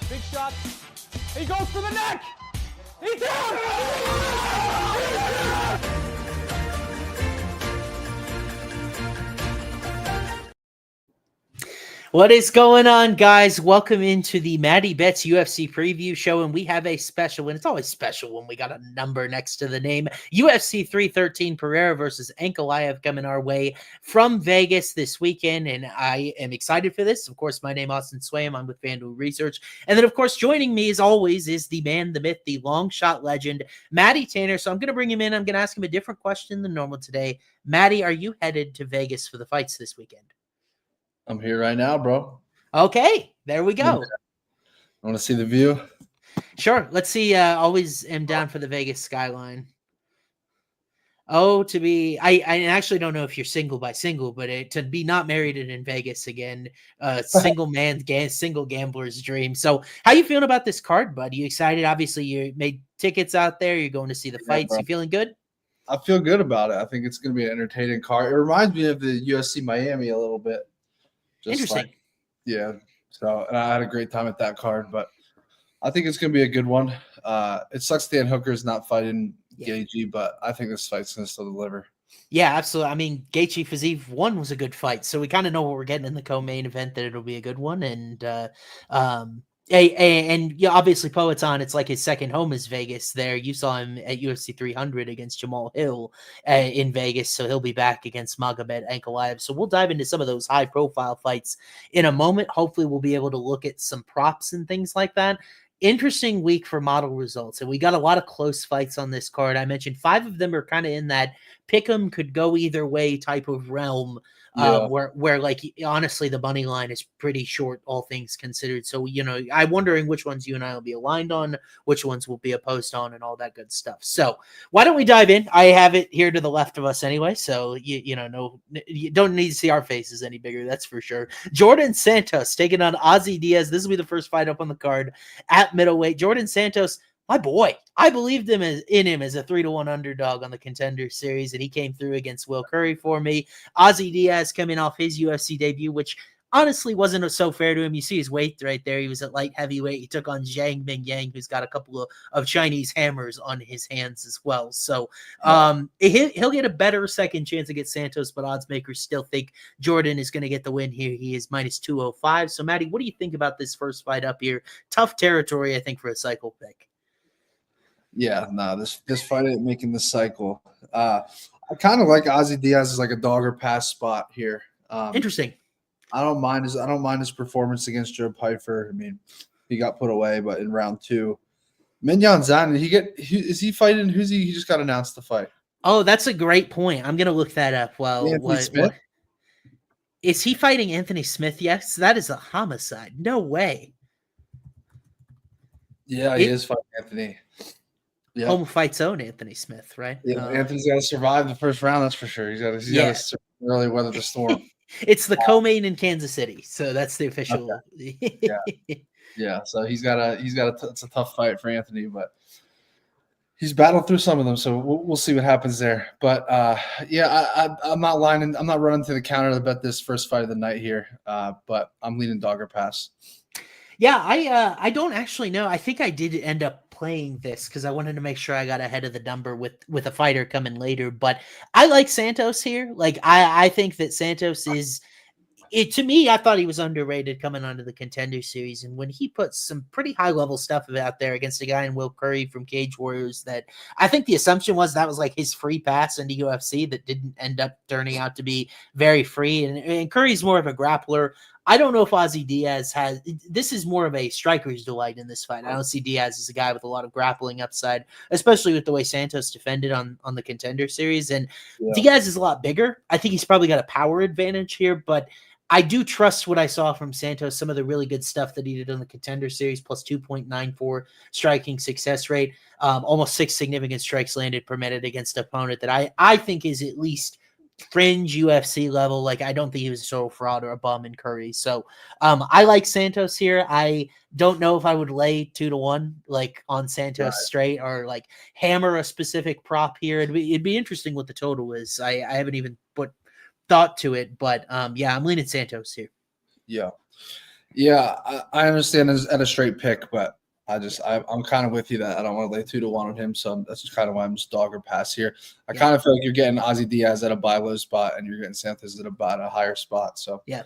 Big shot. He goes for the neck. He's down. What is going on, guys? Welcome into the MattyBetss UFC preview show, and we have a special, and it's always special when we got a number next to the name. UFC 313 Pereira versus Ankalaev coming our way from Vegas this weekend, and I am excited for this. Of course, my name is Austin Swaim. I'm with FanDuel Research, and then, of course, joining me as always is the man, the myth, the long shot legend, Matty Tanner. So I'm going to bring him in. I'm going to ask him a different question than normal today. Matty, are you headed to Vegas for the fights this weekend? I'm here right now, bro. Okay, there we go. I want to see the view. Sure. Let's see. Always am down for the Vegas skyline. Oh, to be, I actually don't know if you're single by single, but to be not married and in Vegas again, single gambler's dream. So how you feeling about this card, bud? You excited? Obviously you made tickets out there. You're going to see the fights. Bro. You feeling good? I feel good about it. I think it's going to be an entertaining card. It reminds me of the UFC Miami a little bit. Interesting. Yeah. So, and I had a great time at that card, but I think it's going to be a good one. It sucks Dan Hooker's not fighting Gaethje, but I think this fight's going to still deliver. Yeah, absolutely. I mean, Gaethje Fiziev 1 was a good fight, so we kind of know what we're getting in the co-main event, that it'll be a good one. And yeah, obviously Poetan, it's like his second home is Vegas. There, you saw him at UFC 300 against Jamal Hill in Vegas, so he'll be back against Magomed Ankalaev. So we'll dive into some of those high-profile fights in a moment. Hopefully, we'll be able to look at some props and things like that. Interesting week for model results, and we got a lot of close fights on this card. I mentioned 5 of them are kind of in that pick 'em could go either way type of realm. Where like honestly the money line is pretty short, all things considered. So I'm wondering which ones you and I will be aligned on, which ones will be opposed on, and all that good stuff. So why don't we dive in? I have it here to the left of us anyway, so you don't need to see our faces any bigger, that's for sure. Jordan Santos taking on Azie Diaz. This will be the first fight up on the card at middleweight. Jordan Santos, my boy, I believed in him as a 3-1 underdog on the Contender Series, and he came through against Will Curry for me. Azie Diaz coming off his UFC debut, which honestly wasn't so fair to him. You see his weight right there. He was at light heavyweight. He took on Zhang Mingyang, who's got a couple of Chinese hammers on his hands as well. So he'll get a better second chance against Santos, but odds makers still think Jordan is going to get the win here. He is minus 205. So, Matty, what do you think about this first fight up here? Tough territory, I think, for a cycle pick. Yeah, no, this fight ain't making the cycle. I kind of like Azie Diaz as like a dog or pass spot here. Interesting. I don't mind his performance against Joe Pyfer. I mean, he got put away, but in round 2, Mignon Zan, is he fighting? Who's he? He just got announced the fight. Oh, that's a great point. I'm gonna look that up. Well, what is he fighting? Anthony Smith? Yes, that is a homicide. No way. Yeah, he is fighting Anthony. Yep. Home fight's own Anthony Smith, right? Yeah, Anthony's got to survive the first round. That's for sure. He's got to really weather the storm. It's the co-main in Kansas City, so that's the official. Okay. Yeah. So it's a tough fight for Anthony, but he's battled through some of them. So we'll see what happens there. But I'm not running to the counter to bet this first fight of the night here. But I'm leaning dog or pass. Yeah, I don't actually know. I think I did end up playing this because I wanted to make sure I got ahead of the number with a fighter coming later. But I like Santos here. Like I think that Santos is to me, I thought he was underrated coming onto the Contender Series. And when he put some pretty high level stuff out there against a guy in Will Curry from Cage Warriors, that I think the assumption was that was like his free pass into UFC that didn't end up turning out to be very free. And Curry's more of a grappler. I don't know if Azie Diaz has. This is more of a striker's delight in this fight. I don't see Diaz as a guy with a lot of grappling upside, especially with the way Santos defended on the Contender Series. And Diaz is a lot bigger. I think he's probably got a power advantage here, but I do trust what I saw from Santos, some of the really good stuff that he did on the Contender Series, plus 2.94 striking success rate, almost 6 significant strikes landed per minute against an opponent that I think is at least fringe UFC level. Like, I don't think he was a total fraud or a bum in Curry. So I like Santos here. I don't know if I would lay 2-1 like on Santos straight, or like hammer a specific prop here. It'd be interesting what the total is. I haven't even put thought to it, but yeah, I'm leaning Santos here. Yeah, I understand at a straight pick, but I'm kind of with you that I don't want to lay 2-1 on him, so that's just kind of why I'm just dog or pass here. I kind of feel like you're getting Azie Diaz at a buy low spot, and you're getting Santos at a higher spot. So yeah.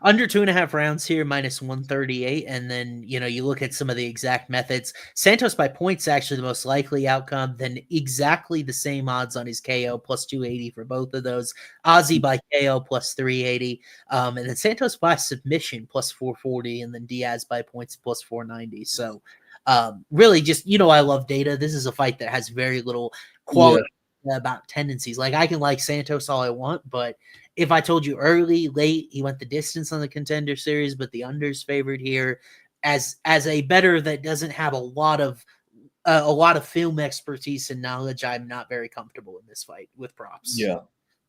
Under 2.5 rounds here, minus 138. And then, you look at some of the exact methods. Santos by points actually the most likely outcome. Then exactly the same odds on his KO, plus 280 for both of those. Azie by KO, plus 380. And then Santos by submission, plus 440. And then Diaz by points, plus 490. So really just, I love data. This is a fight that has very little quality about tendencies. Like, I can like Santos all I want, but if I told you early, late, he went the distance on the Contender Series, but the under's favored here, as a bettor that doesn't have a lot of film expertise and knowledge, I'm not very comfortable in this fight with props. Yeah,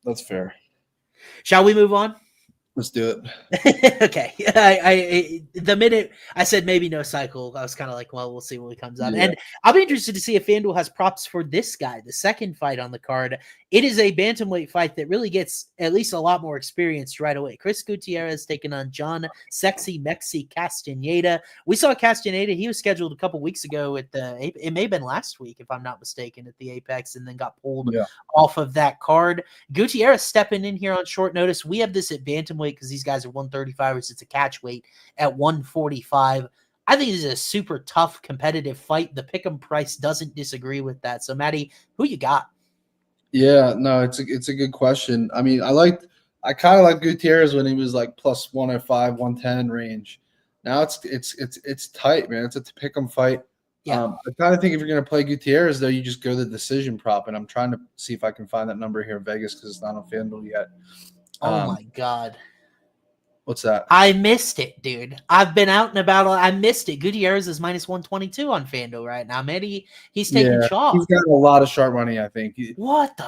that's fair. Shall we move on? Let's do it. Okay. I the minute I said maybe no cycle, I was kind of like, well, we'll see what comes up. And I'll be interested to see if FanDuel has props for this guy, the second fight on the card. It is a bantamweight fight that really gets at least a lot more experience right away. Chris Gutierrez taking on John Sexy Mexi Castaneda. We saw Castaneda. He was scheduled a couple weeks ago it may have been last week, if I'm not mistaken, at the Apex, and then got pulled off of that card. Gutierrez stepping in here on short notice. We have this at bantamweight because these guys are 135ers. It's a catch weight at 145. I think this is a super tough competitive fight. The pick'em price doesn't disagree with that. So, Matty, who you got? Yeah, no, it's a good question. I mean, I kind of like Gutierrez when he was like plus 105, 110 range. Now it's tight, man. It's a pick 'em fight. Yeah. I kind of think if you're gonna play Gutierrez, though, you just go the decision prop, and I'm trying to see if I can find that number here in Vegas because it's not on FanDuel yet. Oh my God. What's that? I missed it, dude. I've been out and about. I missed it. Gutierrez is minus 122 on FanDuel right now. Maybe he's taking chalk. He's got a lot of sharp money, I think. What the?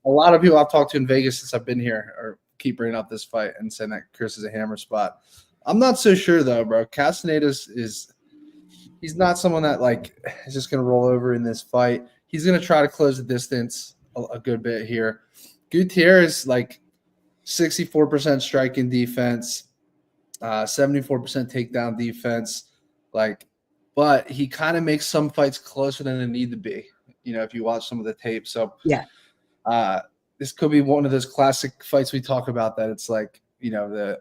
A lot of people I've talked to in Vegas since I've been here are keep bringing up this fight and saying that Chris is a hammer spot. I'm not so sure though, bro. Castaneda he's not someone that like is just gonna roll over in this fight. He's gonna try to close the distance a good bit here. Gutierrez, like 64% striking defense, 74% takedown defense, but he kind of makes some fights closer than they need to be. If you watch some of the tape. So yeah, this could be one of those classic fights we talk about that it's like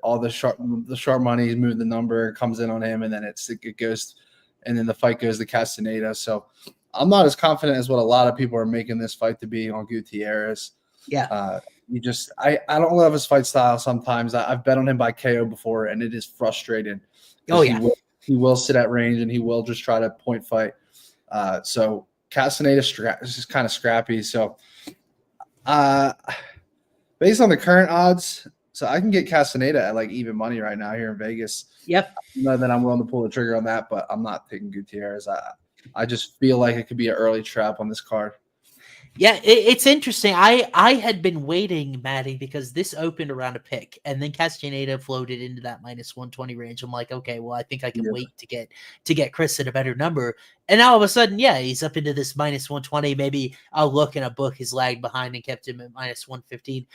all the sharp money move the number comes in on him, and then it goes, and then the fight goes to Castaneda. So I'm not as confident as what a lot of people are making this fight to be on Gutierrez. Yeah. I don't love his fight style sometimes. I've bet on him by KO before, and it is frustrating. Oh, yeah. He will sit at range, and he will just try to point fight. So Castaneda is just kind of scrappy. So based on the current odds, so I can get Castaneda at like even money right now here in Vegas. Yep. Not that I'm willing to pull the trigger on that, but I'm not taking Gutierrez. I just feel like it could be an early trap on this card. Yeah, it's interesting. I had been waiting, Matty, because this opened around a pick, and then Castaneda floated into that minus 120 range. I'm like, okay, well, I think I can wait to get Chris at a better number. And now all of a sudden, yeah, he's up into this minus 120. Maybe I'll look in a book, his lagged behind and kept him at minus 115.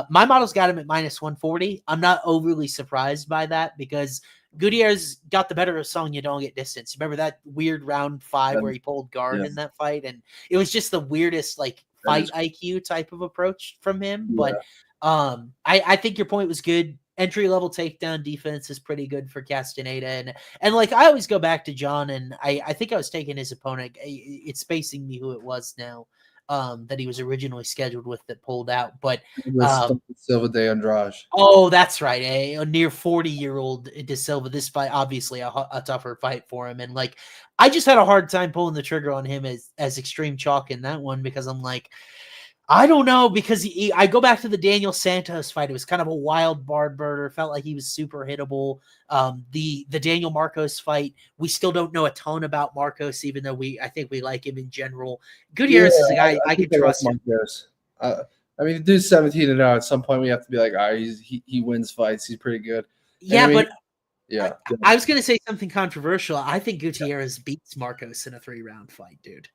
My model's got him at minus 140. I'm not overly surprised by that because Gutierrez got the better of Song You Don't Get Distance. Remember that weird round 5 where he pulled guard in that fight? And it was just the weirdest fight IQ type of approach from him. Yeah. But I think your point was good. Entry level takedown defense is pretty good for Castaneda. And I always go back to John, and I think I was taking his opponent. It's spacing me who it was now. that he was originally scheduled with that pulled out. But Silva de Andrade. Oh, that's right. A near 40-year-old De Silva. This fight, obviously, a tougher fight for him. And like, I just had a hard time pulling the trigger on him as extreme chalk in that one because I'm like, I don't know, because I go back to the Daniel Santos fight. It was kind of a wild barred burner. Felt like he was super hittable. The Daniel Marcos fight, we still don't know a ton about Marcos, even though I think we like him in general. Gutierrez is a guy I can trust him. I mean, the dude's 17-0. At some point, we have to be like, all right, he wins fights. He's pretty good. Yeah, but yeah, I was going to say something controversial. I think Gutierrez beats Marcos in a 3-round fight, dude.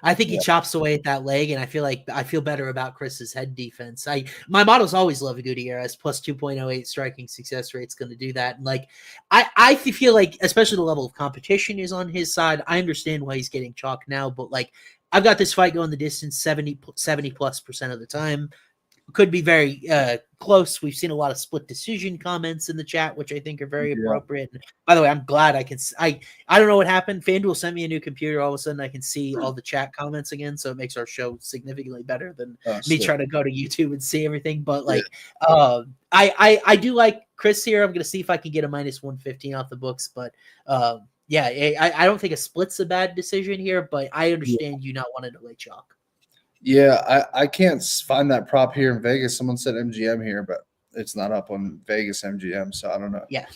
I think he chops away at that leg, and I feel better about Chris's head defense. My model's always love Gutierrez plus 2.08 striking success rate's going to do that. And like, I feel like, especially the level of competition is on his side. I understand why he's getting chalk now, but like, I've got this fight going the distance 70+% of the time. Could be very close. We've seen a lot of split decision comments in the chat, which I think are very appropriate. And by the way, I'm glad I don't know what happened. FanDuel sent me a new computer. All of a sudden, I can see all the chat comments again, so it makes our show significantly better than me trying to go to YouTube and see everything. But like, I do like Chris here. I'm going to see if I can get a -115 off the books, but. Yeah, I don't think a split's a bad decision here, but I understand you not wanting to lay chalk. Yeah, I can't find that prop here in Vegas. Someone said MGM here, but it's not up on Vegas MGM, so I don't know. Yeah.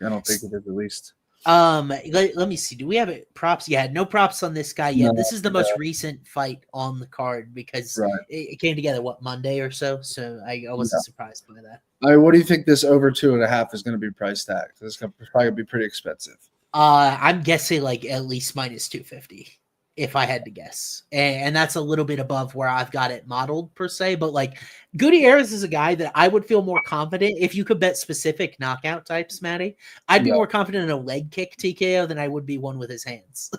I don't think it is released. Let me see. Do we have props? Yeah, no props on this guy yet. No, this is the most recent fight on the card because it came together, Monday or so? So I wasn't surprised by that. All right, what do you think this over 2.5 is going to be priced at? This is probably going to be pretty expensive. I'm guessing like at least -250 if I had to guess. And that's a little bit above where I've got it modeled per se, but like Gutierrez is a guy that I would feel more confident if you could bet specific knockout types, Matty. I'd be more confident in a leg kick TKO than I would be one with his hands.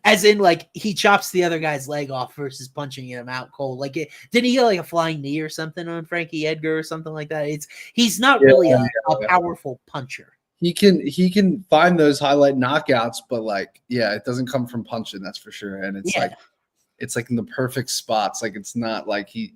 As in, like, he chops the other guy's leg off versus punching him out cold. Like, did he get like a flying knee or something on Frankie Edgar or something like that? He's not really a powerful puncher. He can find those highlight knockouts, but like, it doesn't come from punching, that's for sure. And it's like in the perfect spots. Like, it's not like he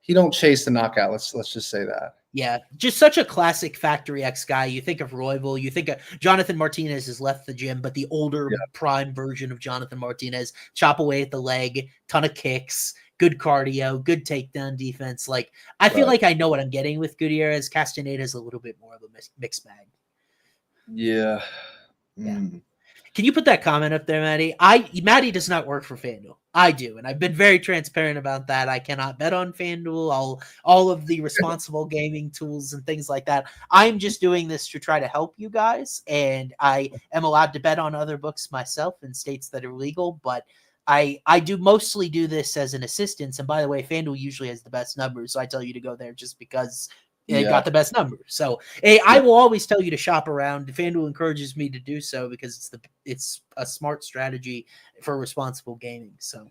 don't chase the knockout. Let's just say that. Yeah, just such a classic Factory X guy. You think of Royval, you think of Jonathan Martinez has left the gym, but the older prime version of Jonathan Martinez, chop away at the leg, ton of kicks, good cardio, good takedown defense. Like, I feel like I know what I'm getting with Gutierrez. Castaneda is a little bit more of a mixed bag. Yeah. Can you put that comment up there, Matty? Matty does not work for FanDuel. I do, and I've been very transparent about that. I cannot bet on FanDuel, all of the responsible gaming tools and things like that. I'm just doing this to try to help you guys, and I am allowed to bet on other books myself in states that are legal, but I do mostly do this as an assistance. And by the way, FanDuel usually has the best numbers, so I tell you to go there just because it got the best numbers. So I will always tell you to shop around. FanDuel encourages me to do so because it's a smart strategy for responsible gaming. So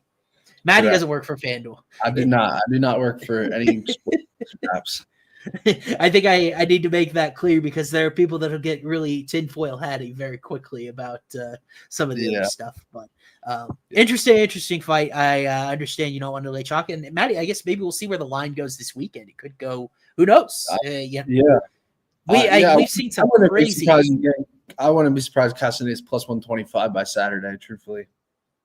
Matty doesn't work for FanDuel. I do not work for any apps. I think I need to make that clear because there are people that will get really tinfoil hatty very quickly about some of the other stuff. But interesting fight. I understand you don't want to lay chalk. And Matty, I guess maybe we'll see where the line goes this weekend. It could go. Who knows? We've seen some crazy. I wouldn't be surprised Castaneda is plus 125 by Saturday, truthfully.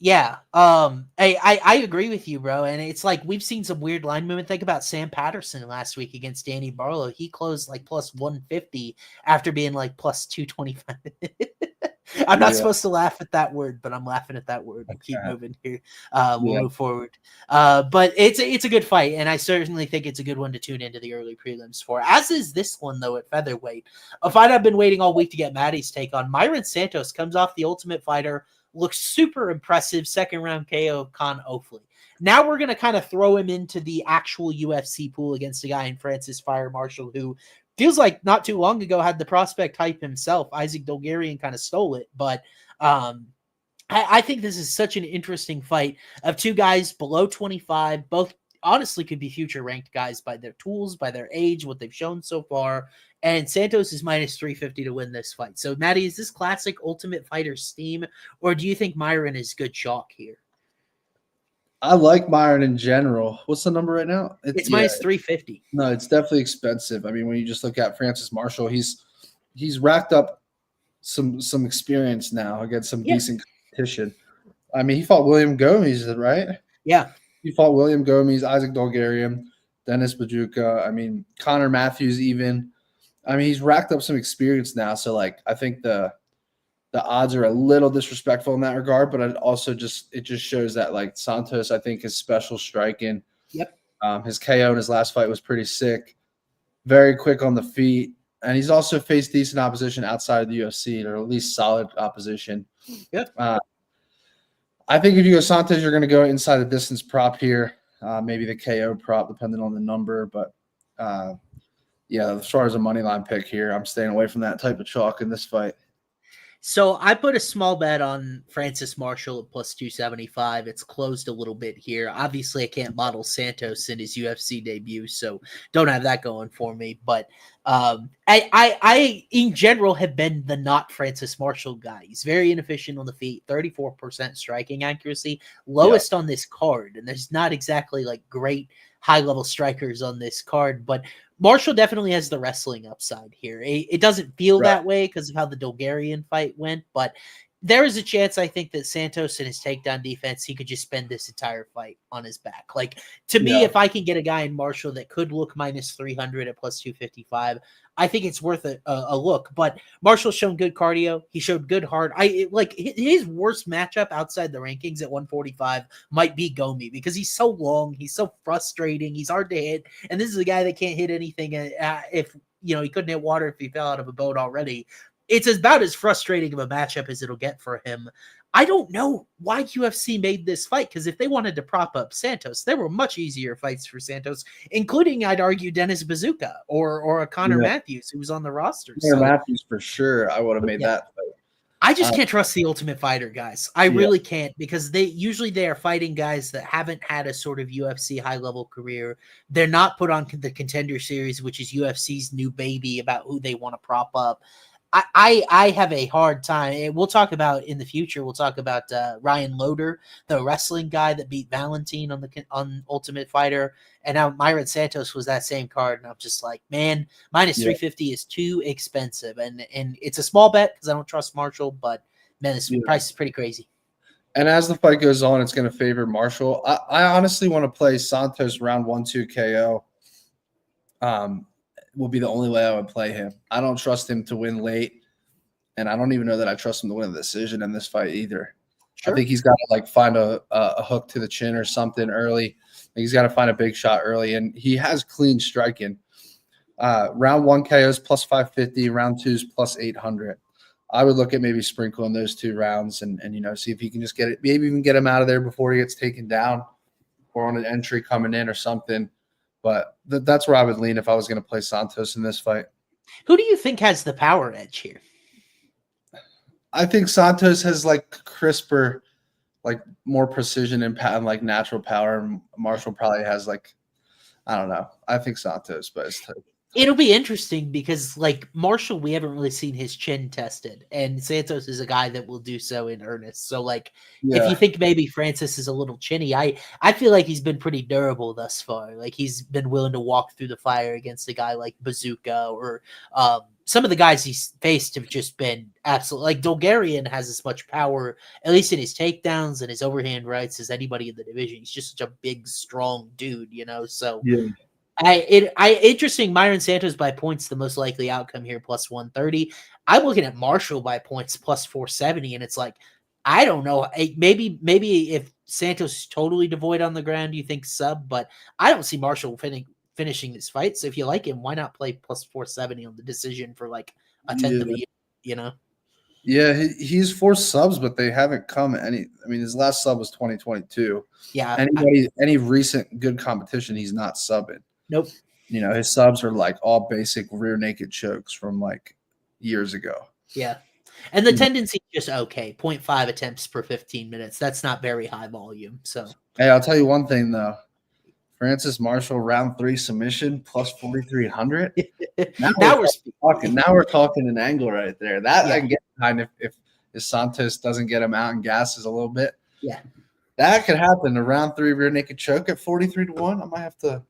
Yeah. I agree with you, bro. And it's like we've seen some weird line movement. Think about Sam Patterson last week against Danny Barlow. He closed like plus 150 after being like plus 225. I'm not supposed to laugh at that word, but I'm laughing at that word. We'll keep moving here. We'll move forward. But it's a good fight, and I certainly think it's a good one to tune into the early prelims for. As is this one, though, at featherweight. A fight I've been waiting all week to get Matty's take on. Mairon Santos comes off the Ultimate Fighter, looks super impressive, second-round KO of Con Ofli. Now we're going to kind of throw him into the actual UFC pool against a guy in Francis Fire Marshall who feels like not too long ago had the prospect hype himself. Isaac Dolgarian kind of stole it, but I think this is such an interesting fight of two guys below 25. Both honestly could be future ranked guys by their tools, by their age, what they've shown so far. And Santos is minus 350 to win this fight. So, Matty, is this classic Ultimate Fighter steam, or do you think Mairon is good chalk here? I like Mairon in general. What's the number right now? It's minus 350. No, it's definitely expensive. I mean, when you just look at Francis Marshall, he's racked up some experience now against some decent competition. I mean, he fought William Gomes, right? Yeah. He fought William Gomes, Isaac Dolgarian, Dennis Bajuka. I mean, Connor Matthews even. I mean, he's racked up some experience now. So, like, I think the odds are a little disrespectful in that regard, but it just shows that, like, Santos, I think, is special striking. Yep. His KO in his last fight was pretty sick. Very quick on the feet. And he's also faced decent opposition outside of the UFC, or at least solid opposition. Yep. I think if you go Santos, you're going to go inside the distance prop here. Maybe the KO prop, depending on the number. But, as far as a money line pick here, I'm staying away from that type of chalk in this fight. So I put a small bet on Francis Marshall at plus 275. It's closed a little bit here. Obviously, I can't model Santos in his UFC debut, so don't have that going for me. But I in general have been the not Francis Marshall guy. He's very inefficient on the feet, 34% striking accuracy, lowest on this card. And there's not exactly like great high-level strikers on this card, but Marshall definitely has the wrestling upside here. It doesn't feel that way because of how the Dolgarian fight went, but there is a chance, I think, that Santos and his takedown defense, he could just spend this entire fight on his back. Like, to me, if I can get a guy in Marshall that could look minus 300 at plus 255, I think it's worth a look. But Marshall's shown good cardio. He showed good heart. His worst matchup outside the rankings at 145 might be Gomi because he's so long. He's so frustrating. He's hard to hit. And this is a guy that can't hit anything if, he couldn't hit water if he fell out of a boat already. It's about as frustrating of a matchup as it'll get for him. I don't know why UFC made this fight, because if they wanted to prop up Santos, there were much easier fights for Santos, including, I'd argue, Dennis Bazooka or a Connor Matthews, who was on the roster. Connor Matthews, for sure, I would have made that fight. I just can't trust the Ultimate Fighter guys. I really can't, because they are fighting guys that haven't had a sort of UFC high-level career. They're not put on the Contender Series, which is UFC's new baby about who they want to prop up. I have a hard time. We'll talk about in the future. We'll talk about Ryan Loder, the wrestling guy that beat Valentine on Ultimate Fighter, and now Myron Santos was that same card. And I'm just like, man, minus 350 is too expensive, and it's a small bet because I don't trust Marshall. But man, this price is pretty crazy. And as the fight goes on, it's going to favor Marshall. I honestly want to play Santos round 1-2 KO. Will be the only way I would play him. I don't trust him to win late, and I don't even know that I trust him to win a decision in this fight either. Sure. I think he's got to find a hook to the chin or something early. He's got to find a big shot early, and he has clean striking. Round 1 KOs plus 550, round 2's plus 800. I would look at maybe sprinkling those 2 rounds and see if he can just get it, maybe even get him out of there before he gets taken down or on an entry coming in or something. But that's where I would lean if I was going to play Santos in this fight. Who do you think has the power edge here? I think Santos has crisper, more precision and natural power. And Marshall probably has I don't know. I think Santos, but it'll be interesting because Marshall, we haven't really seen his chin tested, and Santos is a guy that will do so in earnest. So if you think maybe Francis is a little chinny, I feel like he's been pretty durable thus far. He's been willing to walk through the fire against a guy like Bazooka or some of the guys he's faced have just been absolutely Dolgarian has as much power, at least in his takedowns and his overhand rights, as anybody in the division. He's just such a big, strong dude, So interesting. Myron Santos by points, the most likely outcome here, plus 130. I'm looking at Marshall by points, plus 470, and it's I don't know. Maybe if Santos is totally devoid on the ground, you think sub, but I don't see Marshall finishing this fight. So if you like him, why not play plus 470 on the decision for a tenth of a year, Yeah, he's 4 subs, but they haven't come any. I mean, his last sub was 2022. Yeah. Any recent good competition, he's not subbing. Nope. His subs are all basic rear naked chokes from years ago. Yeah. And the tendency is just okay. 0.5 attempts per 15 minutes. That's not very high volume. So, hey, I'll tell you one thing though. Francis Marshall round 3 submission plus 4,300. Now we're talking an angle right there. That I can get behind if Santos doesn't get him out and gasses a little bit. Yeah. That could happen. A round 3 rear naked choke at 43-1. I might have to,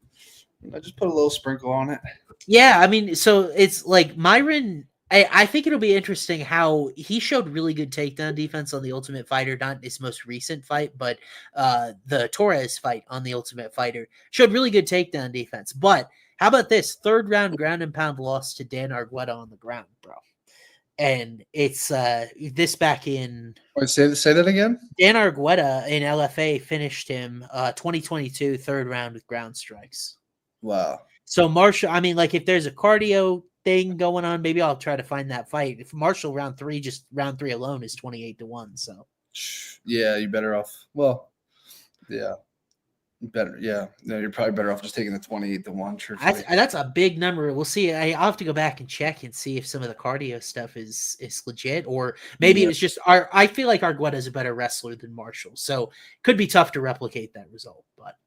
just put a little sprinkle on it. Yeah, I mean, so it's like Mairon. I think it'll be interesting how he showed really good takedown defense on the Ultimate Fighter, not his most recent fight, but the Torres fight on the Ultimate Fighter showed really good takedown defense. But how about this 3rd round ground and pound loss to Dan Argueta on the ground, bro? And it's this back in. Wait, say that again. Dan Argueta in LFA finished him 2022 3rd round with ground strikes. Wow. So Marshall, I mean, like if there's a cardio thing going on, maybe I'll try to find that fight. If Marshall round 3 alone is 28-1. So yeah, you're better off. Well, yeah, better. Yeah, no, you're probably better off just taking the 28-1. That's a big number. We'll see. I'll have to go back and check and see if some of the cardio stuff is legit, or maybe it was just I feel like Argueta is a better wrestler than Marshall, so could be tough to replicate that result. But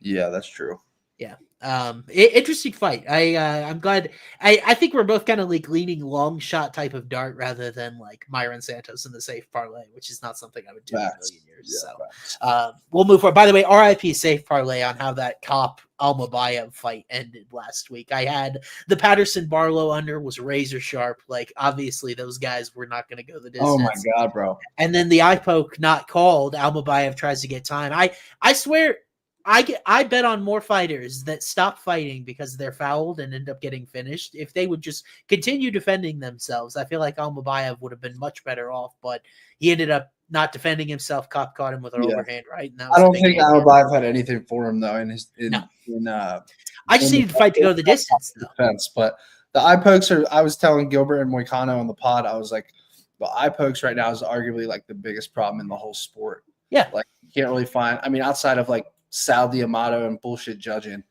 yeah, that's true. Yeah. Interesting fight. I'm glad. I think we're both kind of like leaning long shot type of dart rather than like Mairon Santos in the safe parlay, which is not something I would do in a million years. So we'll move forward. By the way, RIP safe parlay on how that Cop Almabayev fight ended last week. I had the Patterson Barlow under was razor sharp. Like obviously those guys were not going to go the distance. Oh my God, bro. And then the eye poke not called. Almabayev tries to get time. I swear I bet on more fighters that stop fighting because they're fouled and end up getting finished. If they would just continue defending themselves, I feel like Almabayev would have been much better off, but he ended up not defending himself. Cop caught him with an overhand right. And that was I don't think Almabayev had anything for him though. I just needed to fight to go the distance. Defense, but the eye pokes are. I was telling Gilbert and Moicano on the pod. I was like, the eye pokes right now is arguably like the biggest problem in the whole sport. Yeah, like you can't really find. I mean, outside of like Sal D'Amato and bullshit judging,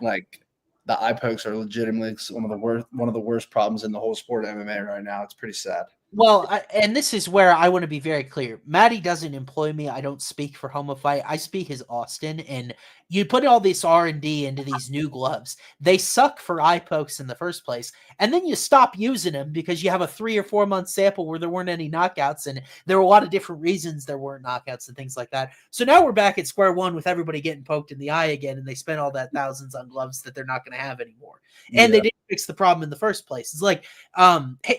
like the eye pokes are legitimately one of the worst problems in the whole sport of MMA right now. It's pretty sad. Well, and this is where I want to be very clear. Matty doesn't employ me. I don't speak for Homofight. I speak as Austin. And you put all this R&D into these new gloves. They suck for eye pokes in the first place. And then you stop using them because you have a 3 or 4 month sample where there weren't any knockouts. And there were a lot of different reasons there weren't knockouts and things like that. So now we're back at square one with everybody getting poked in the eye again. And they spent all that thousands on gloves that they're not going to have anymore. And they didn't fix the problem in the first place. It's like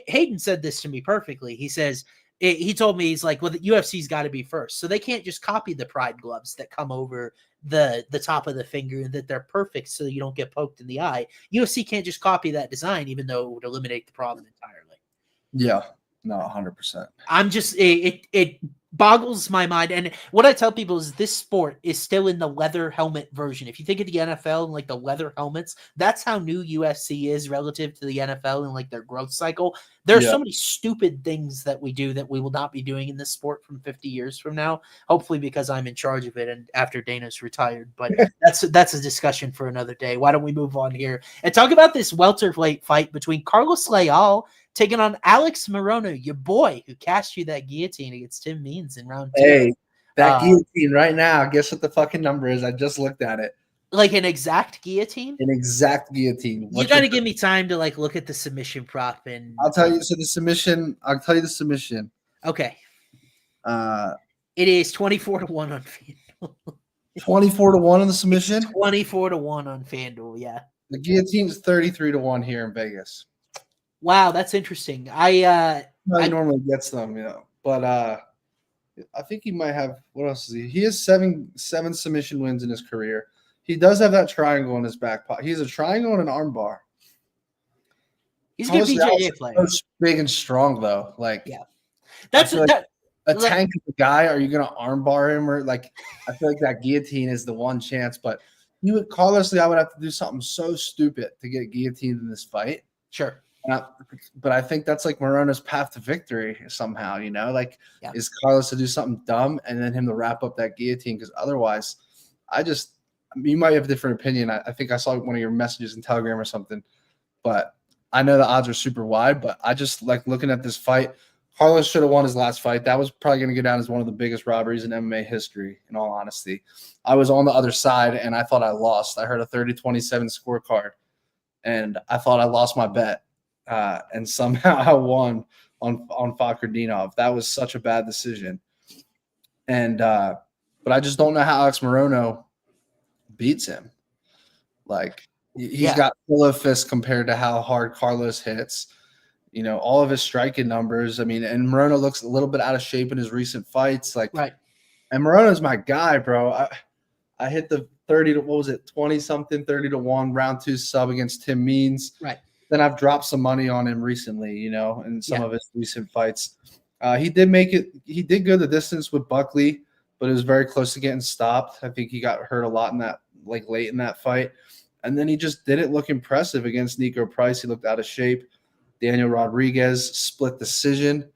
Hayden said this to me perfectly. He says, he told me, he's like, well, the UFC's got to be first. So they can't just copy the Pride gloves that come over the top of the finger and that they're perfect so you don't get poked in the eye. UFC can't just copy that design, even though it would eliminate the problem entirely. Yeah, no, 100%. I'm just, it boggles my mind. And what I tell people is this sport is still in the leather helmet version. If you think of the NFL and like the leather helmets, that's how new UFC is relative to the NFL and like their growth cycle. There are so many stupid things that we do that we will not be doing in this sport from 50 years from now, hopefully because I'm in charge of it and after Dana's retired. But that's a discussion for another day. Why don't we move on here and talk about this welterweight fight between Carlos Leal taking on Alex Morono, your boy, who cashed you that guillotine against Tim Means in round 2. Hey, that guillotine right now, guess what the fucking number is? I just looked at it. Like an exact guillotine? An exact guillotine. You got to give me time to like look at the submission prop. And I'll tell you. So the submission, I'll tell you the submission. Okay. It is 24-1 on FanDuel. 24-1 on the submission? 24-1 on FanDuel, yeah. The guillotine is 33-1 here in Vegas. Wow, that's interesting. I normally gets them, but I think he might have. What else is he? He has seven submission wins in his career. He does have that triangle in his back pocket. He's a triangle and an arm bar. He's a good BJJ player. So big and strong though. Like that's a tank of a guy. Are you gonna arm bar him or like? I feel like that guillotine is the one chance, but Carlos Leal would have to do something so stupid to get guillotined in this fight. Sure. But I think that's like Morono's path to victory somehow, is Carlos to do something dumb and then him to wrap up that guillotine. Because otherwise, you might have a different opinion. I think I saw one of your messages in Telegram or something, but I know the odds are super wide, but I just like looking at this fight. Carlos should have won his last fight. That was probably going to go down as one of the biggest robberies in MMA history, in all honesty. I was on the other side and I thought I lost. I heard a 30-27 scorecard and I thought I lost my bet. And somehow I won on Fakrdinov. That was such a bad decision. And but I just don't know how Alex Morono beats him. Like, he's got pillow fist compared to how hard Carlos hits. You know, all of his striking numbers. I mean, and Morono looks a little bit out of shape in his recent fights. Like, right. And Morono's my guy, bro. I hit the 20-something, 30-1 round 2 sub against Tim Means. Right. Then I've dropped some money on him recently, you know, in some of his recent fights. He did go the distance with Buckley, but it was very close to getting stopped. I think he got hurt a lot in that, like late in that fight. And then he just didn't look impressive against Nico Price. He looked out of shape. Daniel Rodriguez, split decision.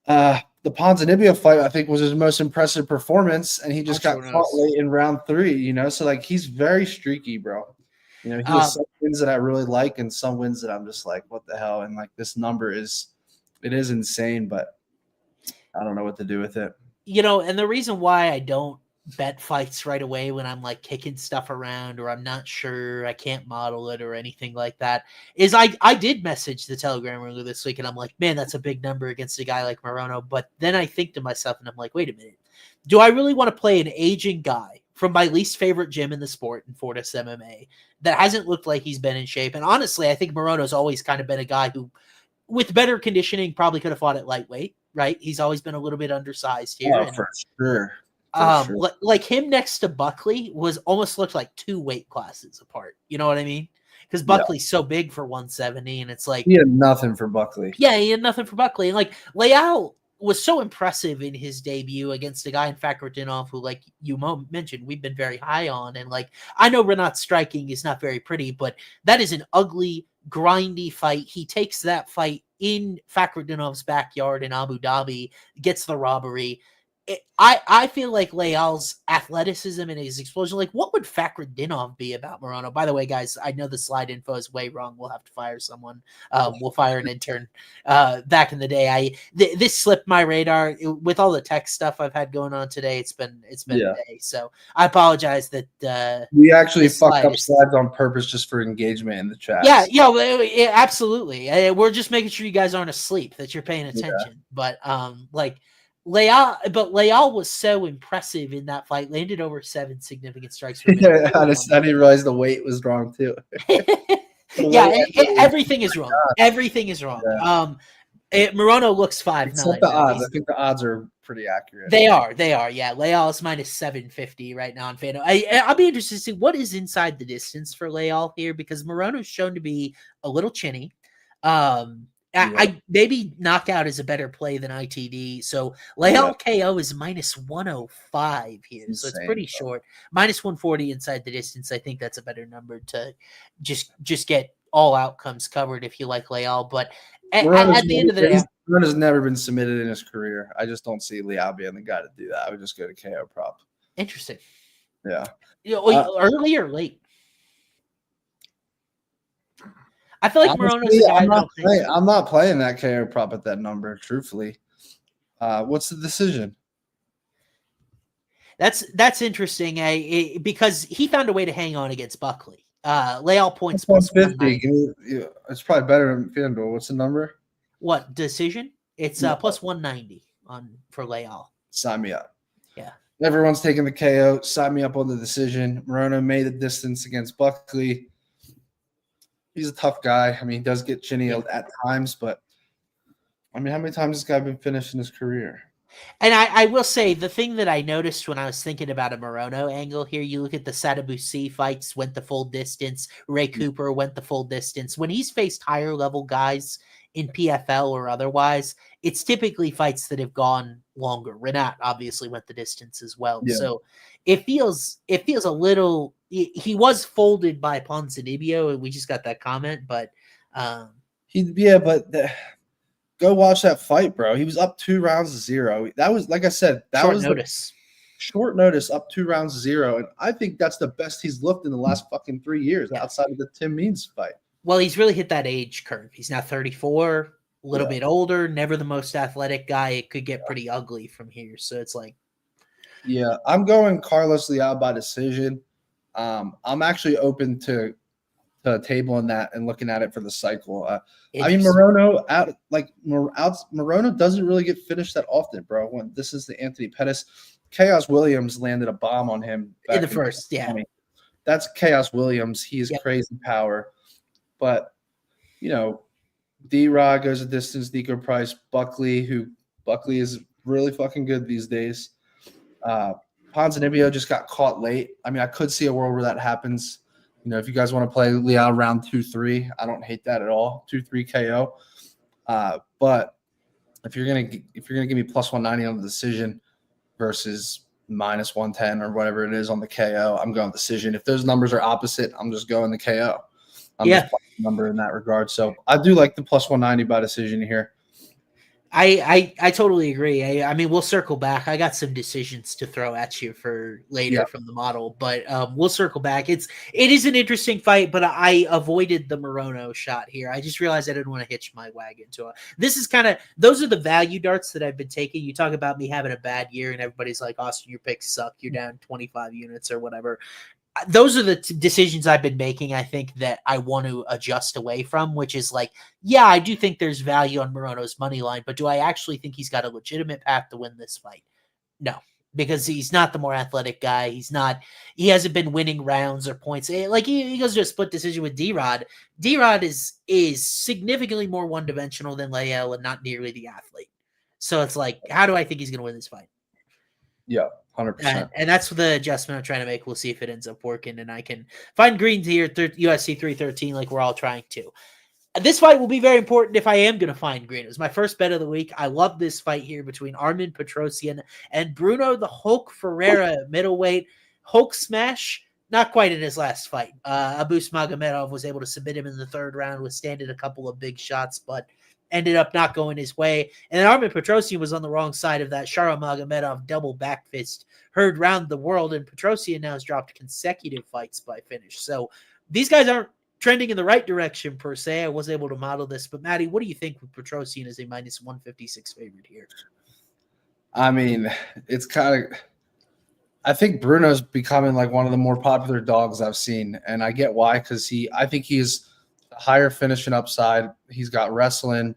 The Ponzinibbio fight, I think, was his most impressive performance, and he just got caught late in round 3, you know? So, like, he's very streaky, bro. You know, he has some wins that I really like and some wins that I'm just like, what the hell? And, like, this number is insane, but I don't know what to do with it. You know, and the reason why I don't bet fights right away when I'm like kicking stuff around or I'm not sure, I can't model it or anything like that, is I did message the Telegram earlier this week and I'm like, man, that's a big number against a guy like Morono. But then I think to myself and I'm like, wait a minute, do I really want to play an aging guy from my least favorite gym in the sport in Fortis MMA that hasn't looked like he's been in shape? And honestly, I think Morono's always kind of been a guy who, with better conditioning, probably could have fought at lightweight, right? He's always been a little bit undersized here. Oh, for sure. Like him next to Buckley was almost looked like 2 weight classes apart. You know what I mean? Because Buckley's so big for 170, and it's like he had nothing for Buckley. Yeah, he had nothing for Buckley. And like Leal was so impressive in his debut against a guy in Fakhretdinov who, like you mentioned, we've been very high on. And like I know Renat's striking is not very pretty, but that is an ugly, grindy fight. He takes that fight in Fakhretdinov's backyard in Abu Dhabi, gets the robbery. I feel like Leal's athleticism and his explosion, like what would Fakhretdinov be about Morono? By the way, guys, I know the slide info is way wrong. We'll have to fire someone. We'll fire an intern. Back in the day, this slipped my radar with all the tech stuff I've had going on today. It's been a day, so I apologize that we actually fucked up slides on purpose just for engagement in the chat. Yeah, absolutely. We're just making sure you guys aren't asleep, that you're paying attention. But like. Leal was so impressive in that fight. Landed over 7 significant strikes. I didn't realize the weight was wrong too. Everything is wrong. Everything is wrong. Yeah. Morono looks 5'9". Except the odds. I think the odds are pretty accurate. They are. Yeah, Leal is minus 750 right now on Fano. I'll be interested to see what is inside the distance for Leal here, because Morono's shown to be a little chinny. I maybe knockout is a better play than ITD. So Leal KO is minus 105 here. So it's pretty short. Minus 140 inside the distance. I think that's a better number to just get all outcomes covered if you like Leal. But at the end of the day, Bruno's never been submitted in his career. I just don't see Leal being the guy to do that. I would just go to KO prop. Interesting. Yeah. Early or late? I feel like Morono's a guy. I'm not playing that KO prop at that number, truthfully. What's the decision? That's interesting, because he found a way to hang on against Buckley. Leal points plus 150. It's probably better than FanDuel. What's the number? What decision? It's plus 190 for Leal. Sign me up. Yeah. Everyone's taking the KO. Sign me up on the decision. Morono made the distance against Buckley. He's a tough guy. I mean, he does get chinny at times, but I mean, how many times has this guy been finished in his career? And I will say, the thing that I noticed when I was thinking about a Morono angle here, you look at the Sadabusi fights, went the full distance. Ray Cooper went the full distance. When he's faced higher level guys in PFL or otherwise, it's typically fights that have gone longer. Renat obviously went the distance as well. Yeah. So it feels a little. He was folded by Ponzinibbio, and we just got that comment, but go watch that fight, bro. He was up 2 rounds to 0. That was, like I said, short notice, up 2 rounds to 0, and I think that's the best he's looked in the last fucking 3 years outside of the Tim Means fight. Well, he's really hit that age curve. He's now 34, a little bit older, never the most athletic guy. It could get pretty ugly from here. So it's like, I'm going Carlos Leal by decision. I'm actually open to to tabling that and looking at it for the cycle. I mean, Morono doesn't really get finished that often, bro. When this is the Anthony Pettis, Chaos Williams landed a bomb on him in the first. Yeah, that's Chaos Williams. He is crazy power, but D-Rod goes a distance. Nico Price, Buckley is really fucking good these days. Ponzinibbio just got caught late. I mean, I could see a world where that happens. If you guys want to play Leal round 2-3, I don't hate that at all. 2-3 KO. But if you're gonna give me plus 190 on the decision versus minus 110 or whatever it is on the KO, I'm going decision. If those numbers are opposite, I'm just going the KO. I'm just playing the number in that regard. So I do like the plus 190 by decision here. I totally agree. I mean, we'll circle back. I got some decisions to throw at you for later from the model, but we'll circle back. It is an interesting fight, but I avoided the Morono shot here. I just realized I didn't want to hitch my wagon to it. This is those are the value darts that I've been taking. You talk about me having a bad year and everybody's like, Austin, your picks suck. You're down 25 units or whatever. Those are the decisions I've been making, I think, that I want to adjust away from, which is like, yeah, I do think there's value on Morono's money line, but do I actually think he's got a legitimate path to win this fight? No, because he's not the more athletic guy. He hasn't been winning rounds or points. Like he goes to a split decision with D-Rod. D-Rod is significantly more one-dimensional than Leal and not nearly the athlete. So it's like, how do I think he's going to win this fight? Yeah. 100%. And that's the adjustment I'm trying to make. We'll see if it ends up working, and I can find green here, UFC 313, like we're all trying to. This fight will be very important if I am going to find green. It was my first bet of the week. I love this fight here between Armen Petrosyan and Bruno the Hulk Ferreira, middleweight. Hulk smash, not quite in his last fight. Abus Magomedov was able to submit him in the third round, withstanded a couple of big shots, but ended up not going his way. And then Armen Petrosyan was on the wrong side of that. Sharo Magomedov double back fist heard round the world, and Petrosyan now has dropped consecutive fights by finish. So these guys aren't trending in the right direction per se. I was able to model this, but Matty, what do you think with Petrosyan as a minus 156 favorite here? I mean, it's I think Bruno's becoming like one of the more popular dogs I've seen, and I get why, because I think he's a higher finishing upside. He's got wrestling.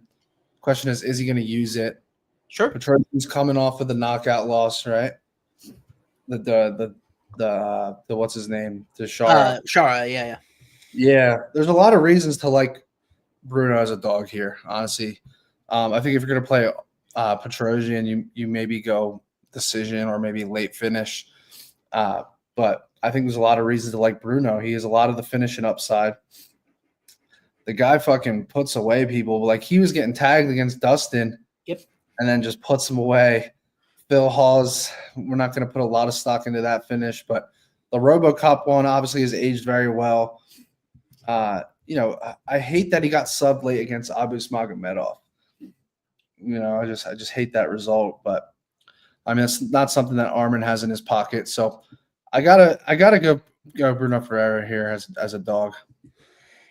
Question is he going to use it? Sure. Petrosyan's coming off of the knockout loss, right? The what's his name? The Shara. Shara, yeah. Yeah, there's a lot of reasons to like Bruno as a dog here, honestly. I think if you're going to play Petrosyan, you maybe go decision or maybe late finish. But I think there's a lot of reasons to like Bruno. He has a lot of the finishing upside. The guy fucking puts away people. Like, he was getting tagged against Dustin. Yep. And then just puts him away. Phil Hawes, we're not going to put a lot of stock into that finish, but the RoboCop one obviously has aged very well. I hate that he got subbed late against Abus Magomedov. I just hate that result, but I mean, it's not something that Armen has in his pocket. So I gotta go Bruno Ferreira here as a dog.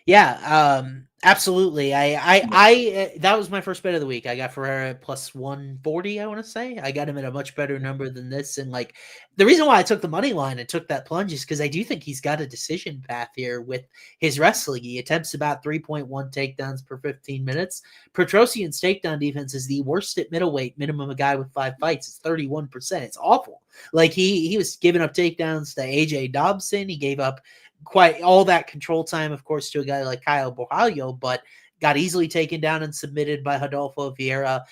Yeah, absolutely. I that was my first bet of the week. I got Ferreira at plus 140, I want to say. I got him at a much better number than this. And like, the reason why I took the money line and took that plunge is because I do think he's got a decision path here with his wrestling. He attempts about 3.1 takedowns per 15 minutes. Petrosyan's takedown defense is the worst at middleweight, minimum a guy with 5 fights. It's 31%. It's awful. Like, he was giving up takedowns to AJ Dobson. He gave up quite all that control time, of course, to a guy like Kyle Borralho, but got easily taken down and submitted by Rodolfo Vieira.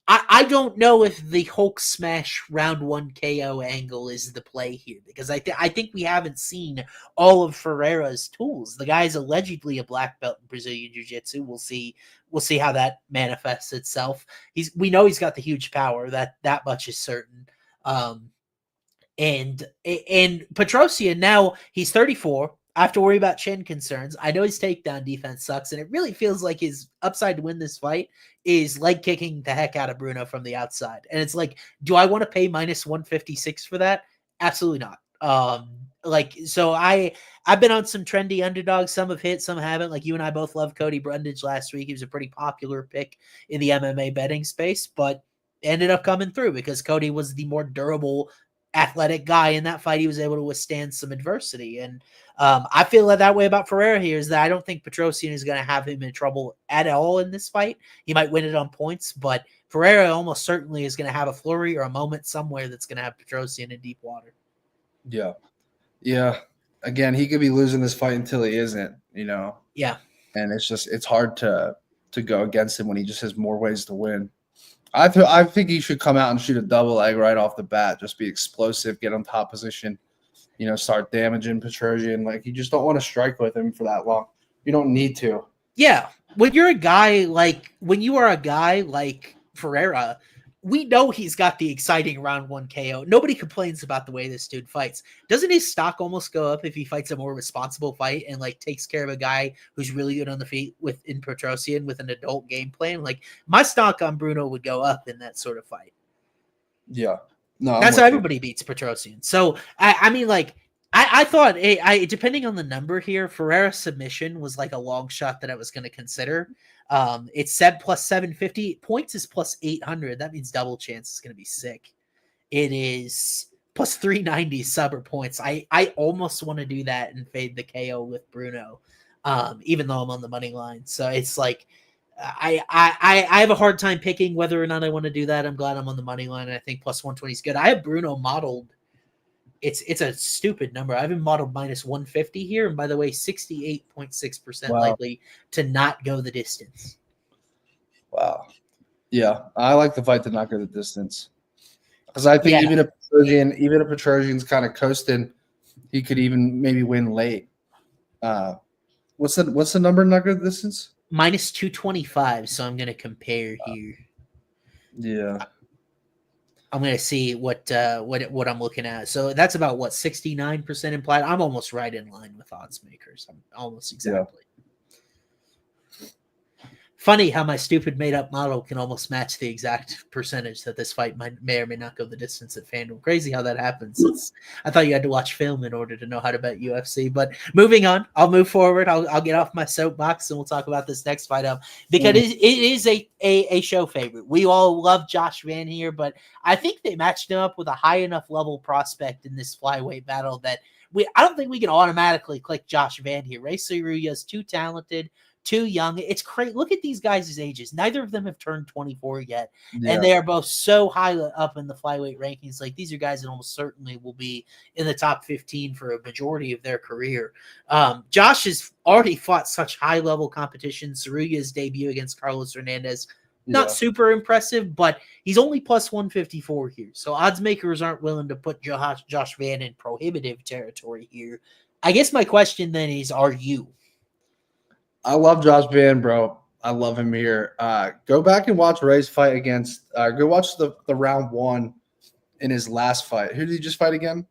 I don't know if the Hulk smash round 1 KO angle is the play here, because I think we haven't seen all of Ferreira's tools. The guy's allegedly a black belt in Brazilian Jiu-Jitsu. We'll see how that manifests itself. We know he's got the huge power. That much is certain. And Petrosyan, now he's 34. I have to worry about chin concerns. I know his takedown defense sucks, and it really feels like his upside to win this fight is leg kicking the heck out of Bruno from the outside. And it's like, do I want to pay minus 156 for that? Absolutely not. So I've been on some trendy underdogs. Some have hit, some haven't. Like, you and I both love Cody Brundage last week. He was a pretty popular pick in the MMA betting space, but ended up coming through because Cody was the more durable athletic guy in that fight. He was able to withstand some adversity. And I feel that way about Ferreira here, is that I don't think Petrosyan is going to have him in trouble at all in this fight. He might win it on points, but Ferreira almost certainly is going to have a flurry or a moment somewhere that's going to have Petrosyan in deep water. Yeah. Yeah. Again, he could be losing this fight until he isn't, Yeah. And it's hard to go against him when he just has more ways to win. I think he should come out and shoot a double leg right off the bat. Just be explosive, get on top position, start damaging Petrosyan. Like, you just don't want to strike with him for that long. You don't need to. Yeah. When you are a guy like Ferreira, we know he's got the exciting round 1 KO. Nobody complains about the way this dude fights. Doesn't his stock almost go up if he fights a more responsible fight and takes care of a guy who's really good on the feet in Petrosyan with an adult game plan? Like, my stock on Bruno would go up in that sort of fight. Yeah. No, that's how everybody beats Petrosyan. So I thought, depending on the number here, Ferreira's submission was like a long shot that I was going to consider. It's said plus 750. Points is plus 800. That means double chance is going to be sick. It is plus 390 sub or points. I almost want to do that and fade the KO with Bruno, even though I'm on the money line. So it's like I have a hard time picking whether or not I want to do that. I'm glad I'm on the money line, and I think plus 120 is good. I have Bruno modeled. It's a stupid number. I have him modeled minus 150 here. And by the way, 68.6% likely to not go the distance. Wow. Yeah. I like the fight to not go the distance. Because I think even if Petrosyan's kind of coasting, he could even maybe win late. What's the number not go the distance? Minus 225. So I'm going to compare here. Yeah. I'm going to see what I'm looking at. So that's about 69% implied. I'm almost right in line with odds makers. I'm almost exactly. Yeah. Funny how my stupid made up model can almost match the exact percentage that this fight may or may not go the distance at FanDuel. Crazy how that happens. I thought you had to watch film in order to know how to bet UFC. But moving on, I'll move forward. I'll get off my soapbox and we'll talk about this next fight up because it is a show favorite. We all love Josh Van here, but I think they matched him up with a high enough level prospect in this flyweight battle that I don't think we can automatically click Josh Van here. Rei Tsuruya is too talented, too young. It's crazy. Look at these guys' ages. Neither of them have turned 24 yet. Yeah. And they are both so high up in the flyweight rankings. Like, these are guys that almost certainly will be in the top 15 for a majority of their career. Josh has already fought such high-level competition. Tsuruya's debut against Carlos Hernandez, not super impressive, but he's only plus 154 here. So odds makers aren't willing to put Josh Van in prohibitive territory here. I guess my question then is, are you? I love Josh Van, bro. I love him here. Go back and watch Rei's fight against go watch the round 1 in his last fight. Who did he just fight again?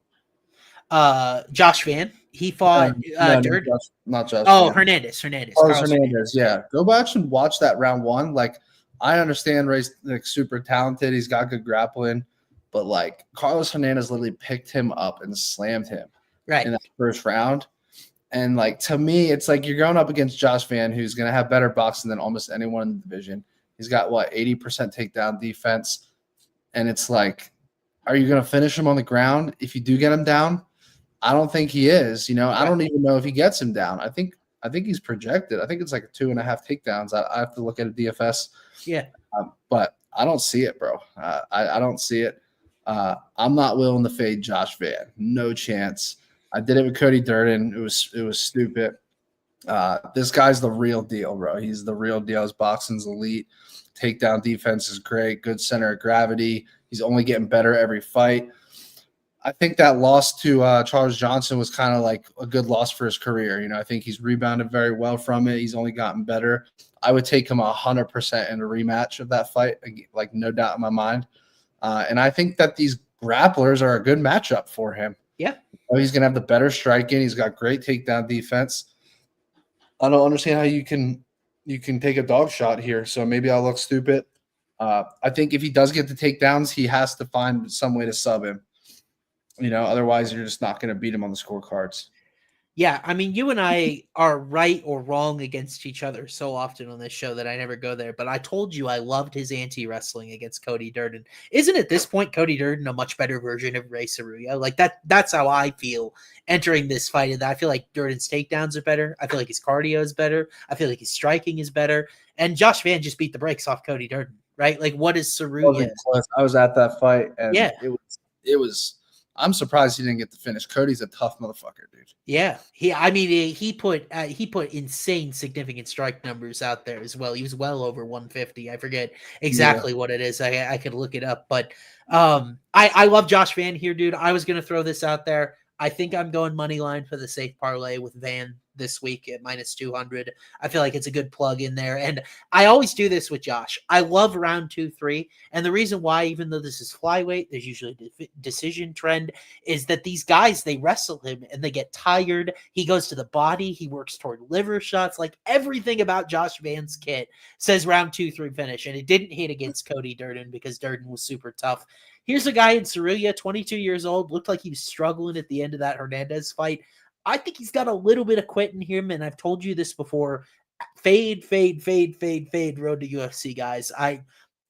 Josh Van. He fought Dirt. Not Josh. Oh, Van. Hernandez. Carlos Hernandez. Yeah. Go back and watch that round 1. Like, I understand Rei's super talented. He's got good grappling, but Carlos Hernandez literally picked him up and slammed him in that first round. And to me, it's like you're going up against Josh Van, who's going to have better boxing than almost anyone in the division. He's got 80% takedown defense. And it's like, are you going to finish him on the ground? If you do get him down, I don't think he is. I don't even know if he gets him down. I think he's projected. I think it's 2.5 takedowns. I have to look at a DFS. Yeah. But I don't see it, bro. I don't see it. I'm not willing to fade Josh Van. No chance. I did it with Cody Durden. It was stupid. This guy's the real deal, bro. He's the real deal. His boxing's elite. Takedown defense is great. Good center of gravity. He's only getting better every fight. I think that loss to Charles Johnson was kind of a good loss for his career. I think he's rebounded very well from it. He's only gotten better. I would take him 100% in a rematch of that fight, no doubt in my mind. And I think that these grapplers are a good matchup for him. Yeah. He's going to have the better striking. He's got great takedown defense. I don't understand how you can take a dog shot here. So maybe I'll look stupid. I think if he does get the takedowns, he has to find some way to sub him. Otherwise you're just not going to beat him on the scorecards. Yeah, I mean, you and I are right or wrong against each other so often on this show that I never go there. But I told you I loved his anti-wrestling against Cody Durden. Isn't at this point Cody Durden a much better version of Rei Tsuruya? Like that's how I feel entering this fight. And I feel like Durden's takedowns are better. I feel like his cardio is better. I feel like his striking is better. And Josh Van just beat the brakes off Cody Durden, right? Like what is Tsuruya? I was at that fight, and Yeah. it was. I'm surprised he didn't get the finish. Cody's a tough motherfucker, dude. Yeah, he put insane significant strike numbers out there as well. He was well over 150. I forget exactly what it is. I could look it up, but I love Josh Van here, dude. I was gonna throw this out there. I think I'm going money line for the safe parlay with Van this week at -200. I feel like it's a good plug in there, and I always do this with Josh. I love round 2-3, and the reason why, even though this is flyweight, there's usually a decision trend, is that these guys, they wrestle him and they get tired. He goes to the body. He works toward liver shots. Like everything about Josh Van's kit says round 2-3 finish, and it didn't hit against Cody Durden because Durden was super tough. Here's a guy in Tsuruya, 22 years old, looked like he was struggling at the end of that Hernandez fight. I think he's got a little bit of quit in him, and I've told you this before. Fade, road to UFC, guys.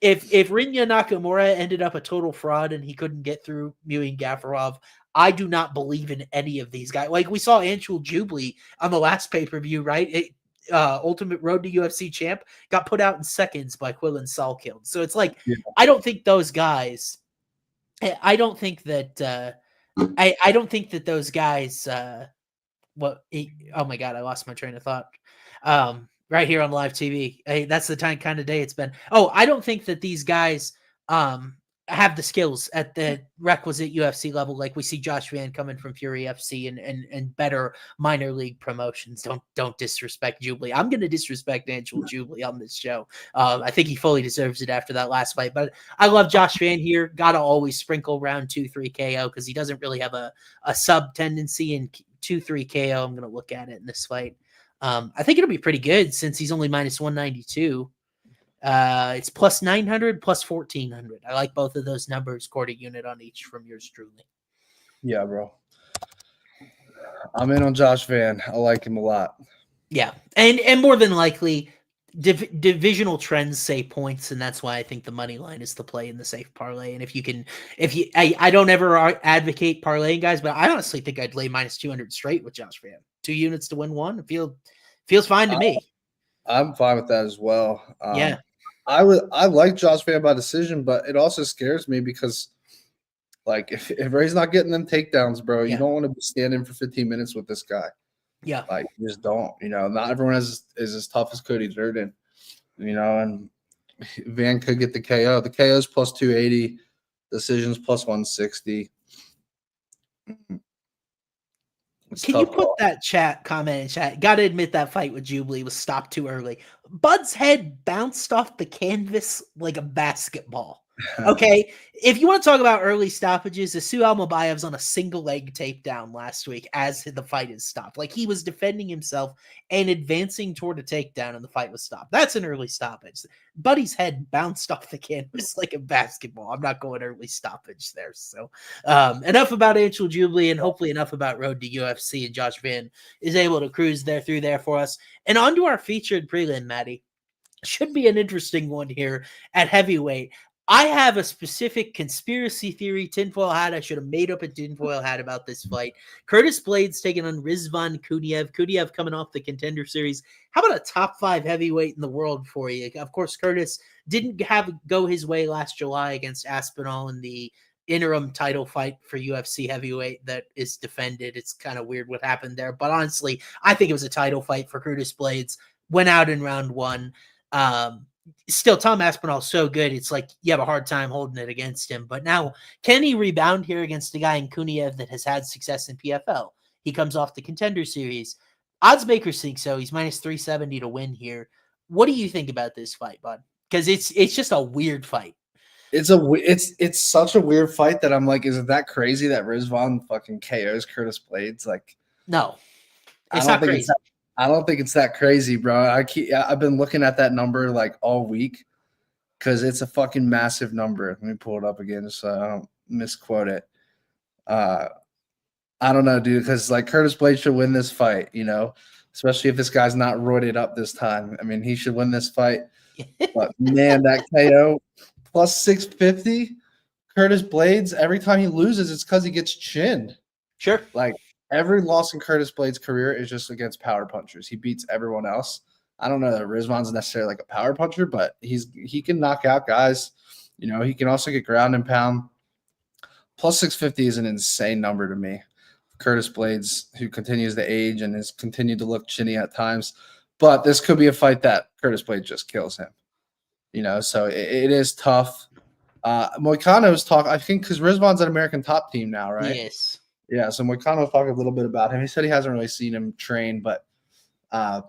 If Rinya Nakamura ended up a total fraud and he couldn't get through Muin Gafarov, I do not believe in any of these guys. Like we saw Anshul Jubilee on the last pay-per-view, right? Ultimate Road to UFC champ got put out in seconds by Quillen Salkild. So it's like, I don't think those guys, I don't think that I don't think that those guys oh my god, I lost my train of thought. Right here on live TV. Hey, that's the kind of day it's been. Oh, I don't think that these guys have the skills at the requisite UFC level. Like we see Josh Van coming from Fury FC and better minor league promotions. Don't disrespect Jubilee. I'm going to disrespect Angel Jubilee on this show. I think he fully deserves it after that last fight. But I love Josh Van here. Got to always sprinkle round 2-3 KO because he doesn't really have a sub tendency in 2-3 KO. I'm going to look at it in this fight. I think it'll be pretty good since he's only -192. It's +900, +1400. I like both of those numbers, quarter unit on each from yours truly. Yeah, bro. I'm in on Josh Van. I like him a lot. Yeah, and more than likely, divisional trends say points, and that's why I think the money line is the play in the safe parlay. And I don't ever advocate parlaying, guys, but I honestly think I'd lay -200 straight with Josh Van. 2 units to win one. Feels fine to me. I'm fine with that as well. Yeah. I like Josh Van by decision, but it also scares me because, like, if Ray's not getting them takedowns, bro, you don't want to be standing for 15 minutes with this guy. Yeah, like you just don't. Not everyone is as tough as Cody Durden. And Van could get the KO. The KO is +280, decisions +160. Can you put that comment in chat? Got to admit that fight with Jubilee was stopped too early. Bud's head bounced off the canvas like a basketball. Okay, if you want to talk about early stoppages, Asu Almabayev's on a single leg takedown last week as the fight is stopped. Like he was defending himself and advancing toward a takedown, and the fight was stopped. That's an early stoppage. Buddy's head bounced off the canvas like a basketball. I'm not going early stoppage there. So enough about Angel Jubilee, and hopefully enough about Road to UFC. And Josh Van is able to cruise through there for us. And on to our featured prelim, Matty. Should be an interesting one here at heavyweight. I have a specific conspiracy theory, tinfoil hat. I should have made up a tinfoil hat about this fight. Curtis Blaydes taking on Rizvan Kuniev. Kuniev coming off the Contender Series. How about a top 5 heavyweight in the world for you? Of course, Curtis didn't go his way last July against Aspinall in the interim title fight for UFC heavyweight that is defended. It's kind of weird what happened there. But honestly, I think it was a title fight for Curtis Blaydes. Went out in round 1. Still, Tom Aspinall's so good, it's like you have a hard time holding it against him. But now, can he rebound here against a guy in Kuniev that has had success in PFL? He comes off the Contender Series. Odds makers think so. He's -370 to win here. What do you think about this fight, bud? Because it's just a weird fight. It's such a weird fight that I'm like, is it that crazy that Rizvan fucking KOs Curtis Blaydes? Like, no, it's not crazy. I don't think it's that crazy, bro. I've been looking at that number like all week because it's a fucking massive number. Let me pull it up again so I don't misquote it. I don't know, dude, because like Curtis Blaydes should win this fight, especially if this guy's not roided up this time. I mean, he should win this fight. But man, that KO plus 650, Curtis Blaydes, every time he loses, it's because he gets chinned. Sure. Like every loss in Curtis Blaydes' career is just against power punchers. He beats everyone else. I don't know that Rizvan's necessarily like a power puncher, but he can knock out guys. He can also get ground and pound. Plus 650 is an insane number to me. Curtis Blaydes, who continues to age and has continued to look chinny at times. But this could be a fight that Curtis Blaydes just kills him. So it is tough. Moicano's talk, I think, because Rizvan's an American top team now, right? Yes. Yeah, so Moicano's talking a little bit about him. He said he hasn't really seen him train, but that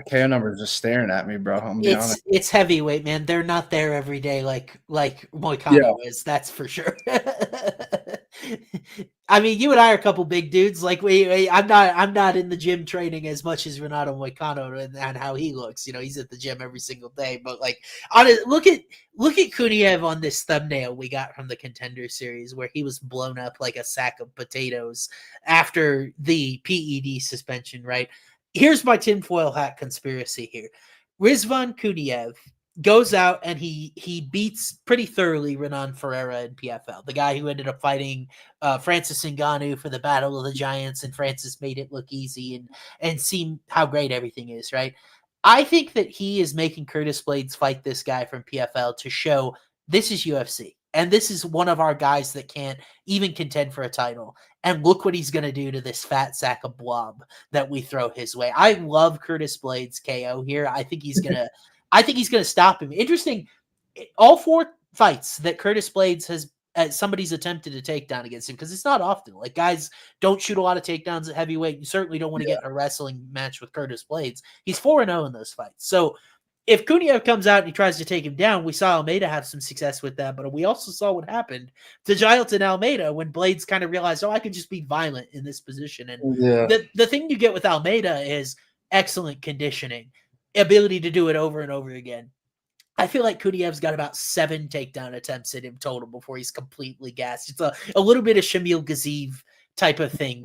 KO number is just staring at me, bro. I'm gonna be honest. It's heavyweight, man. They're not there every day like Moicano is. That's for sure. I mean, you and I are a couple big dudes. Like I'm not in the gym training as much as Renato Moicano and how he looks. He's at the gym every single day. But like, look at Kuniev on this thumbnail we got from the Contender Series, where he was blown up like a sack of potatoes after the PED suspension. Right. Here's my tinfoil hat conspiracy here. Rizvan Kuniev goes out and he beats pretty thoroughly Renan Ferreira in PFL, the guy who ended up fighting Francis Ngannou for the Battle of the Giants, and Francis made it look easy and seem how great everything is, right? I think that he is making Curtis Blaydes fight this guy from PFL to show this is UFC. And this is one of our guys that can't even contend for a title. And look what he's going to do to this fat sack of blob that we throw his way. I love Curtis Blaydes' KO here. I think he's going to stop him. Interesting. All 4 fights that Curtis Blaydes has somebody's attempted a takedown against him, because it's not often. Like, guys don't shoot a lot of takedowns at heavyweight. You certainly don't want to get in a wrestling match with Curtis Blaydes. He's 4-0 in those fights. So if Kuniev comes out and he tries to take him down, we saw Almeida have some success with that, but we also saw what happened to Jailton Almeida when Blaydes kind of realized, I could just be violent in this position. And the thing you get with Almeida is excellent conditioning, ability to do it over and over again. I feel like Kuniev's got about 7 takedown attempts at him total before he's completely gassed. It's a little bit of Shamil Gaziev type of thing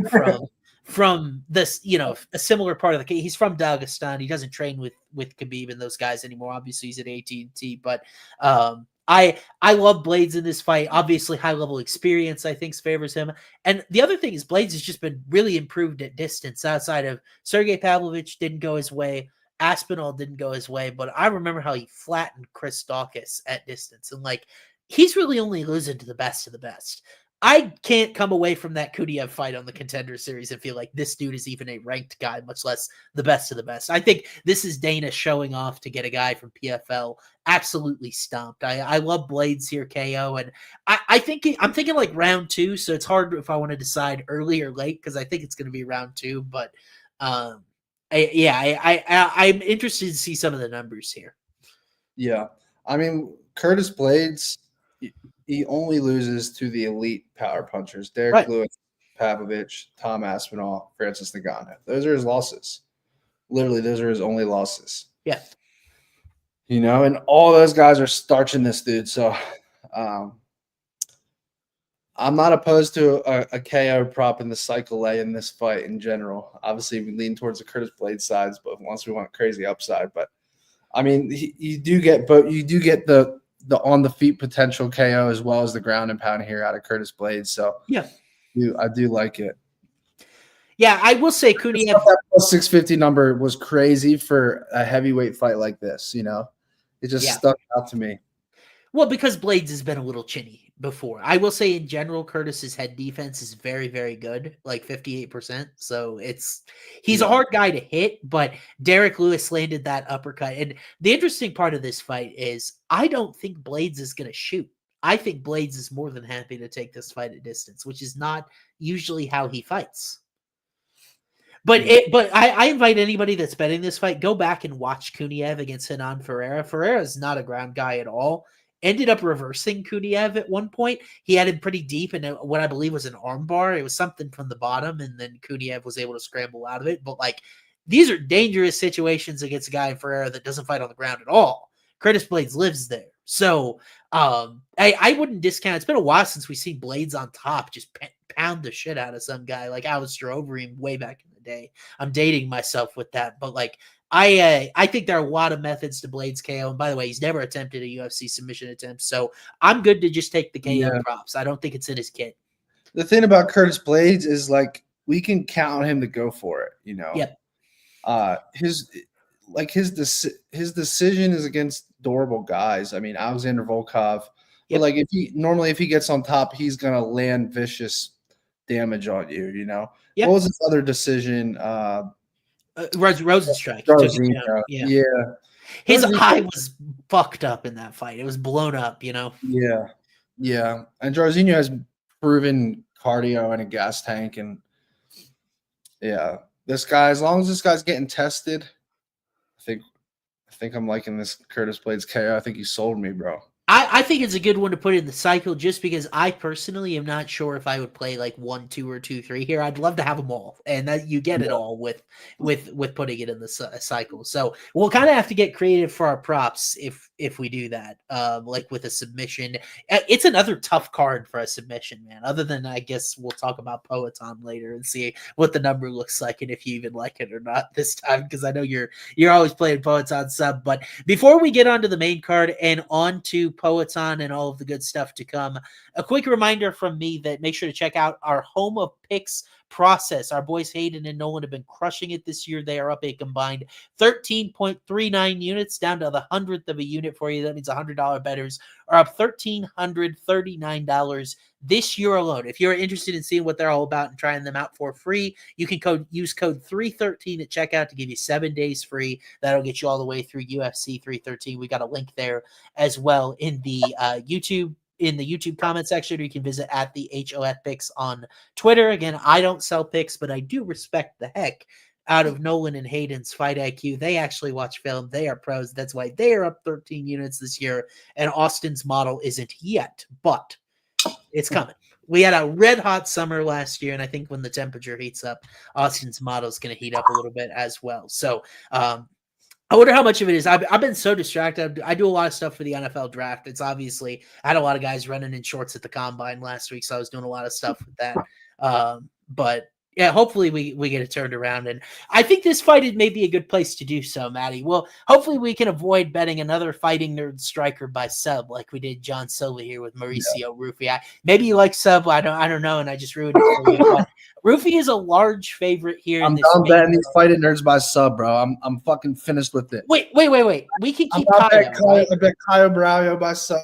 from this, a similar part of the case. He's from Dagestan. He doesn't train with Khabib and those guys anymore. Obviously, he's at AT&T, but I love Blaydes in this fight. Obviously, high level experience I think favors him. And the other thing is Blaydes has just been really improved at distance. Outside of Sergey Pavlovich didn't go his way, Aspinall didn't go his way, but I remember how he flattened Chris Daukaus at distance, and like he's really only losing to the best of the best. I can't come away from that Kuniev fight on the Contender Series and feel like this dude is even a ranked guy, much less the best of the best. I think this is Dana showing off to get a guy from PFL absolutely stomped. I love Blaydes here, KO, and I'm thinking like round 2, so it's hard if I want to decide early or late because I think it's going to be round 2, but I'm interested to see some of the numbers here. Yeah, I mean Curtis Blaydes, he only loses to the elite power punchers: Derek Lewis, Pavlovich, Tom Aspinall, Francis Ngannou. Those are his losses. Literally, those are his only losses. Yeah. And all those guys are starching this dude. So I'm not opposed to a KO prop in the cycle A in this fight in general. Obviously, we lean towards the Curtis Blaydes sides, but once we want crazy upside. But I mean, you do get the on the feet potential KO as well as the ground and pound here out of Curtis Blaydes. So yeah, I do like it. Yeah, I will say Kuniev. That plus 650 number was crazy for a heavyweight fight like this. It just stuck out to me. Well, because Blaydes has been a little chinny before. I will say in general, Curtis's head defense is very, very good, like 58%. So he's a hard guy to hit, but Derek Lewis landed that uppercut. And the interesting part of this fight is I don't think Blaydes is going to shoot. I think Blaydes is more than happy to take this fight at distance, which is not usually how he fights. But I invite anybody that's betting this fight, go back and watch Kuniev against Renan Ferreira. Ferreira is not a ground guy at all. Ended up reversing Kuniev at one point. He had him pretty deep in what I believe was an armbar. It was something from the bottom, and then Kuniev was able to scramble out of it. But like, these are dangerous situations against a guy in Ferreira that doesn't fight on the ground at all. Curtis Blaydes lives there. So I wouldn't discount. It's been a while since we've seen Blaydes on top just pound the shit out of some guy like Alistair Overeem way back in the day. I'm dating myself with that, but like I think there are a lot of methods to Blaydes KO. And by the way, he's never attempted a UFC submission attempt, so I'm good to just take the KO props. I don't think it's in his kit. The thing about Curtis Blaydes is like we can count on him to go for it. You know. Yep. His decision is against durable guys. I mean, Alexander Volkov. But like if he gets on top, he's gonna land vicious damage on you. You know. Yep. What was his other decision? Rosenstrike. Yeah. His eye was fucked up in that fight. It was blown up. You know. Yeah. And Jairzinho has proven cardio and a gas tank, and this guy, as long as this guy's getting tested, I think I'm liking this Curtis Blaydes KO. I think he sold me, bro. I think it's a good one to put in the cycle just because I personally am not sure if I would play like 1, 2, or 2, 3 here. I'd love to have them all, and that you get it all with putting it in the cycle. So we'll kind of have to get creative for our props if we do that. Like with a submission, it's another tough card for a submission, man. Other than I guess we'll talk about Poetan later and see what the number looks like and if you even like it or not this time, because I know you're always playing Poetan sub. But before we get onto the main card and onto Poetan and all of the good stuff to come, a quick reminder from me that make sure to check out our home of picks process. Our boys Hayden and Nolan have been crushing it this year. They are up a combined 13.39 units, down to the 100th of a unit for you. That means $100 bettors are up $1,339 this year alone. If you're interested in seeing what they're all about and trying them out for free, you can use code 313 at checkout to give you 7 days free. That'll get you all the way through UFC 313. We got a link there as well in the YouTube comment section, or you can visit at the HOF Picks on Twitter. Again, I don't sell picks, but I do respect the heck out of Nolan and Hayden's fight IQ. They actually watch film. They are pros. That's why they are up 13 units this year. And Austin's model isn't yet, but it's coming. We had a red hot summer last year, and I think when the temperature heats up, Austin's model is going to heat up a little bit as well. So, I wonder how much of it is. I've been so distracted. I do a lot of stuff for the NFL draft. It's obviously, I had a lot of guys running in shorts at the combine last week, so I was doing a lot of stuff with that. But yeah, hopefully we get it turned around. And I think this fight may be a good place to do so, Matty. Well, hopefully we can avoid betting another fighting nerd striker by sub like we did John Silva here with Mauricio Ruffy. Maybe you like sub. I don't know, and I just ruined it for you. But Ruffy is a large favorite here. I'm done betting these fighting nerds by sub, bro. I'm fucking finished with it. Wait. We can keep Caio. I bet Caio Bravo by sub.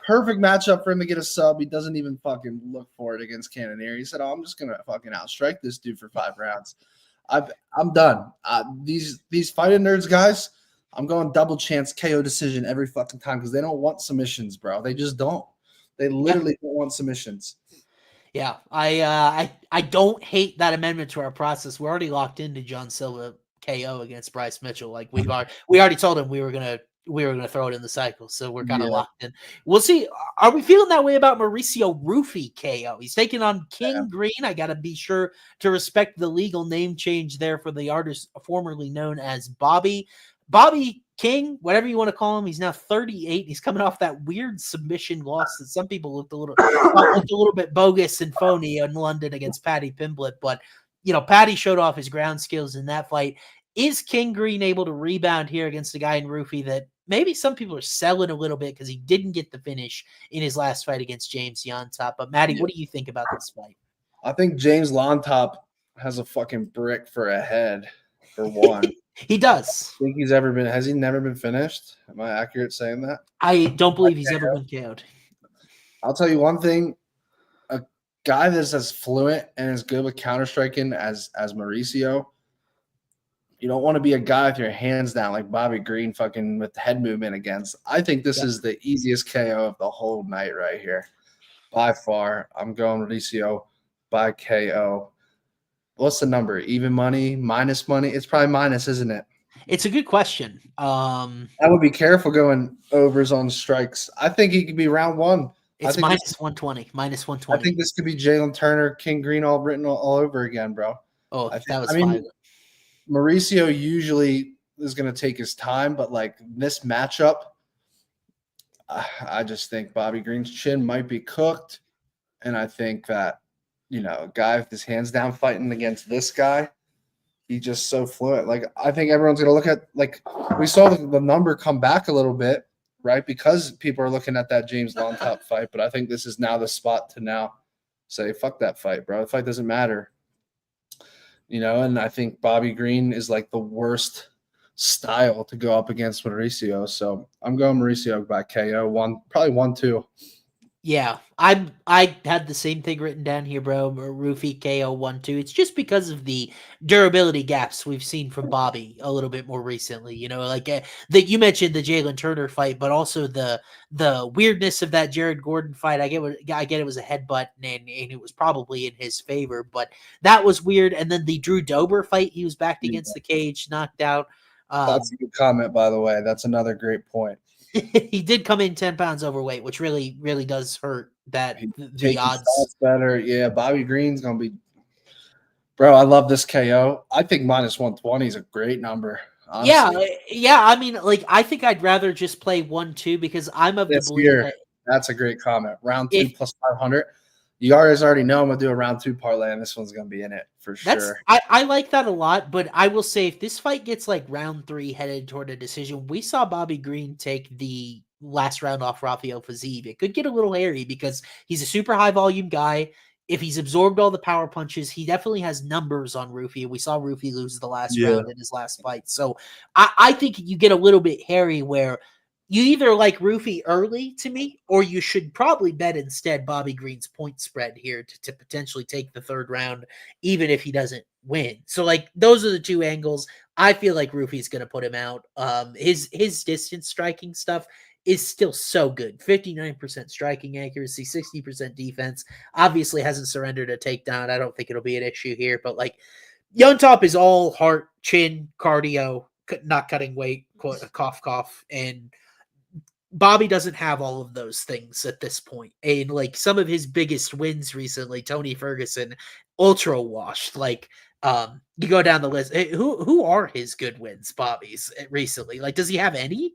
Perfect matchup for him to get a sub. He doesn't even fucking look for it against Castaneda. He said, "Oh, I'm just gonna fucking outstrike this dude for 5 rounds." I'm done. These fighting nerds guys, I'm going double chance KO decision every fucking time because they don't want submissions, bro. They just don't. They literally don't want submissions. Yeah, I don't hate that amendment to our process. We're already locked into John Silva KO against Bryce Mitchell. Like we already told him we were gonna throw it in the cycle, so we're kind of locked in. We'll see. Are we feeling that way about Mauricio Ruffy KO? He's taking on King Green. I got to be sure to respect the legal name change there for the artist formerly known as Bobby King, whatever you want to call him. He's now 38. He's coming off that weird submission loss that some people looked a little bit bogus and phony in London against Paddy Pimblett. But Paddy showed off his ground skills in that fight. Is King Green able to rebound here against a guy in Ruffy that maybe some people are selling a little bit because he didn't get the finish in his last fight against James Yontop? But Matty, what do you think about this fight? I think James Yontop has a fucking brick for a head, for one. He does. I think has he never been finished? Am I accurate saying that? I don't believe he's ever been KO'd. I'll tell you one thing. A guy that's as fluent and as good with counter-striking as Mauricio, you don't want to be a guy with your hands down like Bobby Green fucking with head movement against. I think this is the easiest KO of the whole night right here. By far, I'm going Mauricio by KO. What's the number? Even money? Minus money? It's probably minus, isn't it? It's a good question. I would be careful going overs on strikes. I think he could be round one. It's minus 120. Minus 120. I think this could be Jalen Turner, King Green all written all over again, bro. Oh, that was fine. Mauricio usually is going to take his time, but like this matchup, I just think Bobby Green's chin might be cooked. And I think that, a guy with his hands down fighting against this guy, he's just so fluent. Like, I think everyone's going to look at, like, we saw the number come back a little bit, right? Because people are looking at that James Longtop fight. But I think this is now the spot to now say, fuck that fight, bro. The fight doesn't matter. And I think Bobby Green is like the worst style to go up against Mauricio. So I'm going Mauricio by KO, probably 1-2. Yeah, I had the same thing written down here, bro. Ruffy KO 1-2. It's just because of the durability gaps we've seen from Bobby a little bit more recently. Like that you mentioned the Jalen Turner fight, but also the weirdness of that Jared Gordon fight. I get it was a headbutt and it was probably in his favor, but that was weird. And then the Drew Dober fight, he was backed against the cage, knocked out. That's a good comment, by the way. That's another great point. He did come in 10 pounds overweight, which really, really does hurt the odds. Better. Yeah, Bobby Green's going to be – bro, I love this KO. I think minus 120 is a great number. Honestly. Yeah. I mean, like, I think I'd rather just play 1-2 because I'm of the belief that's a great comment. Round 2 plus 500. You guys already know I'm going to do a round 2 parlay, and this one's going to be in it for sure. I like that a lot, but I will say if this fight gets like round 3 headed toward a decision, we saw Bobby Green take the last round off Rafael Fiziev. It could get a little hairy because he's a super high volume guy. If he's absorbed all the power punches, he definitely has numbers on Ruffy. We saw Ruffy lose the last round in his last fight. So I think you get a little bit hairy where you either like Ruffy early to me, or you should probably bet instead Bobby Green's point spread here to potentially take the 3rd round, even if he doesn't win. So like those are the 2 angles. I feel like Ruffy's going to put him out. His distance striking stuff is still so good. 59% striking accuracy, 60% defense. Obviously hasn't surrendered a takedown. I don't think it'll be an issue here, but like Young Top is all heart, chin, cardio, not cutting weight, cough, and Bobby doesn't have all of those things at this point. And like some of his biggest wins recently, Tony Ferguson, ultra washed. Like you go down the list. Who are his good wins, Bobby's recently? Like, does he have any?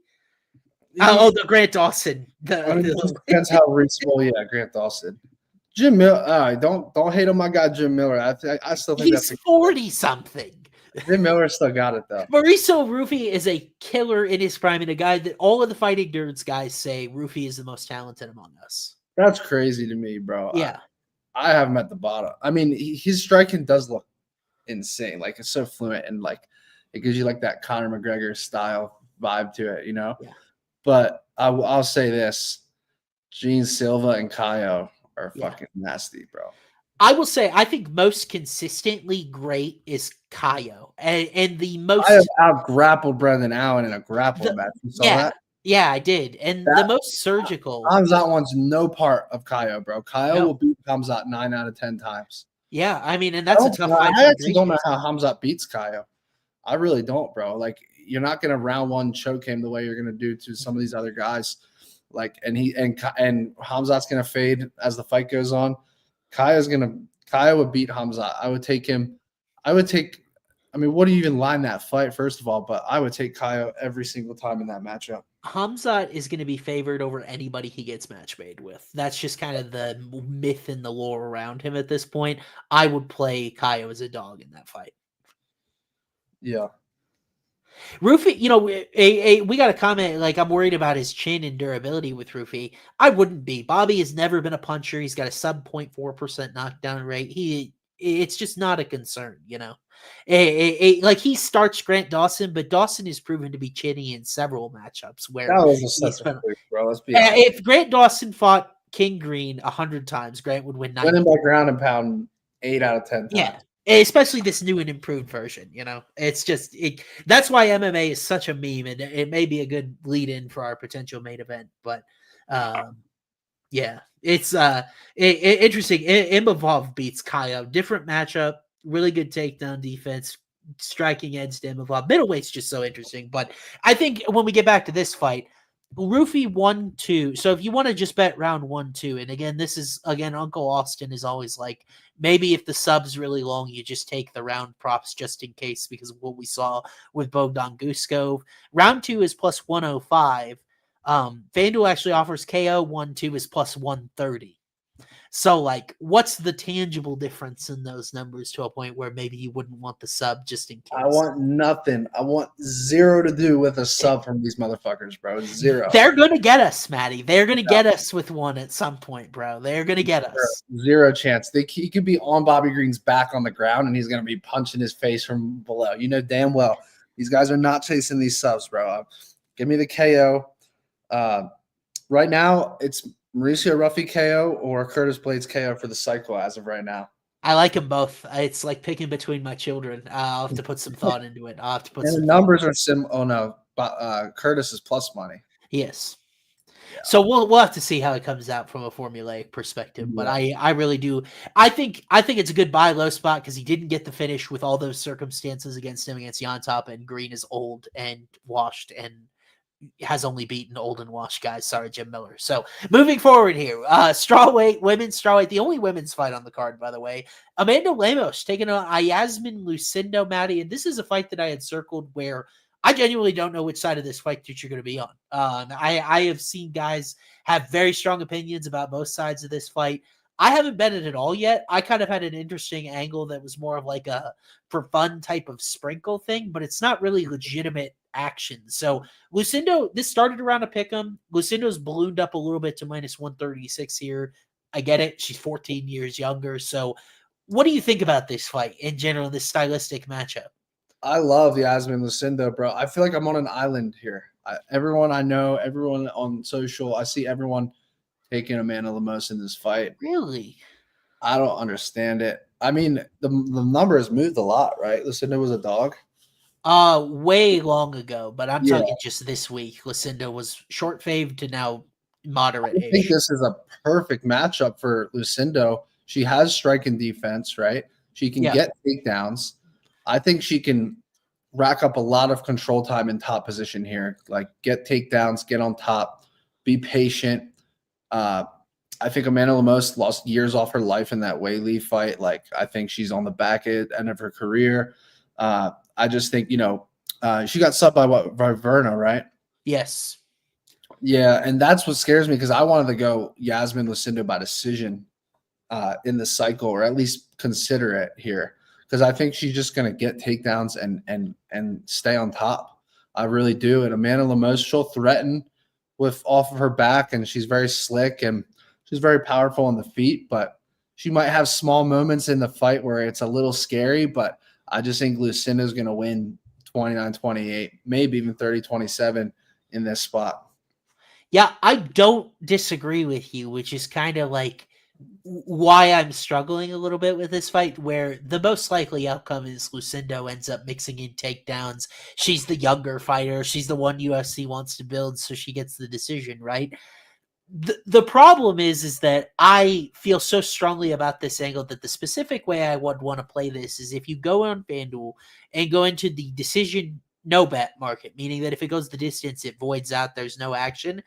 The Grant Dawson. Depends how reasonable. Yeah, Grant Dawson. Jim Miller. Don't hate on my guy Jim Miller. I still think he's 40 something. Jim Miller still got it though. Mauricio Ruffy is a killer in his prime and a guy that all of the fighting nerds guys say Ruffy is the most talented among us. That's crazy to me, bro. Yeah. I have him at the bottom. I mean, his striking does look insane. Like it's so fluent and like it gives you like that Conor McGregor style vibe to it, Yeah. But I'll say this: Gene Silva and Caio are fucking nasty, bro. I will say I think most consistently great is Caio, and the most I have out grappled Brendan Allen in a grapple match. You saw that? Yeah, I did. And the most surgical. Hamzat wants no part of Caio, bro. Caio will beat Hamzat 9 out of 10 times. Yeah, I mean, and that's a tough fight. I actually don't know how Hamzat beats Caio. I really don't, bro. Like, you're not gonna round 1 choke him the way you're gonna do to some of these other guys. Like, and Hamzat's gonna fade as the fight goes on. Caio would beat Hamzat. I would take him. I mean, what do you even line that fight, first of all? But I would take Caio every single time in that matchup. Hamzat is going to be favored over anybody he gets match made with. That's just kind of the myth and the lore around him at this point. I would play Caio as a dog in that fight. Yeah. Ruffy, we got a comment like I'm worried about his chin and durability with Ruffy. I wouldn't be. Bobby has never been a puncher. He's got a sub 0.4% knockdown rate. It's just not a concern, like he starts Grant Dawson, but Dawson is proven to be chinny in several matchups where that was such a quick, bro. Let's be honest. If Grant Dawson fought King Green 100 times, Grant would win 90. Winning by ground and pound 8 out of 10 times. Yeah. Especially this new and improved version, it's just that's why MMA is such a meme, and it may be a good lead in for our potential main event. But it's interesting. Imavov beats Caio, different matchup, really good takedown defense, striking edge to Imavov. Middleweight's just so interesting. But I think when we get back to this fight, Ruffy 1-2. So if you want to just bet round 1-2, and again, Uncle Austin is always like, maybe if the sub's really long, you just take the round props just in case because of what we saw with Bogdan Guskov. Round 2 is plus 105. FanDuel actually offers KO 1-2 is plus 130. So, like, what's the tangible difference in those numbers to a point where maybe you wouldn't want the sub just in case? I want nothing. I want zero to do with a sub from these motherfuckers, bro. Zero. They're going to get us, Matty. They're going to get us with one at some point, bro. They're going to get us. Zero chance. He could be on Bobby Green's back on the ground, and he's going to be punching his face from below. You know damn well these guys are not chasing these subs, bro. Give me the KO. Right now, it's Mauricio Ruffy KO or Curtis Blaydes KO for the cycle as of right now. I like them both. It's like picking between my children. I'll have to put some thought into it. I'll have to put and some the numbers are Oh no, Curtis is plus money. Yes. Yeah. So we'll have to see how it comes out from a formulaic perspective. But I really do. I think it's a good buy low spot because he didn't get the finish with all those circumstances against him against Yontop, and Green is old and washed and has only beaten old and washed guys. Sorry, Jim Miller. So moving forward here, strawweight, women's strawweight, the only women's fight on the card, by the way. Amanda Lemos taking on Iasmin Lucindo, Matty, and this is a fight that I had circled where I genuinely don't know which side of this fight that you're going to be on. I have seen guys have very strong opinions about both sides of this fight. I haven't bet it at all yet. I kind of had an interesting angle that was more of like a for fun type of sprinkle thing, but it's not really legitimate action. So Lucindo, this started around a pick'em. Lucindo's ballooned up a little bit to minus 136 here. I get it. She's 14 years younger. So what do you think about this fight in general, this stylistic matchup? I love Yasmin Lucindo, bro. I feel like I'm on an island here. Everyone I know, everyone on social, I see everyone taking Amanda Lemos in this fight. Really? I don't understand it. I mean, the number has moved a lot, right? Lucindo was a dog. Way long ago, but I'm talking just this week. Lucindo was short fave to now moderate. I think this is a perfect matchup for Lucindo. She has strike and defense, right? She can get takedowns. I think she can rack up a lot of control time in top position here. Like get takedowns, get on top, be patient. I think Amanda Lemos lost years off her life in that Weili fight. Like I think she's on the back end of her career. I just think, she got subbed by Bruno, right? Yes. Yeah, and that's what scares me because I wanted to go Yasmin Lucindo by decision in the cycle, or at least consider it here. Because I think she's just going to get takedowns and stay on top. I really do. And Amanda Lemos, she'll threaten with off of her back, and she's very slick and she's very powerful on the feet. But she might have small moments in the fight where it's a little scary. But I just think Lucindo's going to win 29-28, maybe even 30-27 in this spot. Yeah, I don't disagree with you, which is kind of like why I'm struggling a little bit with this fight, where the most likely outcome is Lucindo ends up mixing in takedowns. She's the younger fighter. She's the one UFC wants to build, so she gets the decision, right? The problem is that I feel so strongly about this angle that the specific way I would want to play this is if you go on FanDuel and go into the decision no bet market, meaning that if it goes the distance, it voids out, there's no action.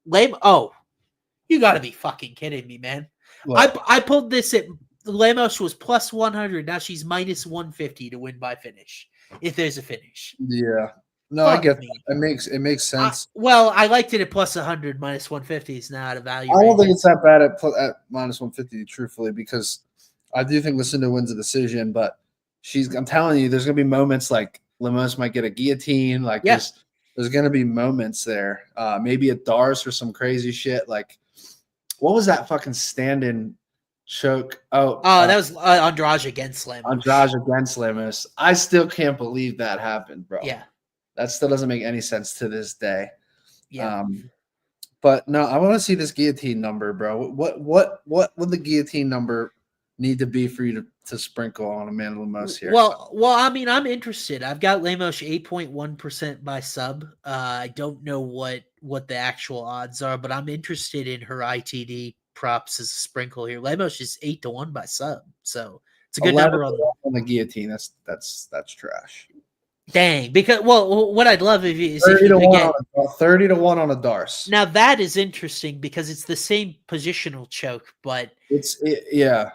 You got to be fucking kidding me, man. I pulled this at Lemos was plus 100. Now she's minus 150 to win by finish if there's a finish. Yeah. No, I get that. It makes sense. I liked it at plus 100. Minus 150 is now out of value. I don't think it's that bad at minus 150, truthfully, because I do think Lucindo wins a decision, but I'm telling you, there's going to be moments like Lemos might get a guillotine. Like there's going to be moments there. Maybe a Dars or some crazy shit. Like, what was that fucking stand-in choke? That was Andrade against Lemos. Andrade against Lemos. I still can't believe that happened, bro. Yeah. That still doesn't make any sense to this day. Yeah. But no, I want to see this guillotine number, bro. What would the guillotine number need to be for you to sprinkle on Amanda Lemos here? Well, I mean, I'm interested. I've got Lemos 8.1% by sub. I don't know what the actual odds are, but I'm interested in her ITD props as a sprinkle here. Lemos is 8-1 by sub, so it's a good number on the guillotine. That's trash. Dang, because what I'd love is 30-1 on a Dars. Now that is interesting because it's the same positional choke, but yeah.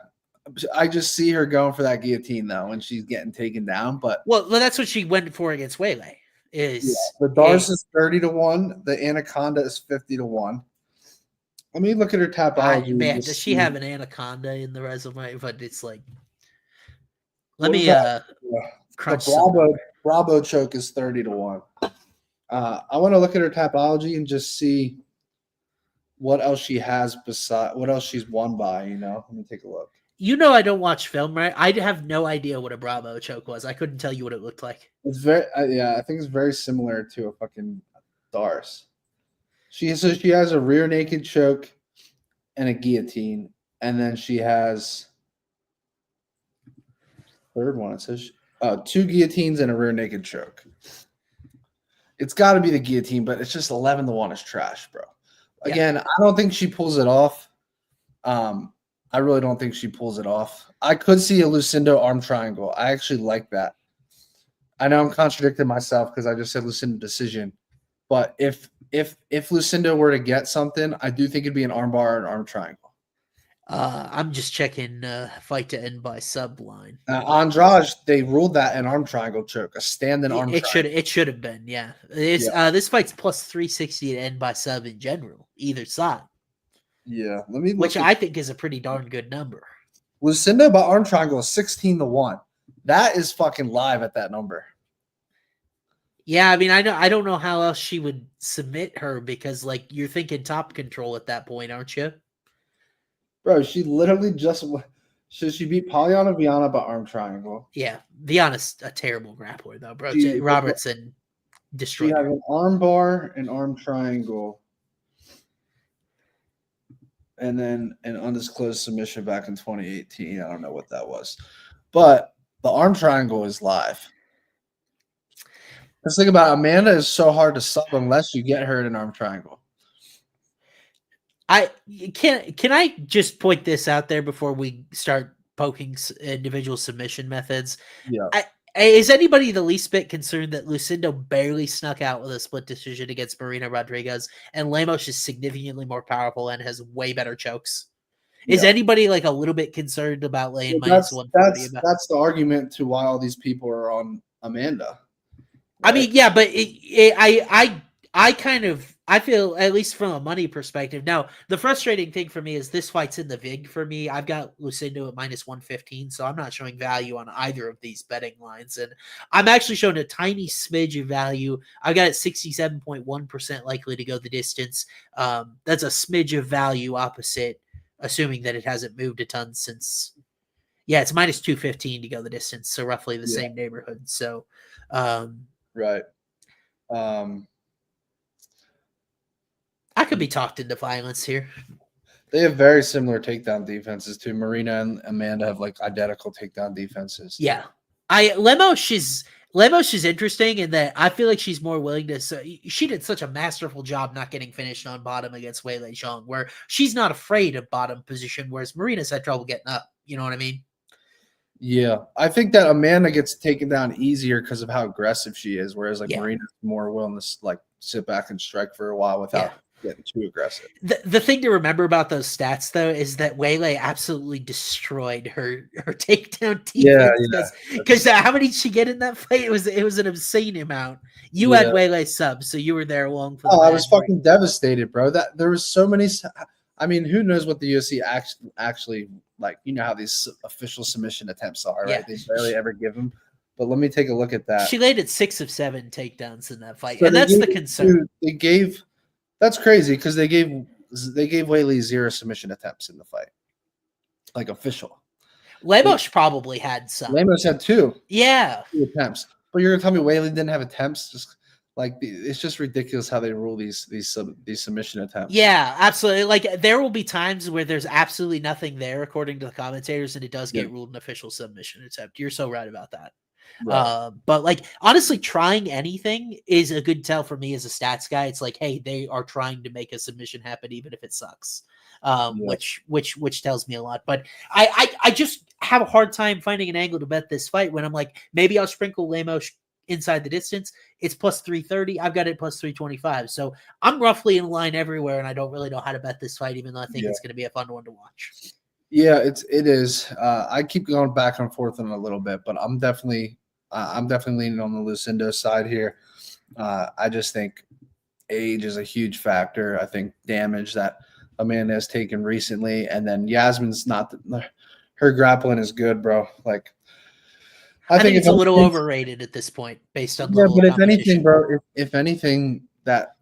I just see her going for that guillotine though, when she's getting taken down. But well, that's what she went for against Weili. The Dars is 30-1. The Anaconda is 50-1. Let me look at her tapology. Man, does she have an anaconda in the resume? But it's like, let What me crunch the Bravo choke is 30-1. I want to look at her tapology and just see what else she has what else she's won by. Let me take a look. I don't watch film, right? I have no idea what a Bravo choke was. I couldn't tell you what it looked like. It's very, I think it's very similar to a fucking Dars. She has a rear naked choke and a guillotine, and then she has third one. It says 2 guillotines and a rear naked choke. It's got to be the guillotine, but it's just 11-1 is trash, bro. Again, I don't think she pulls it off. I really don't think she pulls it off. I could see a Lucindo arm triangle. I actually like that. I know I'm contradicting myself because I just said Lucindo decision, but if Lucindo were to get something, I do think it'd be an arm bar or an arm triangle. I'm just checking fight to end by sub line. Andrade, they ruled that an arm triangle choke, a standing arm triangle. It should have been, yeah. This fight's plus 360 to end by sub in general, either side. Yeah, which I think is a pretty darn good number. Lucindo by arm triangle is 16-1. That is fucking live at that number. Yeah, I mean, I don't know how else she would submit her because, like, you're thinking top control at that point, aren't you? Bro, she literally she beat Polyana Viana by arm triangle. Yeah, Viana's a terrible grappler though, bro. Robertson destroyed her. She had an arm bar, an arm triangle, and then an undisclosed submission back in 2018. I don't know what that was. But the arm triangle is live. Let's think about it. Amanda is so hard to sub unless you get her in an arm triangle. Can I just point this out there before we start poking individual submission methods? Yeah. Is anybody the least bit concerned that Lucindo barely snuck out with a split decision against Marina Rodriguez and Lemos is significantly more powerful and has way better chokes? Is anybody like a little bit concerned about laying minus 140? That's the argument to why all these people are on Amanda. Right? I mean, yeah, but I feel, at least from a money perspective. Now, the frustrating thing for me is this fight's in the VIG for me. I've got Lucindo at minus 115, so I'm not showing value on either of these betting lines. And I'm actually showing a tiny smidge of value. I've got it 67.1% likely to go the distance. That's a smidge of value opposite, assuming that it hasn't moved a ton since. Yeah, it's minus 215 to go the distance, so roughly the same neighborhood. So, right. I could be talked into violence here. They have very similar takedown defenses too. Marina and Amanda have like identical takedown defenses. Yeah. Lemos is interesting in that I feel like she's more willing to. So she did such a masterful job not getting finished on bottom against Weili Zhang, where she's not afraid of bottom position, whereas Marina's had trouble getting up. You know what I mean? Yeah, I think that Amanda gets taken down easier because of how aggressive she is, whereas like Marina's more willing to like sit back and strike for a while without getting too aggressive. The thing to remember about those stats though is that Weili absolutely destroyed her takedown defense. Because how many did she get in that fight? It was an obscene amount. You had Weili subs, so you were there along for. I was fucking devastated, bro. That there was so many. I mean, who knows what the UFC actually like? You know how these official submission attempts are, right? They barely ever give them. But let me take a look at that. She laid at 6 of 7 takedowns in that fight, and that's the concern. That's crazy because they gave Weili 0 submission attempts in the fight, like official. Lemos probably had some. Lemos had 2. Yeah, 2 attempts. But you're gonna tell me Weili didn't have attempts? Just like it's just ridiculous how they rule these submission attempts. Yeah, absolutely. Like there will be times where there's absolutely nothing there, according to the commentators, and it does get ruled an official submission attempt. You're so right about that. Right. But like honestly, trying anything is a good tell for me as a stats guy. It's like, hey, they are trying to make a submission happen, even if it sucks. Which tells me a lot. But I just have a hard time finding an angle to bet this fight when I'm like, maybe I'll sprinkle Lemos inside the distance. It's plus 330. I've got it plus 325. So I'm roughly in line everywhere, and I don't really know how to bet this fight, even though I think it's going to be a fun one to watch. Yeah, it is. I keep going back and forth on it a little bit, but I'm definitely leaning on the Lucindo side here. I just think age is a huge factor. I think damage that Amanda has taken recently, and then Iasmin's not her grappling is good, bro. Like I think it's a little overrated at this point, based on but if anything, bro, if anything, that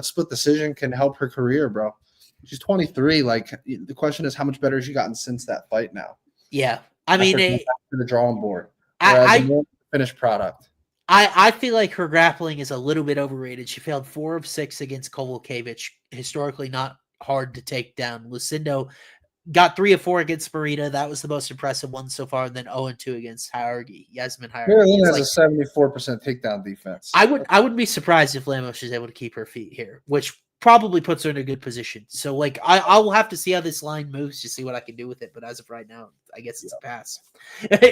split decision can help her career, bro. She's 23. Like the question is, how much better has she gotten since that fight? Now, yeah, I mean, to the drawing board. Finished product. I feel like her grappling is a little bit overrated. She failed 4 of 6 against Kovalkiewicz. Historically, not hard to take down. Lucindo got 3 of 4 against Pereira. That was the most impressive one so far. And then 0-2 against Iasmin. Maryland has a 74% takedown defense. I wouldn't be surprised if Lemos is able to keep her feet here, which probably puts her in a good position. So, like, I'll have to see how this line moves to see what I can do with it. But as of right now, I guess it's a pass.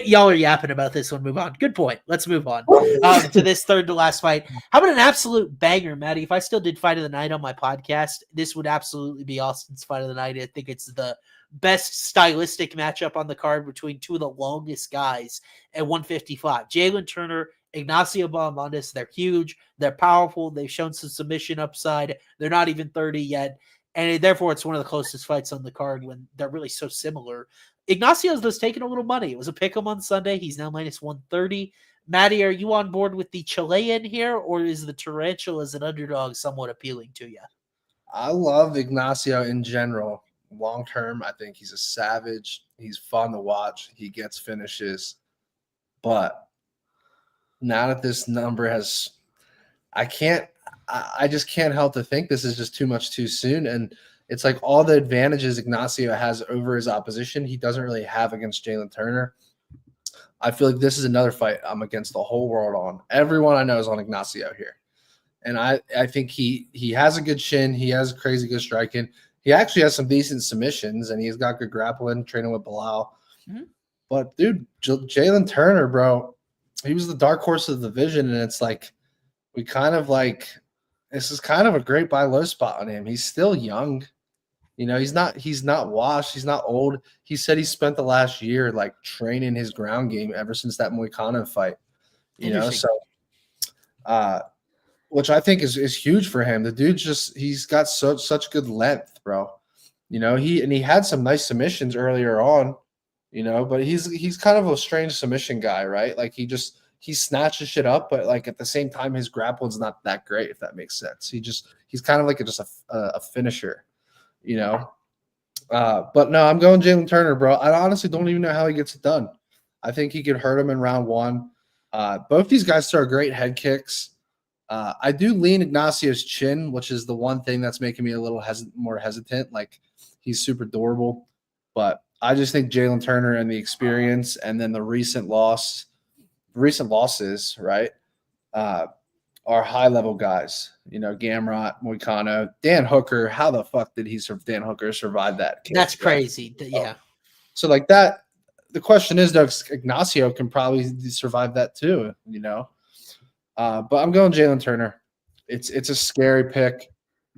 Y'all are yapping about this one. Move on. Good point. Let's move on to this third to last fight. How about an absolute banger, Matty? If I still did Fight of the Night on my podcast, this would absolutely be Austin's Fight of the Night. I think it's the best stylistic matchup on the card between two of the longest guys at 155. Jalen Turner, Ignacio Bahamondes. They're huge. They're powerful. They've shown some submission upside. They're not even 30 yet. And therefore, it's one of the closest fights on the card when they're really so similar. Ignacio's was taking a little money. It was a pick 'em on Sunday. He's now minus 130. Matty, are you on board with the Chilean here, or is the Tarantula as an underdog somewhat appealing to you? I love Ignacio in general. Long term, I think he's a savage. He's fun to watch. He gets finishes. But now that this number has, I just can't help to think this is just too much too soon. And it's like all the advantages Ignacio has over his opposition, he doesn't really have against Jalen Turner. I feel like this is another fight I'm against the whole world on. Everyone I know is on Ignacio here. And I think he has a good chin. He has crazy good striking. He actually has some decent submissions, and he's got good grappling, training with Leal. Mm-hmm. But, dude, Jalen Turner, bro, he was the dark horse of the division, and it's like we kind of like this is kind of a great buy low spot on him. He's still young. You know, he's not washed. He's not old. He said he spent the last year, like, training his ground game ever since that Moicano fight. You know, so which I think is huge for him. The dude he's got such good length, bro. You know, he had some nice submissions earlier on, you know, but he's kind of a strange submission guy, right? Like he snatches shit up, but like at the same time his grappling's not that great, if that makes sense. He's kind of like just a finisher, you know. But no, I'm going Jalen Turner, bro. I honestly don't even know how he gets it done. I think he could hurt him in round 1. Both these guys throw great head kicks. I do lean Ignacio's chin, which is the one thing that's making me a little more hesitant. Like he's super durable, but I just think Jalen Turner and the experience, and then the recent losses, right, are high level guys. You know, Gamrot, Moicano, Dan Hooker. How the fuck did Dan Hooker survive that case? That's crazy. Right? Yeah. So like that. The question is, though, Ignacio can probably survive that too. You know. But I'm going Jalen Turner. It's a scary pick,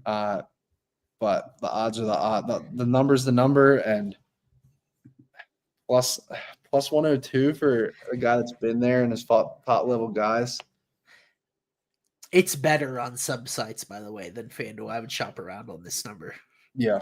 but the odds are the number's the number, and plus 102 for a guy that's been there and has fought top level guys. It's better on some sites, by the way, than FanDuel. I would shop around on this number. Yeah.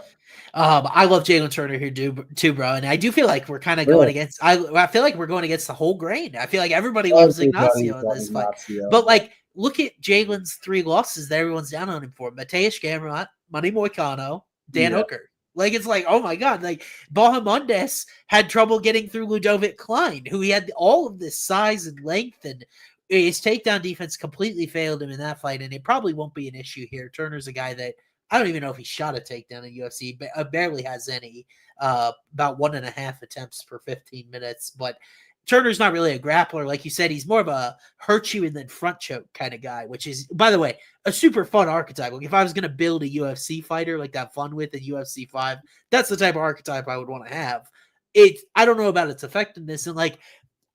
I love Jalen Turner here too, bro. And I do feel like we're kind of going against I feel like we're going against the whole grain. I feel like everybody loves Ignacio in this fight. But like look at Jalen's 3 losses that everyone's down on him for. Mateusz Gamrot, Manny Moicano, Dan Hooker. Like it's like, oh my God, like Bahamondes had trouble getting through Ludovic Klein, who he had all of this size and length, and his takedown defense completely failed him in that fight, and it probably won't be an issue here. Turner's a guy that I don't even know if he shot a takedown in UFC, but barely has any, about 1.5 attempts per 15 minutes. But Turner's not really a grappler. Like you said, he's more of a hurt you and then front choke kind of guy, which is, by the way, a super fun archetype. Like if I was going to build a UFC fighter like that fun with in UFC 5, that's the type of archetype I would want to have. I don't know about its effectiveness. And like,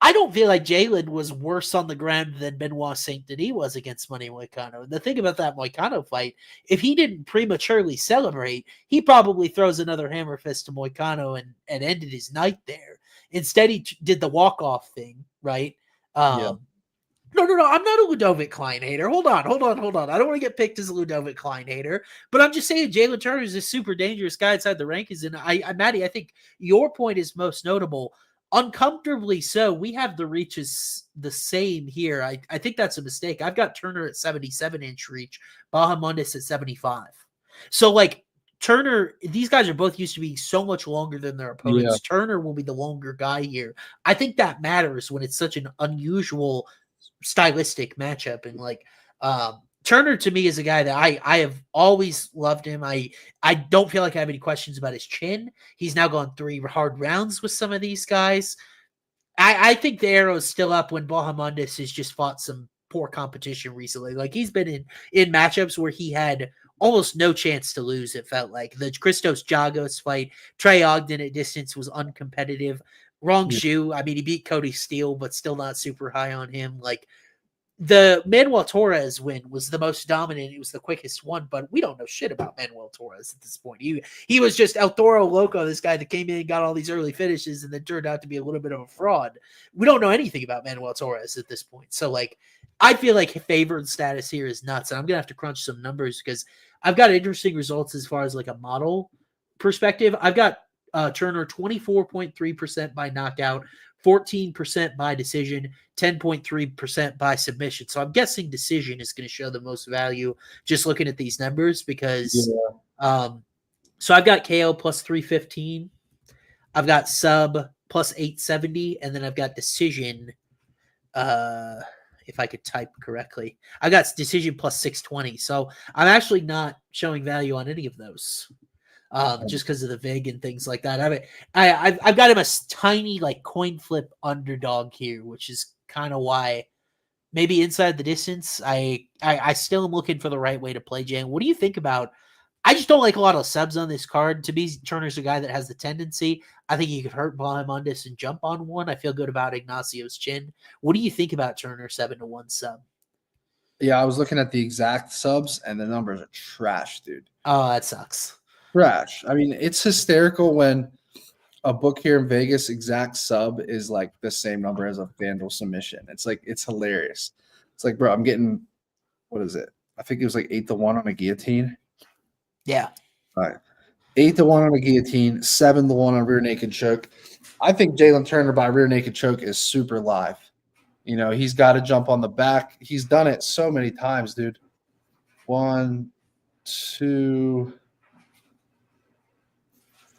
I don't feel like Jalen was worse on the ground than Benoit Saint Denis was against Manny Moicano. And the thing about that Moicano fight, if he didn't prematurely celebrate, he probably throws another hammer fist to Moicano and ended his night there. Instead, he did the walk-off thing, right? No. I'm not a Ludovic Klein hater. Hold on. I don't want to get picked as a Ludovic Klein hater, but I'm just saying Jalen Turner is a super dangerous guy inside the rankings. And Matty, I think your point is most notable. Uncomfortably so. We have the reaches the same here. I think that's a mistake. I've got Turner at 77-inch reach, Bahamondes at 75. So like Turner, these guys are both used to being so much longer than their opponents. Yeah. Turner will be the longer guy here. I think that matters when it's such an unusual stylistic matchup. And like Turner to me is a guy that I have always loved him. I don't feel like I have any questions about his chin. He's now gone 3 hard rounds with some of these guys. I think the arrow is still up when Bahamondes has just fought some poor competition recently. Like he's been in matchups where he had almost no chance to lose. It felt like the Christos Jagos fight, Trey Ogden at distance was uncompetitive. Wrong shoe. I mean, he beat Cody Steele, but still not super high on him. Like the Manuel Torres win was the most dominant. It was the quickest one, but we don't know shit about Manuel Torres at this point. He was just El Toro Loco, this guy that came in and got all these early finishes and then turned out to be a little bit of a fraud. We don't know anything about Manuel Torres at this point. So like, I feel like favored status here is nuts. And I'm going to have to crunch some numbers because I've got interesting results as far as like a model perspective. I've got Turner 24.3% by knockout, 14% by decision, 10.3% by submission. So I'm guessing decision is going to show the most value just looking at these numbers because so I've got KO plus 315. I've got sub plus 870, and then I've got decision if I could type correctly. I got decision plus 620. So I'm actually not showing value on any of those. Just because of the VIG and things like that. I mean, I've got him a tiny like coin flip underdog here, which is kind of why maybe inside the distance. I still am looking for the right way to play. Jan, what do you think about? I just don't like a lot of subs on this card. To me, Turner's a guy that has the tendency. I think he could hurt Bahamondes and jump on one. I feel good about Ignacio's chin. What do you think about Turner 7-1 sub? Yeah, I was looking at the exact subs and the numbers are trash, dude. Oh, that sucks. Trash. I mean, it's hysterical when a book here in Vegas exact sub is like the same number as a FanDuel submission. It's like, it's hilarious. It's like, bro, I'm getting, what is it? I think it was like 8-1 on a guillotine. Yeah. All right. 8-1 on a guillotine, 7-1 on rear naked choke. I think Jalen Turner by rear naked choke is super live. You know, he's got to jump on the back. He's done it so many times, dude. 1, 2,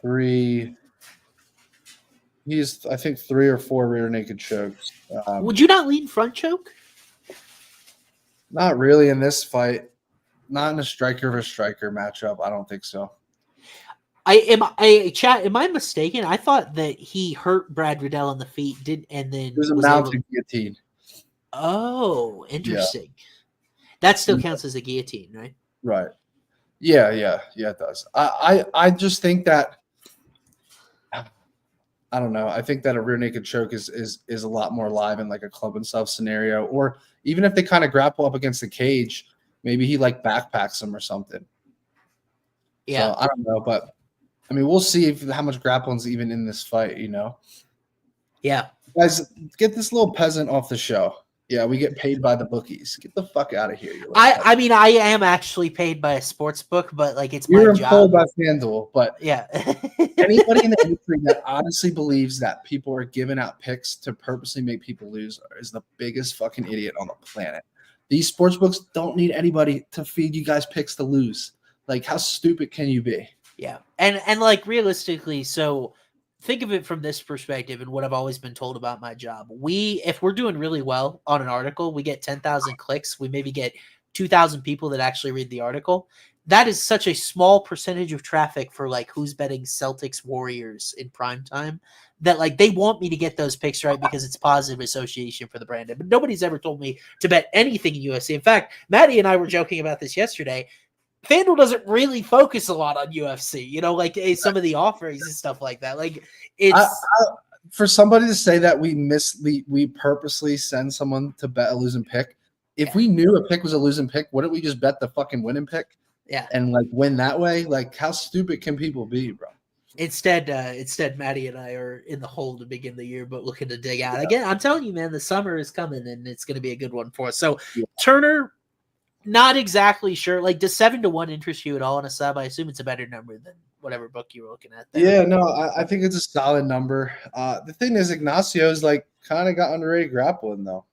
3. He's, I think, 3 or 4 rear naked chokes. Would you not lean front choke? Not really in this fight. Not in a striker versus striker matchup. I don't think so. Am I mistaken? I thought that he hurt Brad Riddell on the feet, and then there's a mounted guillotine. Oh, interesting. Yeah. That still counts as a guillotine, right? Right. Yeah, it does. I just think that I don't know. I think that a rear naked choke is a lot more live in like a club and stuff scenario, or even if they kind of grapple up against the cage, maybe he like backpacks him or something. Yeah, so, I don't know, but I mean, we'll see how much grappling's even in this fight. You know. Yeah, guys, get this little peasant off the show. Yeah, we get paid by the bookies. Get the fuck out of here. I mean, I am actually paid by a sports book, but like it's You're my job. You're employed by FanDuel, but yeah. Anybody in the industry that honestly believes that people are giving out picks to purposely make people lose is the biggest fucking idiot on the planet. These sports books don't need anybody to feed you guys picks to lose. Like, how stupid can you be? Yeah, and like realistically, so. Think of it from this perspective and what I've always been told about my job. If we're doing really well on an article, we get 10,000 clicks. We maybe get 2,000 people that actually read the article. That is such a small percentage of traffic for like who's betting Celtics Warriors in prime time that like they want me to get those picks right because it's positive association for the brand. But nobody's ever told me to bet anything in UFC. In fact, Matty and I were joking about this yesterday. FanDuel doesn't really focus a lot on UFC, you know, like some of the offerings and stuff like that. Like it's for somebody to say that we purposely send someone to bet a losing pick. If we knew a pick was a losing pick, wouldn't we just bet the fucking winning pick? Yeah. And like win that way? Like how stupid can people be, bro? Instead, Matty and I are in the hole to begin the year, but looking to dig out. Again, I'm telling you, man, the summer is coming and it's going to be a good one for us. So Turner, not exactly sure. Like, does 7-1 interest you at all in a sub? I assume it's a better number than whatever book you were looking at there. Yeah, no, I think it's a solid number. The thing is, Ignacio's like kind of got underrated grappling though.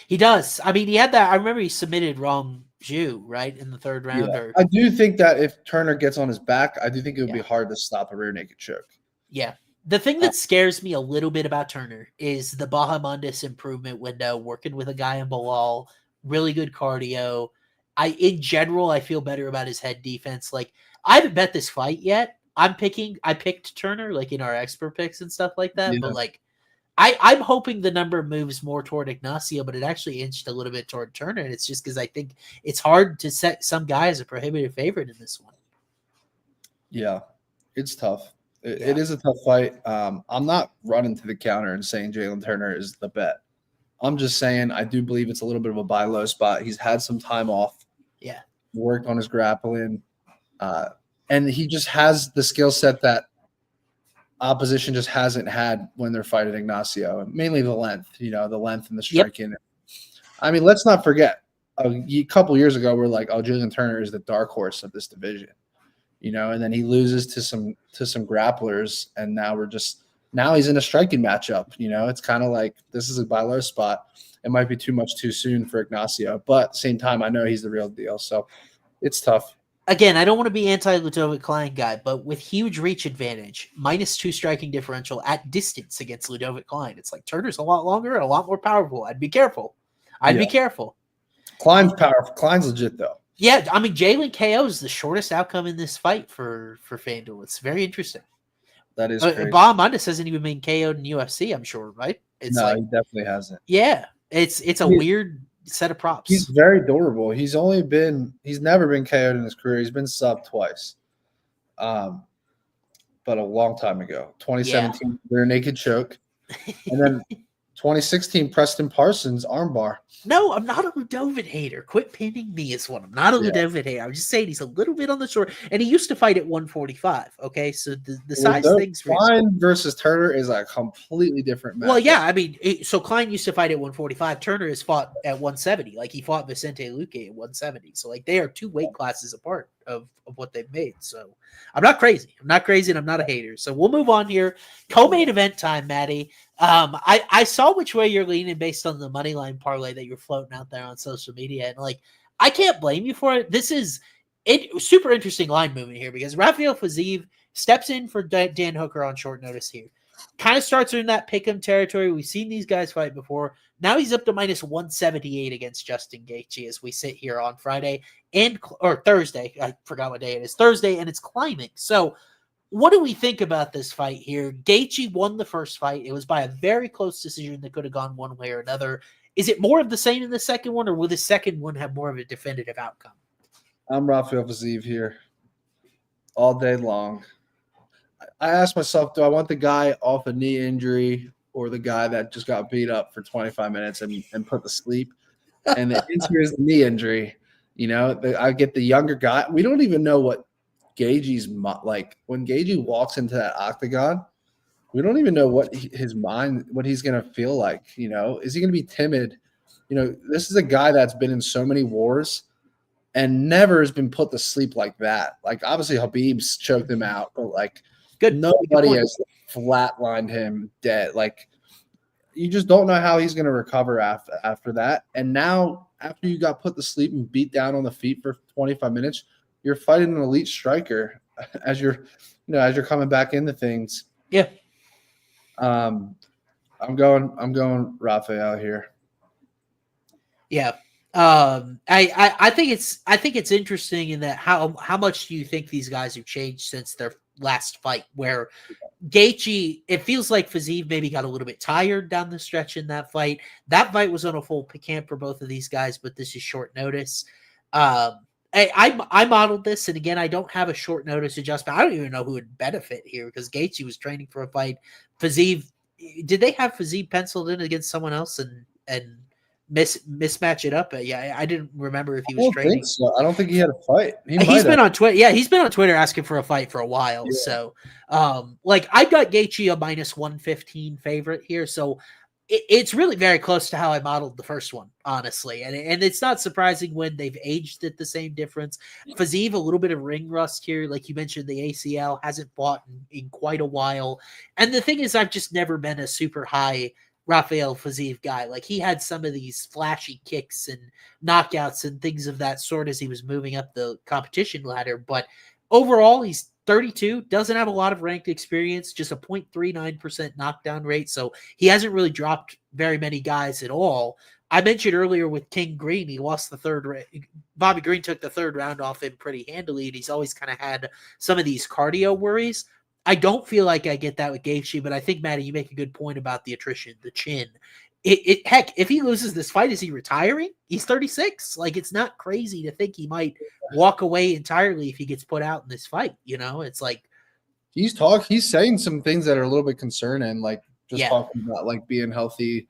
He does. I mean, he had that. I remember he submitted wrong Jew, right, in the third round. Yeah. I do think that if Turner gets on his back, I do think it would be hard to stop a rear naked choke. Yeah. The thing that scares me a little bit about Turner is the Bahamundis improvement window, working with a guy in Bilal, really good cardio. In general, I feel better about his head defense. Like, I haven't bet this fight yet. I picked Turner, like, in our expert picks and stuff like that. Yeah. But, like, I'm hoping the number moves more toward Ignacio, but it actually inched a little bit toward Turner. And it's just because I think it's hard to set some guy as a prohibitive favorite in this one. Yeah, it's tough. It is a tough fight. I'm not running to the counter and saying Jalen Turner is the bet. I'm just saying I do believe it's a little bit of a buy low spot. He's had some time off. Yeah. Worked on his grappling. And he just has the skill set that opposition just hasn't had when they're fighting Ignacio, mainly the length, the length and the striking. Yep. I mean, let's not forget a couple years ago, we're like, oh, Jalen Turner is the dark horse of this division, and then he loses to some grapplers. And now he's in a striking matchup. It's kind of like, this is a buy low spot. It might be too much too soon for Ignacio, but at the same time, I know he's the real deal. So it's tough. Again, I don't want to be anti-Ludovic Klein guy, but with huge reach advantage, -2 striking differential at distance against Ludovic Klein, it's like Turner's a lot longer and a lot more powerful. I'd be careful. Be careful. Klein's powerful. Klein's legit, though. Yeah, I mean, Jalen KO is the shortest outcome in this fight for FanDuel. It's very interesting. That is crazy. Bob Mundus hasn't even been KO'd in UFC, I'm sure, right? He definitely hasn't. Yeah, it's a weird set of props. He's very durable. He's never been KO'd in his career. He's been subbed twice. But a long time ago. 2017, rear naked choke. And then 2016, Preston Parsons armbar. No, I'm not a Ludovic hater. Quit pinning me as one. I'm not a Ludovic hater. I'm just saying he's a little bit on the short. And he used to fight at 145. Okay, so the size things. Klein versus Turner is a completely different match. Well, yeah, I mean, so Klein used to fight at 145. Turner has fought at 170. Like, he fought Vicente Luque at 170. So, like, they are two weight classes apart of what they've made. So I'm not crazy. And I'm not a hater. So we'll move on here. Co-main event time, Matty. I saw which way you're leaning based on the money line parlay that you're floating out there on social media. And, like, I can't blame you for it. This is super interesting line movement here because Rafael Fiziev steps in for Dan Hooker on short notice here. Kind of starts in that pick'em territory. We've seen these guys fight before. Now he's up to -178 against Justin Gaethje as we sit here on Friday or Thursday. I forgot what day it is. Thursday, and it's climbing. So what do we think about this fight here? Gaethje won the first fight. It was by a very close decision that could have gone one way or another. Is it more of the same in the second one, or will the second one have more of a definitive outcome? I'm Rafael Fiziev here all day long. I asked myself, do I want the guy off a knee injury or the guy that just got beat up for 25 minutes and put to sleep? And the answer is the knee injury. I get the younger guy. We don't even know what Gaethje's like. When Gaethje walks into that octagon, we don't even know what he's going to feel like. Is he going to be timid? This is a guy that's been in so many wars and never has been put to sleep like that. Like, obviously Habib's choked him out, but like, nobody has flatlined him dead. Like, you just don't know how he's going to recover after that. And now, after you got put to sleep and beat down on the feet for 25 minutes, you're fighting an elite striker as you're coming back into things. Yeah. I'm going Rafael here. Yeah. I think it's interesting in that how much do you think these guys have changed since their last fight, where Gaethje, it feels like Fiziev maybe got a little bit tired down the stretch in that fight. That fight was on a full camp for both of these guys, but this is short notice. I modeled this, and again, I don't have a short notice adjustment. I don't even know who would benefit here because Gaethje was training for a fight. Fiziev, did they have Fiziev penciled in against someone else and mismatch it up. Yeah, I didn't remember if he was I don't training. think so. I don't think he had a fight. He's been on Twitter. Yeah, he's been on Twitter asking for a fight for a while. Yeah. So, like I got Gaethje a -115 favorite here. So it's really very close to how I modeled the first one, honestly. And it's not surprising when they've aged at the same difference. Fiziev, a little bit of ring rust here. Like you mentioned, the ACL hasn't fought in quite a while. And the thing is, I've just never been a super high Rafael Fiziev guy. Like he had some of these flashy kicks and knockouts and things of that sort as he was moving up the competition ladder. But overall, he's 32, doesn't have a lot of ranked experience, just a 0.39% knockdown rate. So he hasn't really dropped very many guys at all. I mentioned earlier with King Green, he lost the third round. Bobby Green took the third round off him pretty handily, and he's always kind of had some of these cardio worries. I don't feel like I get that with Gaethje, but I think, Matty, you make a good point about the attrition, the chin. Heck, if he loses this fight, is he retiring? He's 36. Like, it's not crazy to think he might walk away entirely if he gets put out in this fight. You know, it's like he's saying some things that are a little bit concerning, like just talking about like being healthy.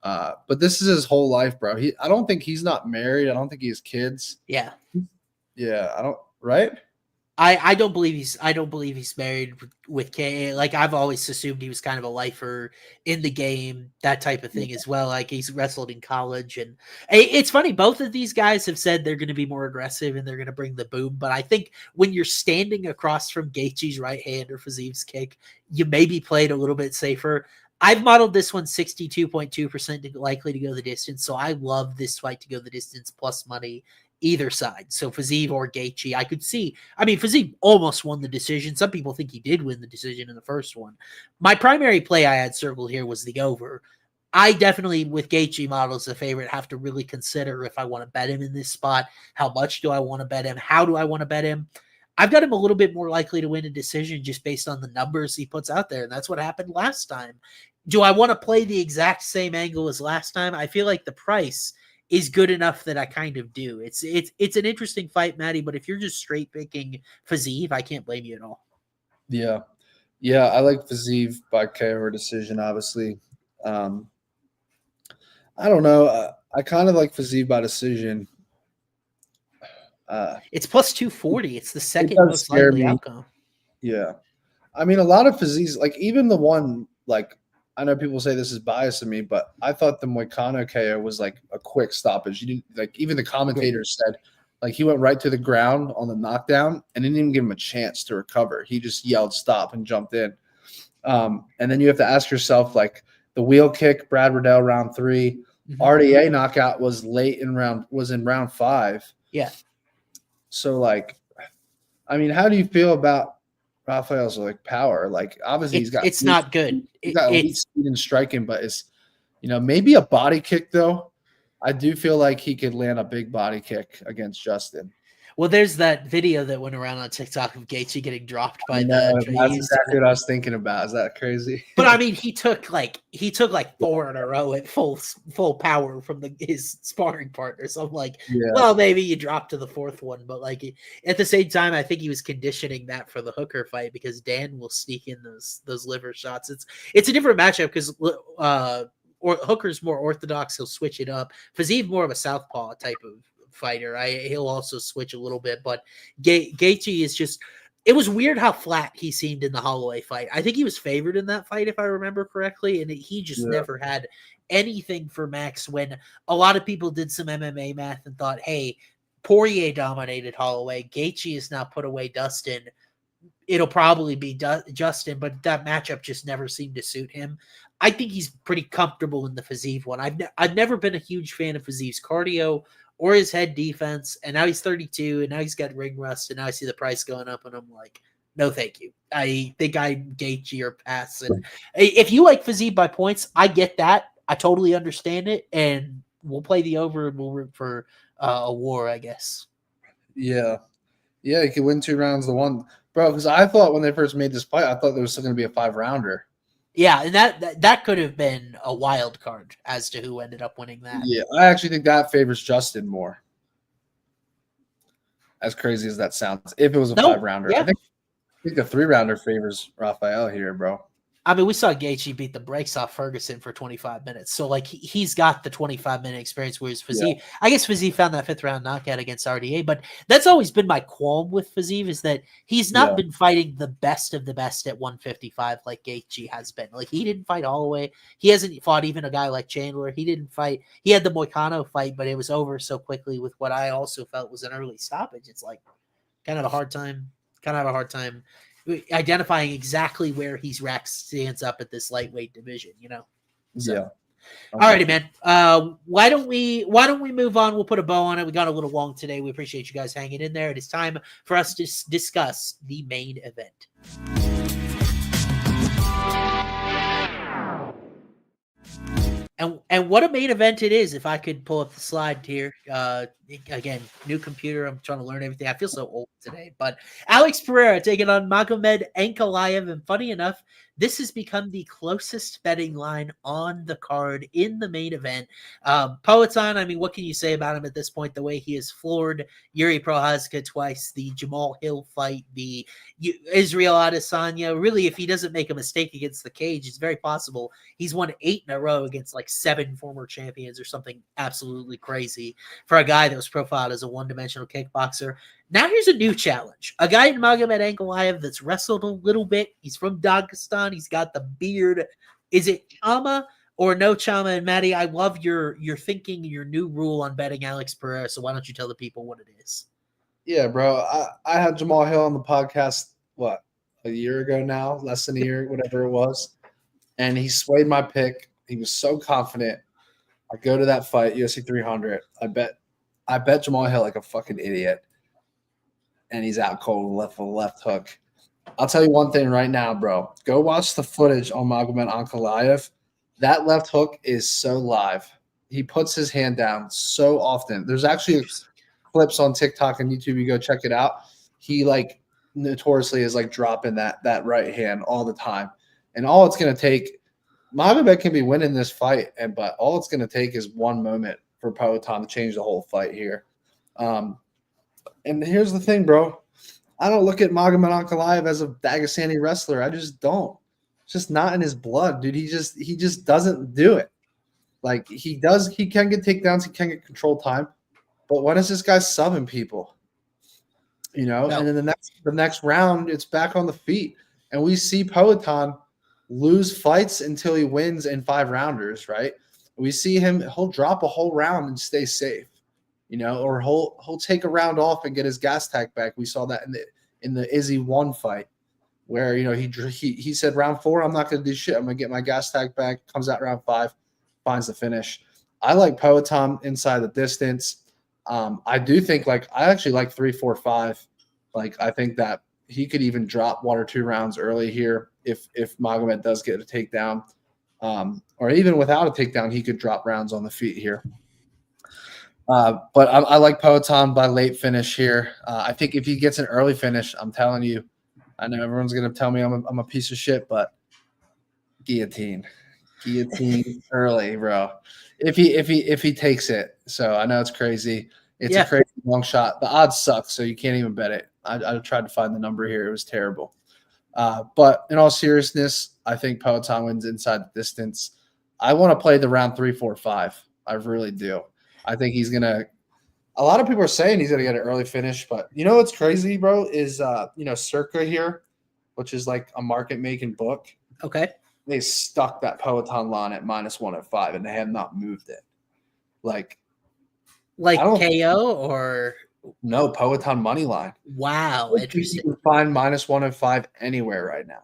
But this is his whole life, bro. I don't think he's not married. I don't think he has kids. Yeah. I don't, right? I don't believe he's married with Kay. Like I've always assumed he was kind of a lifer in the game, that type of thing as well. Like he's wrestled in college, and it's funny. Both of these guys have said they're going to be more aggressive and they're going to bring the boom. But I think when you're standing across from Gaethje's right hand or Fiziev's kick, you maybe played a little bit safer. I've modeled this one 62.2% likely to go the distance. So I love this fight to go the distance plus money either side. So Fiziev or Gaethje, I could see. I mean, Fiziev almost won the decision. Some people think he did win the decision in the first one. My primary play I had circled here was the over. I definitely, with Gaethje model as a favorite, have to really consider if I want to bet him in this spot. How much do I want to bet him? How do I want to bet him? I've got him a little bit more likely to win a decision just based on the numbers he puts out there, and that's what happened last time. Do I want to play the exact same angle as last time? I feel like the price is good enough that I kind of do. It's an interesting fight, Matty, but if you're just straight picking Fiziev, I can't blame you at all. Yeah. I like Fiziev by KO decision, obviously. I don't know. I kind of like Fiziev by decision. It's plus 240. It's the second most likely outcome. Yeah. I mean, a lot of Fizievs, like even the one, like, I know people say this is biased to me, but I thought the Moicano KO was like a quick stoppage. You didn't, like, even the commentators said, like, he went right to the ground on the knockdown and didn't even give him a chance to recover. He just yelled stop and jumped in. And then you have to ask yourself, like, the wheel kick, Brad Riddell, round 3, RDA knockout was in round 5. Yeah. So, like, I mean, how do you feel about Rafael's like power? Like, obviously it's not good. He's got elite speed and striking, but it's, maybe a body kick though. I do feel like he could land a big body kick against Justin. Well, there's that video that went around on TikTok of Gaethje getting dropped by that's exactly what I was thinking about. Is that crazy? But I mean, he took like 4 in a row at full power from his sparring partner. So I'm like, well, maybe you dropped to the 4th one, but like at the same time, I think he was conditioning that for the Hooker fight because Dan will sneak in those liver shots. It's a different matchup because or Hooker's more orthodox. He'll switch it up. Fiziev more of a southpaw type of fighter. He'll also switch a little bit, but Gaethje is just. It was weird how flat he seemed in the Holloway fight. I think he was favored in that fight, if I remember correctly, and he just never had anything for Max. When a lot of people did some MMA math and thought, "Hey, Poirier dominated Holloway. Gaethje has now put away Dustin. It'll probably be Justin," but that matchup just never seemed to suit him. I think he's pretty comfortable in the Fiziev one. I've never been a huge fan of Fiziev's cardio or his head defense, and now he's 32, and now he's got ring rust, and now I see the price going up, and I'm like, no, thank you. I think I Gaethje or pass. And if you like Fiziev by points, I get that. I totally understand it, and we'll play the over, and we'll root for a war, I guess. Yeah, he could win 2 rounds to 1, bro. Because I thought when they first made this fight, I thought there was still going to be a 5-rounder. Yeah, and that could have been a wild card as to who ended up winning that. Yeah, I actually think that favors Justin more. As crazy as that sounds, if it was a 5-rounder, I think the 3-rounder favors Rafael here, bro. I mean, we saw Gaethje beat the brakes off Ferguson for 25 minutes. So, like, he's got the 25-minute experience, whereas Fiziev, I guess Fiziev found that 5th-round knockout against RDA, but that's always been my qualm with Fiziev is that he's not been fighting the best of the best at 155 like Gaethje has been. Like, he didn't fight Holloway. He hasn't fought even a guy like Chandler. He didn't fight. He had the Moicano fight, but it was over so quickly with what I also felt was an early stoppage. It's like kind of a hard time identifying exactly where he's stands up at this lightweight division, you know? So. Yeah. All righty, man. Why don't we move on? We'll put a bow on it. We got a little long today. We appreciate you guys hanging in there. It is time for us to discuss the main event. And what a main event it is. If I could pull up the slide here. Again, new computer. I'm trying to learn everything. I feel so old today. But Alex Pereira taking on Magomed Ankalaev. And funny enough, this has become the closest betting line on the card in the main event. Poatan, I mean, what can you say about him at this point? The way he has floored Yuri Prochazka twice, the Jamal Hill fight, the Israel Adesanya. Really, if he doesn't make a mistake against the cage, it's very possible he's won 8 in a row against like 7 former champions or something absolutely crazy for a guy that was profiled as a one-dimensional kickboxer. Now here's a new challenge. A guy in Magomed Ankalaev that's wrestled a little bit. He's from Dagestan. He's got the beard. Is it Chama or no Chama? And Matty, I love your thinking, your new rule on betting Alex Pereira. So why don't you tell the people what it is? Yeah, bro. I had Jamal Hill on the podcast, a year ago now, less than a year, whatever it was. And he swayed my pick. He was so confident. I go to that fight, UFC 300. I bet Jamal Hill like a fucking idiot. And he's out cold with a left hook. I'll tell you one thing right now, bro. Go watch the footage on Magomed Ankalaev. That left hook is so live. He puts his hand down so often. There's actually clips on TikTok and YouTube. You go check it out. He like notoriously is like dropping that right hand all the time. And all it's going to take, Magomed can be winning this fight, but all it's going to take is one moment for Poatan to change the whole fight here. And here's the thing, bro. I don't look at Magomed Ankalaev as a Dagestani wrestler. I just don't. It's just not in his blood, dude. He just doesn't do it. Like he can get takedowns, he can get control time. But when is this guy subbing people? You know, and then the next round, it's back on the feet. And we see Poatan lose fights until he wins in 5-rounders, right? We see he'll drop a whole round and stay safe. You know, or he'll take a round off and get his gas tank back. We saw that in the Izzy 1 fight, where you know he said round 4 I'm not going to do shit. I'm going to get my gas tank back. Comes out round 5, finds the finish. I like Poatan inside the distance. I do think I actually like 3, 4, 5. Like I think that he could even drop 1 or 2 rounds early here if Magomed does get a takedown, or even without a takedown, he could drop rounds on the feet here. But I like Poatan by late finish here. I think if he gets an early finish, I'm telling you, I know everyone's going to tell me I'm a piece of shit, but guillotine early, bro. If he takes it. So I know it's crazy. It's a crazy long shot. The odds suck, so you can't even bet it. I tried to find the number here. It was terrible. But in all seriousness, I think Poatan wins inside the distance. I want to play the round 3, 4, 5. I really do. I think he's going to – a lot of people are saying he's going to get an early finish. But you know what's crazy, bro, is, Circa here, which is like a market-making book. Okay. They stuck that Poatan line at -105, and they have not moved it. Like KO or – No, Poatan money line. Wow. Interesting. You can find -105 anywhere right now.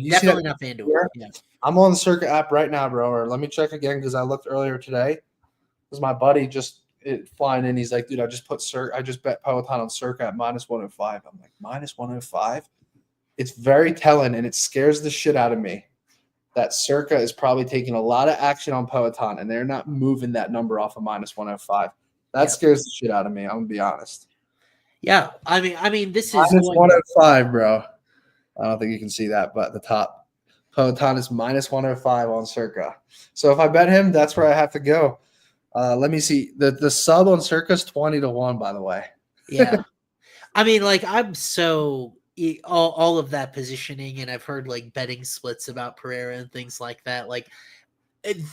Definitely not FanDuel. Yeah. I'm on the Circa app right now, bro. Or let me check again because I looked earlier today. Because my buddy flying in, he's like, dude, I just bet Poatan on Circa at -105. I'm like, -105? It's very telling, and it scares the shit out of me that Circa is probably taking a lot of action on Poatan, and they're not moving that number off of -105. That scares the shit out of me. I'm gonna be honest. Yeah, I mean, this is -105, bro. I don't think you can see that, but the top Poatan is -105 on Circa. So if I bet him, that's where I have to go. Let me see. The sub on Circa is 20-1, by the way. Yeah. I mean, like, I'm so all of that positioning, and I've heard like betting splits about Pereira and things like that. Like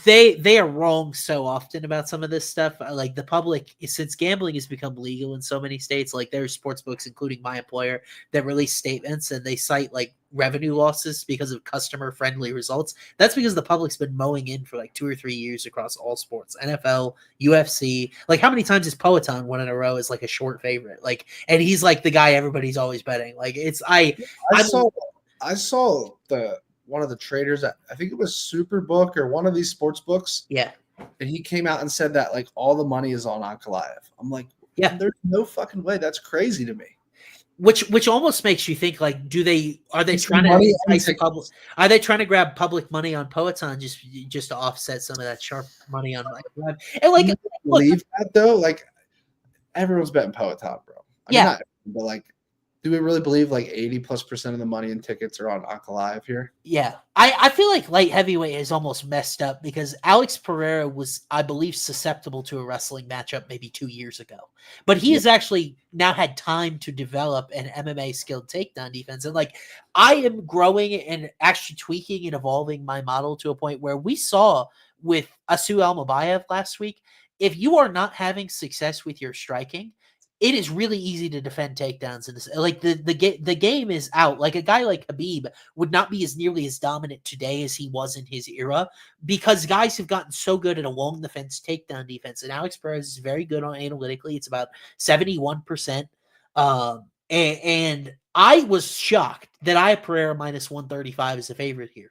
they are wrong so often about some of this stuff. Like the public, since gambling has become legal in so many states, like there's sports books, including my employer, that release statements and they cite like revenue losses because of customer friendly results. That's because the public's been mowing in for like 2 or 3 years across all sports, NFL, UFC. Like how many times has Poetan won in a row as like a short favorite? Like, and he's like the guy everybody's always betting. Like it's I saw the one of the traders, I think it was Superbook or one of these sports books. Yeah. And he came out and said that like all the money is on Ankalaev. I'm like, yeah, there's no fucking way. That's crazy to me. Which almost makes you think like, are they trying to entice public? Are they trying to grab public money on Poetan just to offset some of that sharp money on Ankalaev? And like, believe that though, like everyone's betting Poetan, bro. I mean, not, but like, do we really believe like 80+% of the money in tickets are on Ankalaev here? Yeah. I feel like light heavyweight is almost messed up because Alex Pereira was, I believe, susceptible to a wrestling matchup maybe 2 years ago. But he has actually now had time to develop an MMA skilled takedown defense. And like I am growing and actually tweaking and evolving my model to a point where we saw with Asu Almabayev last week, if you are not having success with your striking, it is really easy to defend takedowns in this. Like the game is out. Like a guy like Khabib would not be as nearly as dominant today as he was in his era because guys have gotten so good at a long the fence takedown defense. And Alex Perez is very good on analytically. It's about 71%. And I was shocked that I have Pereira minus 135 as a favorite here.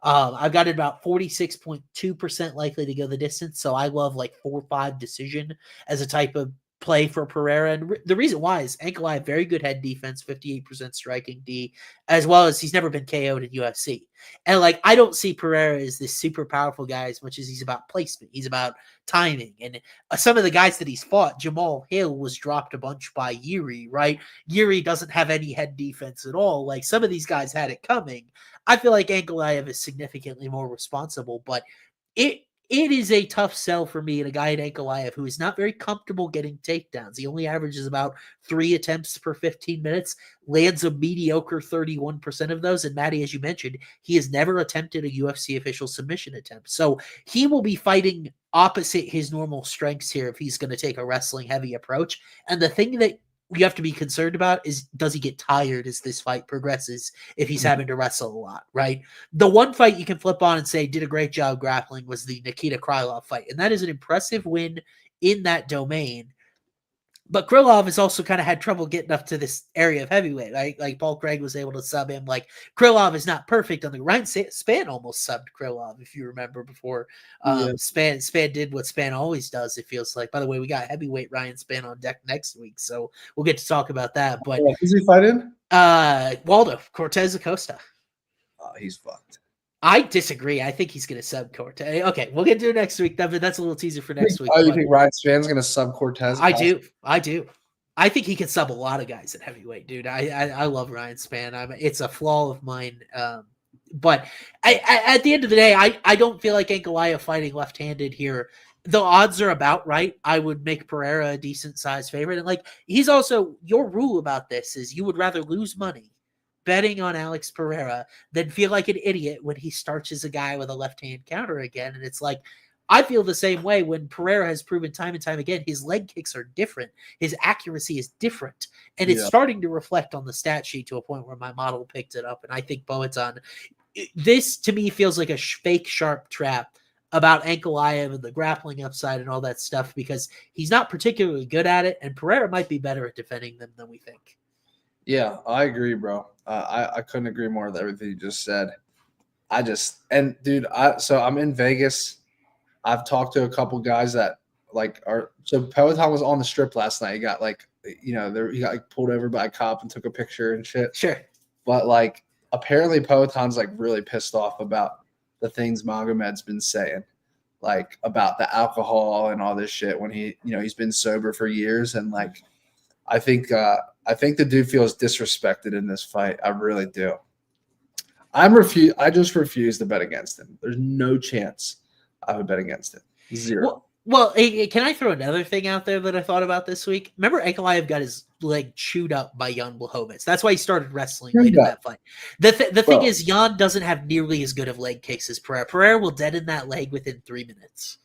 I've got it about 46.2% likely to go the distance. So I love like 4-5 decision as a type of play for Pereira. And the reason why is Ankalaev, very good head defense, 58% striking D, as well as he's never been KO'd in UFC. And like, I don't see Pereira as this super powerful guy as much as he's about placement. He's about timing. And some of the guys that he's fought, Jamal Hill was dropped a bunch by Yuri, right? Yuri doesn't have any head defense at all. Like some of these guys had it coming. I feel like Ankalaev is significantly more responsible, but it is a tough sell for me and a guy at Ankalaev who is not very comfortable getting takedowns. He only averages about 3 attempts per 15 minutes, lands a mediocre 31% of those. And Matty, as you mentioned, he has never attempted a UFC official submission attempt. So he will be fighting opposite his normal strengths here if he's going to take a wrestling heavy approach. And the thing that you have to be concerned about is, does he get tired as this fight progresses if he's having to wrestle a lot, right? The one fight you can flip on and say did a great job grappling was the Nikita Krylov fight. And that is an impressive win in that domain. But Krylov has also kind of had trouble getting up to this area of heavyweight, right? Like Paul Craig was able to sub him. Like Krylov is not perfect on the Ryan Spann almost subbed Krylov, if you remember before. Spann did what Spann always does, it feels like. By the way, we got heavyweight Ryan Spann on deck next week, so we'll get to talk about that. But who's he fighting? Waldo Cortez Acosta. Oh, he's fucked. I disagree. I think he's going to sub Cortez. Okay, we'll get to it next week. That's a little teaser for next week. Oh, you think Ryan Spann's going to sub Cortez? I do. I think he can sub a lot of guys at heavyweight, dude. I love Ryan Spann. It's a flaw of mine. But at the end of the day, I don't feel like Ankalaev fighting left-handed here. The odds are about right. I would make Pereira a decent size favorite. And like, he's also, your rule about this is you would rather lose money betting on Alex Pereira than feel like an idiot when he starts as a guy with a left-hand counter again. And it's like, I feel the same way when Pereira has proven time and time again, his leg kicks are different. His accuracy is different. And it's starting to reflect on the stat sheet to a point where my model picked it up. And I think Poetan, this to me feels like a fake sharp trap about Ankalaev and the grappling upside and all that stuff, because he's not particularly good at it. And Pereira might be better at defending them than we think. Yeah, I agree, bro. I couldn't agree more with everything you just said. So I'm in Vegas. I've talked to a couple guys that like are, so Peloton was on the strip last night. He got like, he got like pulled over by a cop and took a picture and shit. Sure. But like, apparently Peloton's like really pissed off about the things Magomed's been saying, like about the alcohol and all this shit when he's been sober for years. And like, I think the dude feels disrespected in this fight. I really do. I just refuse to bet against him. There's no chance I would bet against him. Zero. Well, can I throw another thing out there that I thought about this week? Remember, Ankalaev got his leg chewed up by Jan Blachowicz. That's why he started wrestling late in that fight. The thing is, Jan doesn't have nearly as good of leg kicks as Pereira. Pereira will deaden that leg within 3 minutes.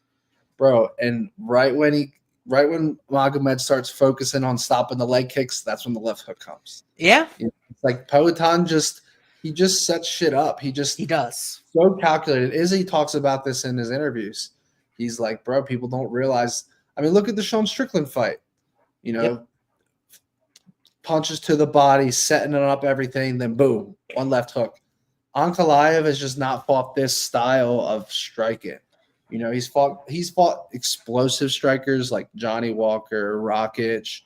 Bro, and right when Magomed starts focusing on stopping the leg kicks, that's when the left hook comes. Yeah. It's like Poatan he just sets shit up. He does. So calculated. Izzy talks about this in his interviews. He's like, bro, people don't realize. I mean, look at the Sean Strickland fight. Punches to the body, setting it up, everything, then boom, one left hook. Ankalaev has just not fought this style of striking. He's fought explosive strikers like Johnny Walker, Rakic,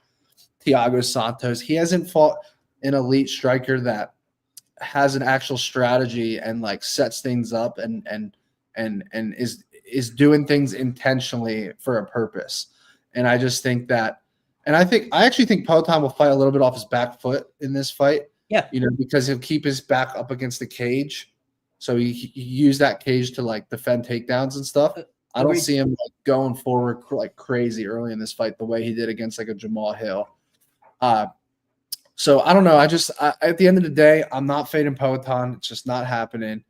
Thiago Santos. He hasn't fought an elite striker that has an actual strategy and like sets things up and is doing things intentionally for a purpose. And I just think that, and I actually think Poatan will fight a little bit off his back foot in this fight. Yeah. Because he'll keep his back up against the cage. So he use that cage to like defend takedowns and stuff. I don't see him like going forward like crazy early in this fight the way he did against like a Jamal Hill. So I don't know. At the end of the day, I'm not fading Poatan. It's just not happening.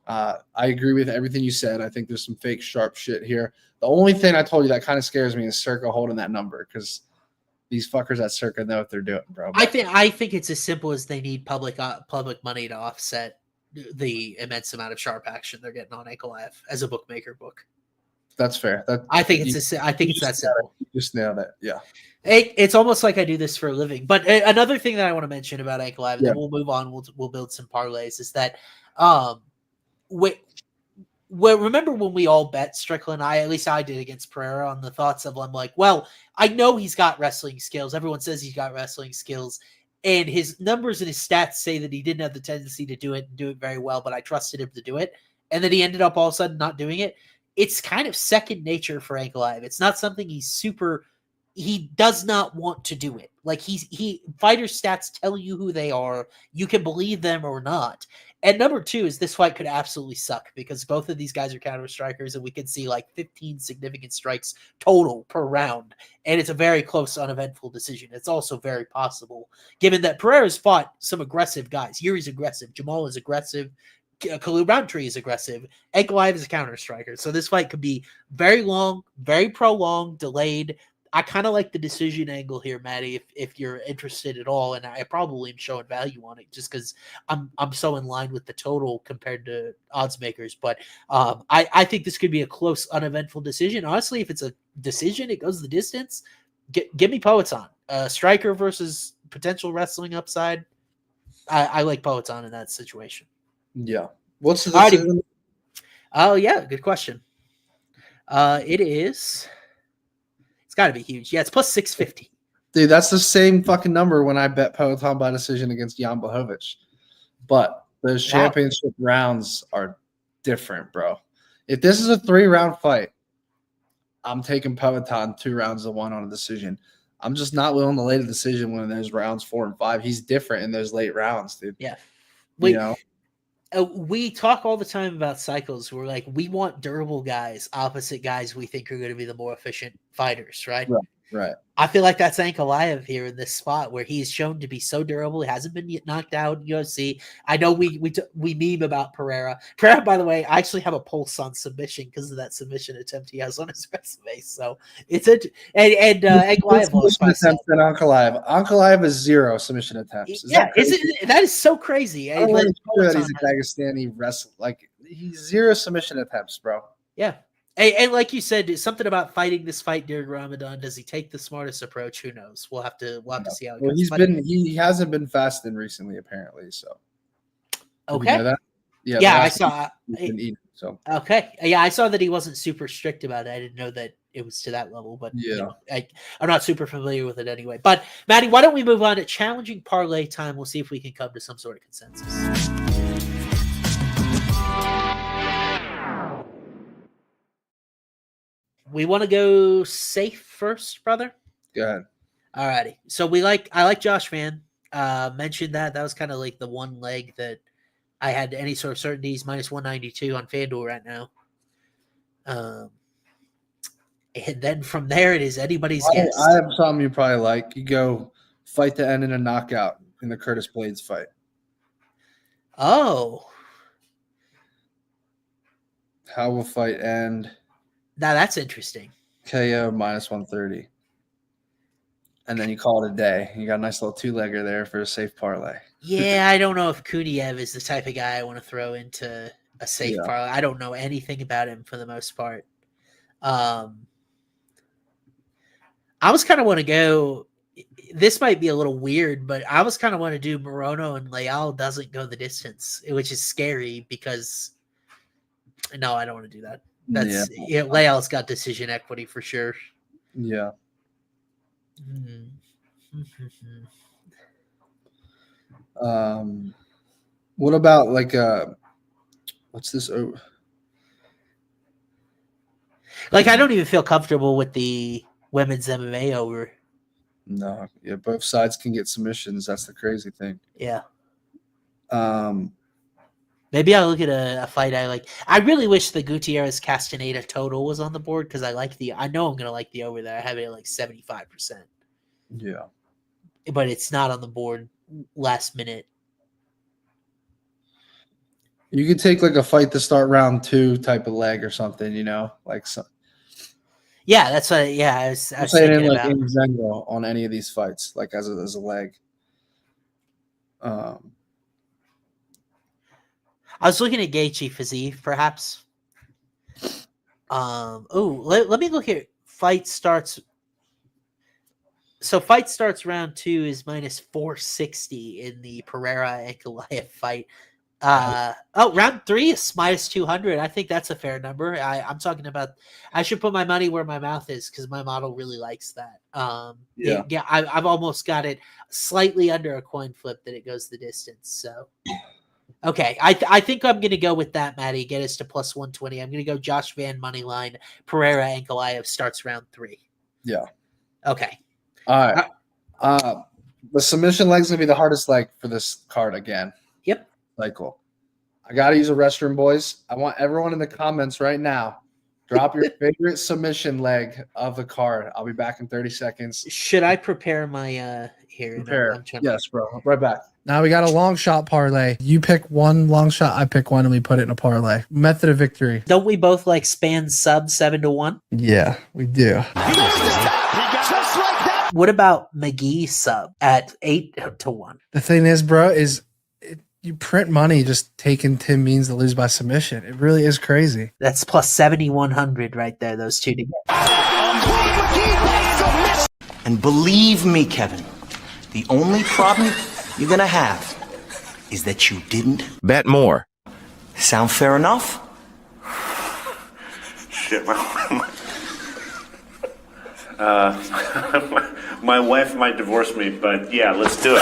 I agree with everything you said. I think there's some fake sharp shit here. The only thing I told you that kind of scares me is Circa holding that number because these fuckers at Circa know what they're doing, bro. I think it's as simple as they need public money to offset the immense amount of sharp action they're getting on Ankalaev as a bookmaker book. That's fair. I think it's that simple. You just nailed it. Yeah. It's almost like I do this for a living. But another thing that I want to mention about Ankalaev, then we'll move on. We'll build some parlays. Is that remember when we all bet Strickland? At least I did against Pereira on the thoughts of I'm like, well, I know he's got wrestling skills. Everyone says he's got wrestling skills. And his numbers and his stats say that he didn't have the tendency to do it and do it very well, but I trusted him to do it. And then he ended up all of a sudden not doing it. It's kind of second nature for Ankalaev. It's not something he does not want to do it. Like fighters' stats tell you who they are. You can believe them or not. And number two is this fight could absolutely suck because both of these guys are counter strikers and we could see like 15 significant strikes total per round. And it's a very close, uneventful decision. It's also very possible given that Pereira's fought some aggressive guys. Yuri's aggressive. Jamal is aggressive. Khalil Roundtree is aggressive. Ankalaev is a counter striker. So this fight could be very long, very prolonged, delayed. I kind of like the decision angle here, Matty, if you're interested at all, and I probably am showing value on it just because I'm so in line with the total compared to odds makers. But I think this could be a close, uneventful decision. Honestly, if it's a decision, it goes the distance. Give me Poatan. Striker versus potential wrestling upside. I like Poatan in that situation. Yeah. What's the decision? Oh, yeah, good question. It is. It's got to be huge. Yeah, it's plus 650. Dude, that's the same fucking number when I bet Poatan by decision against Jan Blachowicz. But those championship rounds are different, bro. If this is a 3-round fight, I'm taking Poatan 2 rounds to 1 on a decision. I'm just not willing to lay the decision when there's rounds 4 and 5. He's different in those late rounds, dude. Yeah. We talk all the time about cycles. We're like, we want durable guys, opposite guys we think are going to be the more efficient fighters, right? Right. I feel like that's Ankalaev here in this spot where he's shown to be so durable. He hasn't been knocked out in UFC. I know we meme about Pereira. Pereira, by the way, I actually have a pulse on submission because of that submission attempt he has on his resume. So it's Ankalaev submission attempts than Ankalaev. Ankalaev is 0 submission attempts. That is so crazy. I don't really sure that he's a Dagestani wrestler. Like he's 0 submission attempts, bro. Yeah. And like you said, something about fighting this fight during Ramadan. Does he take the smartest approach? Who knows? We'll have to see how it goes. He hasn't been fasting recently, apparently. So okay, you know that? Yeah, I saw. Okay, yeah, I saw that he wasn't super strict about it. I didn't know that it was to that level, but I'm not super familiar with it anyway. But Matty, why don't we move on to challenging parlay time? We'll see if we can come to some sort of consensus. We want to go safe first, brother? Go ahead. All righty. So I like Josh Van. Mentioned that was kind of like the one leg that I had any sort of certainty. He's minus 192 on FanDuel right now. And then from there, it is anybody's guess. I have something you probably like. You go fight to end in a knockout in the Curtis Blaydes fight. Oh. How will fight end? Now that's interesting. KO minus 130. And then you call it a day. You got a nice little two-legger there for a safe parlay. Yeah, I don't know if Kuniev is the type of guy I want to throw into a safe parlay. I don't know anything about him for the most part. I was kind of want to go. This might be a little weird, but I was kind of want to do Morono and Leal doesn't go the distance, which is scary because no, I don't want to do that. That's Leal's got decision equity for sure. Yeah. What about like what's this? Oh. Like I don't even feel comfortable with the women's MMA over. No, yeah, both sides can get submissions. That's the crazy thing. Yeah. Maybe I'll look at a fight I like. I really wish the Gutierrez Castaneda total was on the board because I know I'm gonna like the over there. I have it at like 75%. Yeah. But it's not on the board last minute. You could take like a fight to start round 2 type of leg or something, you know, like some. Yeah, that's what. Yeah, I was saying thinking like about in Zengo on any of these fights, like as a leg. I was looking at Gaethje Fiziev, perhaps. Let me look at fight starts. So fight starts round 2 is minus 460 in the Pereira Ankalaev fight. Round 3 is minus 200. I think that's a fair number. I'm talking about. I should put my money where my mouth is because my model really likes that. I've almost got it slightly under a coin flip that it goes the distance. So. Okay, I think I'm going to go with that, Matty. Get us to plus 120. I'm going to go Josh Van money line. Pereira Ankalaev starts round 3. Yeah. Okay. All right. The submission leg is going to be the hardest leg for this card again. Yep. Cycle. I got to use a restroom, boys. I want everyone in the comments right now. Drop your favorite submission leg of the card. I'll be back in 30 seconds. Should I prepare my here? Prepare. Yes, bro. Right back. Now we got a long shot parlay. You pick one long shot, I pick one, and we put it in a parlay. Method of victory. Don't we both like span sub 7-1? Yeah, we do. What about McGee sub at 8-1? The thing is, bro, you print money just taking Tim Means to lose by submission. It really is crazy. That's plus 7,100 right there, those two together. And believe me, Kevin, the only problem you're going to have is that you didn't bet more. Sound fair enough? Shit, my wife might divorce me, but yeah, let's do it.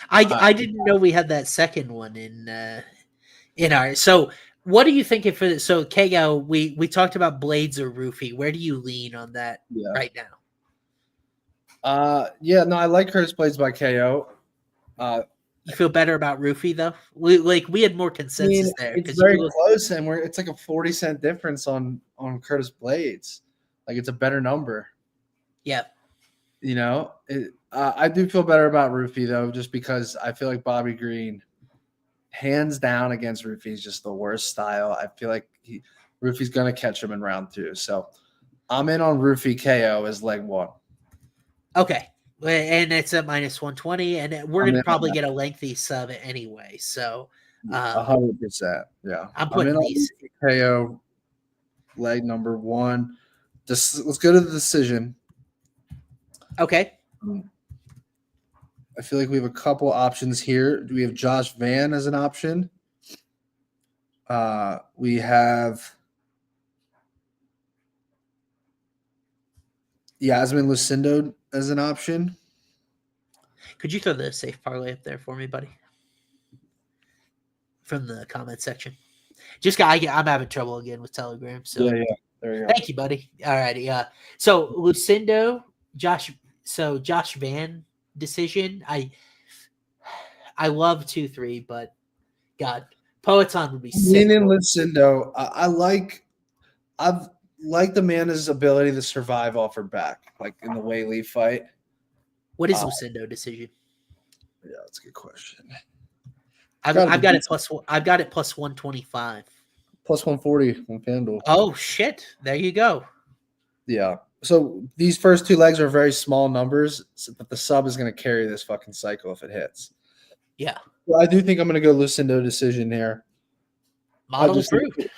I didn't know we had that second one in our. So what do you think for this? So KO, we talked about Blaydes or Ruffy. Where do you lean on that right now? No, I like Curtis Blaydes by KO. You feel better about Ruffy though? We had more consensus there. It's very close, and it's like a 40-cent difference on Curtis Blaydes. Like it's a better number. Yeah. You know, I do feel better about Ruffy though, just because I feel like Bobby Green, hands down against Ruffy, is just the worst style. I feel like Ruffy's gonna catch him in round 2. So I'm in on Ruffy KO as leg 1. Okay. And it's at minus 120, and we're going to probably get a lengthy sub anyway. So 100%. Yeah. I'm putting these KO leg number 1. Let's go to the decision. Okay. I feel like we have a couple options here. Do we have Josh Van as an option? We have Iasmin Lucindo as an option. Could you throw the safe parlay up there for me, buddy? From the comment section. I'm having trouble again with Telegram. So yeah. There you go. Thank you, buddy. All righty. So Lucindo, Josh Van decision. I love 2-3, but God, Poeton would be sick. In Lucindo, I like I've liked Amanda's ability to survive off her back, like in the Weili fight. What is Lucindo decision? Yeah, that's a good question. I've got it plus 125. Plus 140 on FanDuel. Oh shit! There you go. Yeah. So these first two legs are very small numbers, but the sub is going to carry this fucking cycle if it hits. Yeah. Well, I do think I'm going to go Lucindo decision here. Model approved.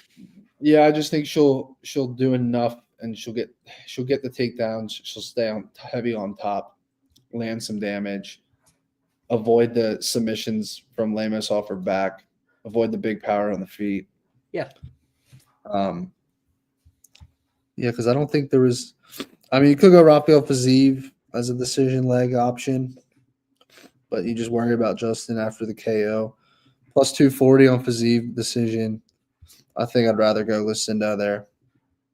Yeah, I just think she'll do enough, and she'll get the takedowns. She'll stay on heavy on top, land some damage, avoid the submissions from Lemos off her back, avoid the big power on the feet. Yeah. Yeah, because I don't think there was. I mean, you could go Rafael Fiziev as a decision leg option, but you just worry about Justin after the KO. Plus 240 on Fiziev decision. I think I'd rather go Lucindo there.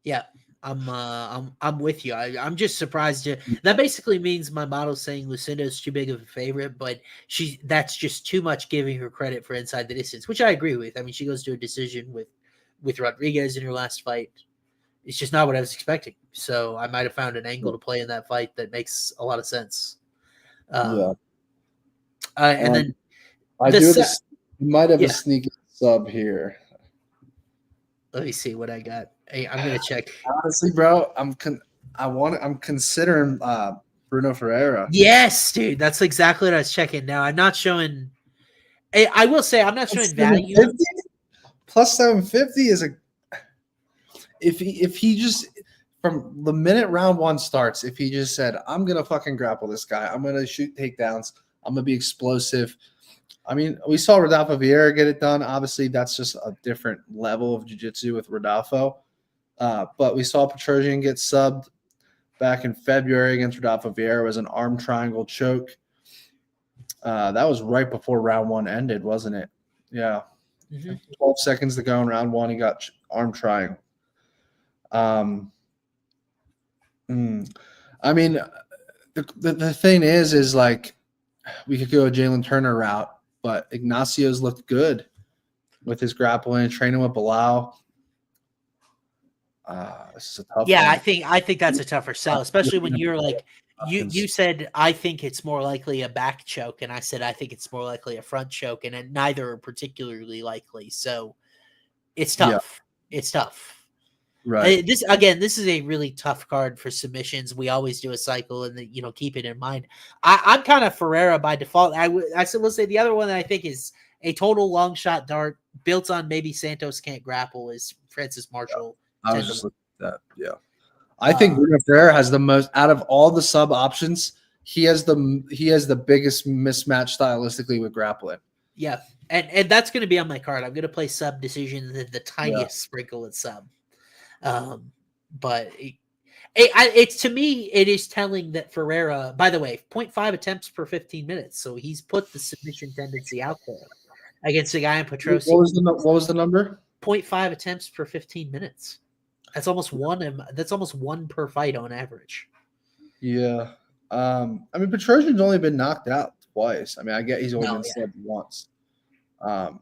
Yeah, I'm with you. I'm just surprised. That basically means my model's saying Lucindo's too big of a favorite, but that's just too much giving her credit for inside the distance, which I agree with. I mean, she goes to a decision with Rodriguez in her last fight. It's just not what I was expecting. So I might have found an angle to play in that fight that makes a lot of sense. And then you might have a sneaky sub here. Let me see what I got. Hey, I'm gonna check. Honestly, bro, I'm considering Bruno Ferreira. Yes, dude, that's exactly what I was checking. Now I'm not showing. I will say I'm not showing value. Plus 750 is a. If he just from the minute round one starts, if he just said, "I'm gonna fucking grapple this guy, I'm gonna shoot takedowns, I'm gonna be explosive." I mean, we saw Rodolfo Vieira get it done. Obviously, that's just a different level of jiu-jitsu with Rodolfo. But we saw Petrosyan get subbed back in February against Rodolfo Vieira. It was an arm triangle choke. That was right before round one ended, wasn't it? Yeah. Mm-hmm. 12 seconds to go in round one. He got arm triangle. I mean, the thing is like we could go a Jalen Turner route, but Ignacio's looked good with his grappling, training with Bilal. This is a tough one. I think that's a tougher sell, especially when you're like you said I think it's more likely a back choke, and I said I think it's more likely a front choke, and neither are particularly likely. So it's tough. Yeah. It's tough. Right. This is a really tough card for submissions. We always do a cycle, and keep it in mind. I'm kind of Ferreira by default. I will say the other one that I think is a total long shot dart built on maybe Santos can't grapple is Francis Marshall. Yeah. I was just looking at that. Yeah, I think Bruno Ferreira has the most out of all the sub options. He has the biggest mismatch stylistically with grappling. Yeah, and that's going to be on my card. I'm going to play sub decision the tiniest sprinkle at sub. But it's to me, it is telling that Ferreira, by the way, 0.5 attempts per 15 minutes. So he's put the submission tendency out there against a guy in Petrosyan. What was the number? 0.5 attempts per 15 minutes. That's almost one per fight on average. Yeah. I mean, Petrosyan's only been knocked out twice. I mean, I get he's only been stabbed once. But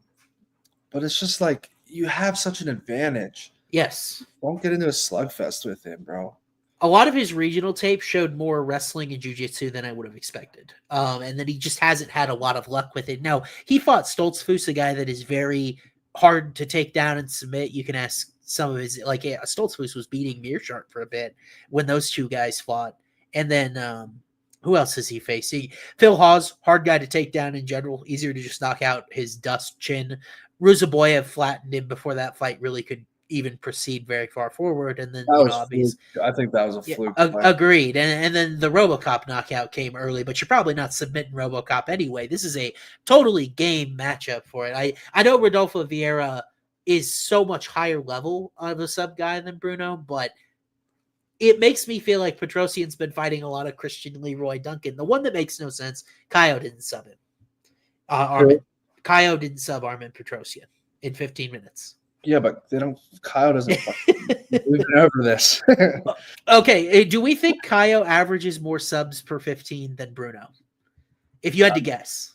it's just like you have such an advantage. Yes. Don't get into a slugfest with him, bro. A lot of his regional tape showed more wrestling and jiu-jitsu than I would have expected. And then he just hasn't had a lot of luck with it. Now, he fought Stoltzfus, a guy that is very hard to take down and submit. You can ask some of his, Stoltzfus was beating Mearshart for a bit when those two guys fought. And then who else has he faced? Phil Hawes, hard guy to take down in general, easier to just knock out his dust chin. Ruzaboyev flattened him before that fight really could even proceed very far forward, and then I think that was a fluke. Agreed, and then the RoboCop knockout came early, but you're probably not submitting RoboCop anyway. This is a totally game matchup for it. I know Rodolfo Vieira is so much higher level of a sub guy than Bruno, but it makes me feel like Petrosyan's been fighting a lot of Christian Leroy Duncan. The one that makes no sense, Caio didn't sub him. Caio didn't sub Armen Petrosyan in 15 minutes. Yeah, but Caio doesn't move over this. Okay, do we think Caio averages more subs per 15 than Bruno? If you had to guess.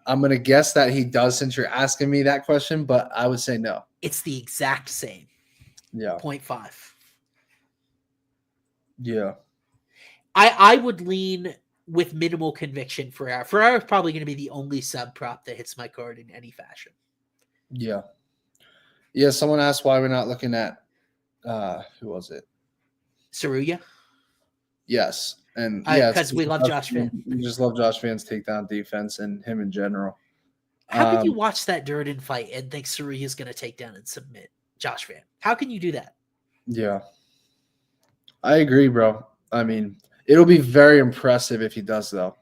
I'm going to guess that he does since you're asking me that question, but I would say no. It's the exact same. Yeah. 0.5. Yeah. I would lean with minimal conviction Ferreira. Ferreira is probably going to be the only sub prop that hits my card in any fashion. Yeah. Yeah. Someone asked why we're not looking at who was it? Tsuruya? Yes. And yeah, because we love Josh Finn. We just love Josh Finn's takedown defense and him in general. How could you watch that Durden fight and think Tsuruya is going to take down and submit Josh Finn? How can you do that? Yeah. I agree, bro. I mean, it'll be very impressive if he does, though.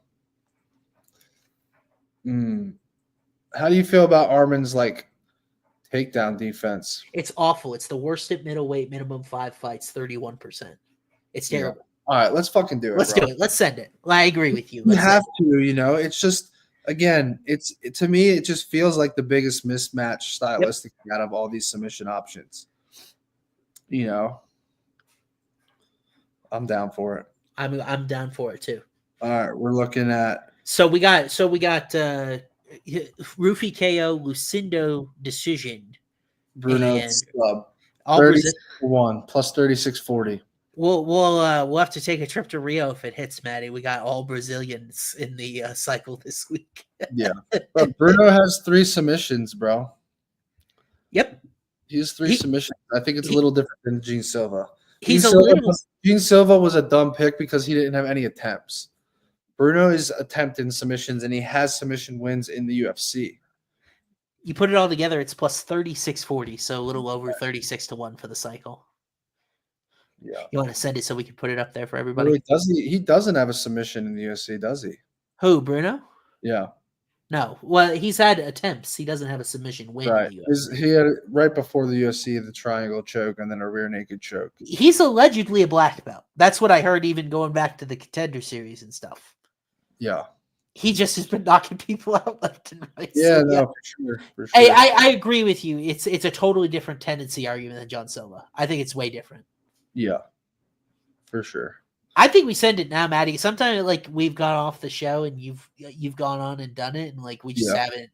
How do you feel about Armen's takedown defense? It's awful. It's the worst at middleweight, minimum 5 fights, 31%. It's terrible. Yeah. All right, let's fucking do it. Let's do it. Let's send it. I agree with you. You have to, it's just, again, to me, it just feels like the biggest mismatch stylistically out of all these submission options. I'm down for it. I'm down for it too. All right, we're looking at. So we got Ruffy KO, Lucindo decision. Bruno sub. All 31 plus 36.40. We'll have to take a trip to Rio if it hits, Matty. We got all Brazilians in the cycle this week. Yeah, but Bruno has 3 submissions, bro. Yep, he has 3 submissions. I think it's a little different than Gene Silva. Gene Silva was a dumb pick because he didn't have any attempts. Bruno is attempting submissions, and he has submission wins in the UFC. You put it all together, it's plus 36.40, so a little over 36-1 for the cycle. Yeah. You want to send it so we can put it up there for everybody? He doesn't have a submission in the UFC, does he? Who, Bruno? Yeah. No. Well, he's had attempts. He doesn't have a submission win right. in the UFC. He had right before the UFC, the triangle choke and then a rear naked choke. He's allegedly a black belt. That's what I heard even going back to the Contender Series and stuff. Yeah. He just has been knocking people out left and right. Yeah, for sure. Hey, I agree with you. It's a totally different tendency argument than John Silva. I think it's way different. Yeah, for sure. I think we send it now, Matty. Sometimes we've gone off the show and you've gone on and done it, and we just haven't.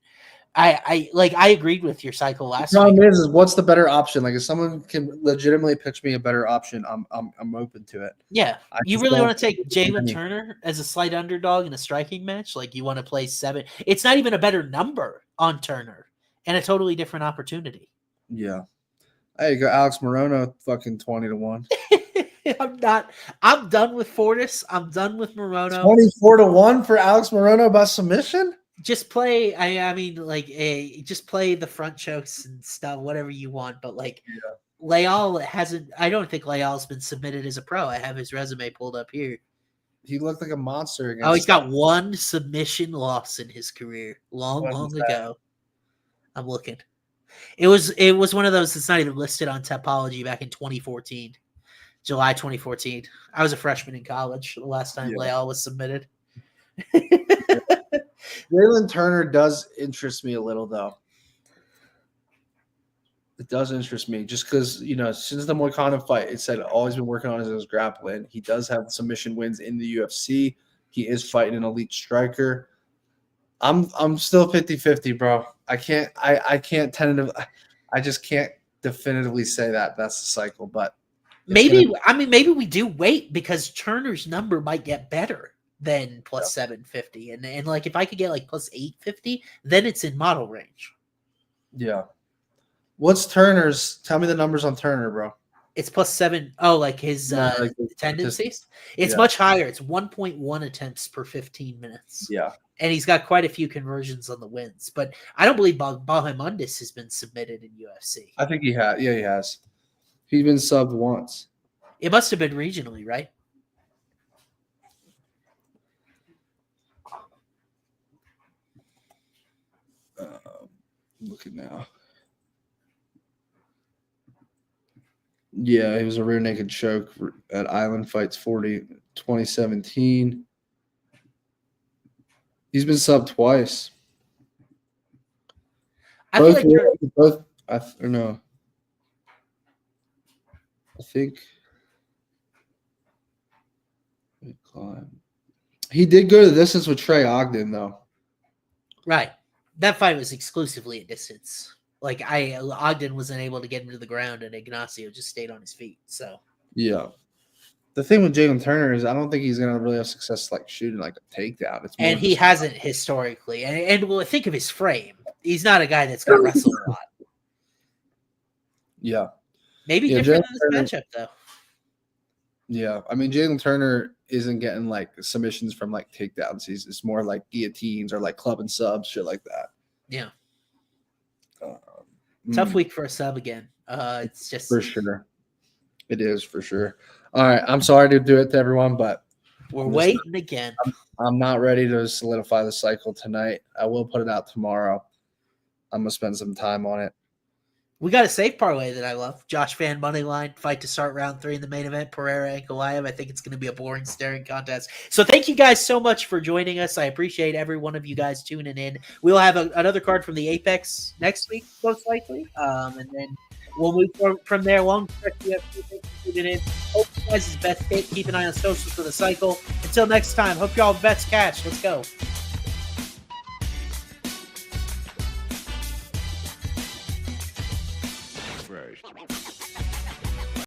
I agreed with your cycle last week. The problem is what's the better option? If someone can legitimately pitch me a better option, I'm open to it. Yeah, you really want to take Jalen Turner as a slight underdog in a striking match? You want to play 7? It's not even a better number on Turner, and a totally different opportunity. Yeah. Hey, you go Alex Morono, fucking 20-1. I'm done with Fortis. I'm done with Morono. 24-1 for Alex Morono by submission. Just play. Just play the front chokes and stuff, whatever you want. But Leal hasn't. I don't think Leal's been submitted as a pro. I have his resume pulled up here. He looked like a monster. He's got 1 submission loss in his career, long ago. I'm looking. It was one of those that's not even listed on Topology back in 2014, July 2014. I was a freshman in college the last time Leal was submitted. Jalen Turner does interest me a little, though. It does interest me just because, since the Moicano fight, it said all he's been working on is his grappling. He does have submission wins in the UFC. He is fighting an elite striker. I'm still 50-50, bro. I can't definitively say that that's the cycle, but maybe we do wait because Turner's number might get better than plus 750. And if I could get plus 850, then it's in model range. Yeah. What's Turner's? Tell me the numbers on Turner, bro. It's plus 7. Oh, his tendencies? It's much higher. It's 1.1 attempts per 15 minutes. Yeah. And he's got quite a few conversions on the wins. But I don't believe Bahimundis has been submitted in UFC. I think he has. Yeah, he has. He's been subbed once. It must have been regionally, right? Looking now. Yeah, he was a rear naked choke at Island Fights 40, 2017. He's been subbed twice. I think he did go to the distance with Trey Ogden, though. Right. That fight was exclusively at distance. Like Ogden wasn't able to get him to the ground, and Ignacio just stayed on his feet. So Yeah. The thing with Jalen Turner is I don't think he's going to really have success like shooting like a takedown. It's more and he hasn't historically. And well, think of his frame. He's not a guy that's going to wrestle a lot. Yeah. Maybe different in this matchup, though. Yeah. I mean, Jalen Turner isn't getting like submissions from like takedowns. It's more like guillotines or like club and subs, shit like that. Yeah. Tough week for a sub again. It's just for sure. It is for sure. All right. I'm sorry to do it to everyone, but we're waiting again. I'm not ready to solidify the cycle tonight. I will put it out tomorrow. I'm going to spend some time on it. We got a safe parlay that I love. Josh Fan money line, fight to start round 3 in the main event. Pereira, Ankalaev. I think it's going to be a boring staring contest. So thank you guys so much for joining us. I appreciate every one of you guys tuning in. We'll have another card from the Apex next week, most likely. And then we'll move from there. Long stretch UFC. Thanks for tuning in. Hope you guys' best hit. Keep an eye on socials for the cycle. Until next time, hope y'all bets catch. Let's go.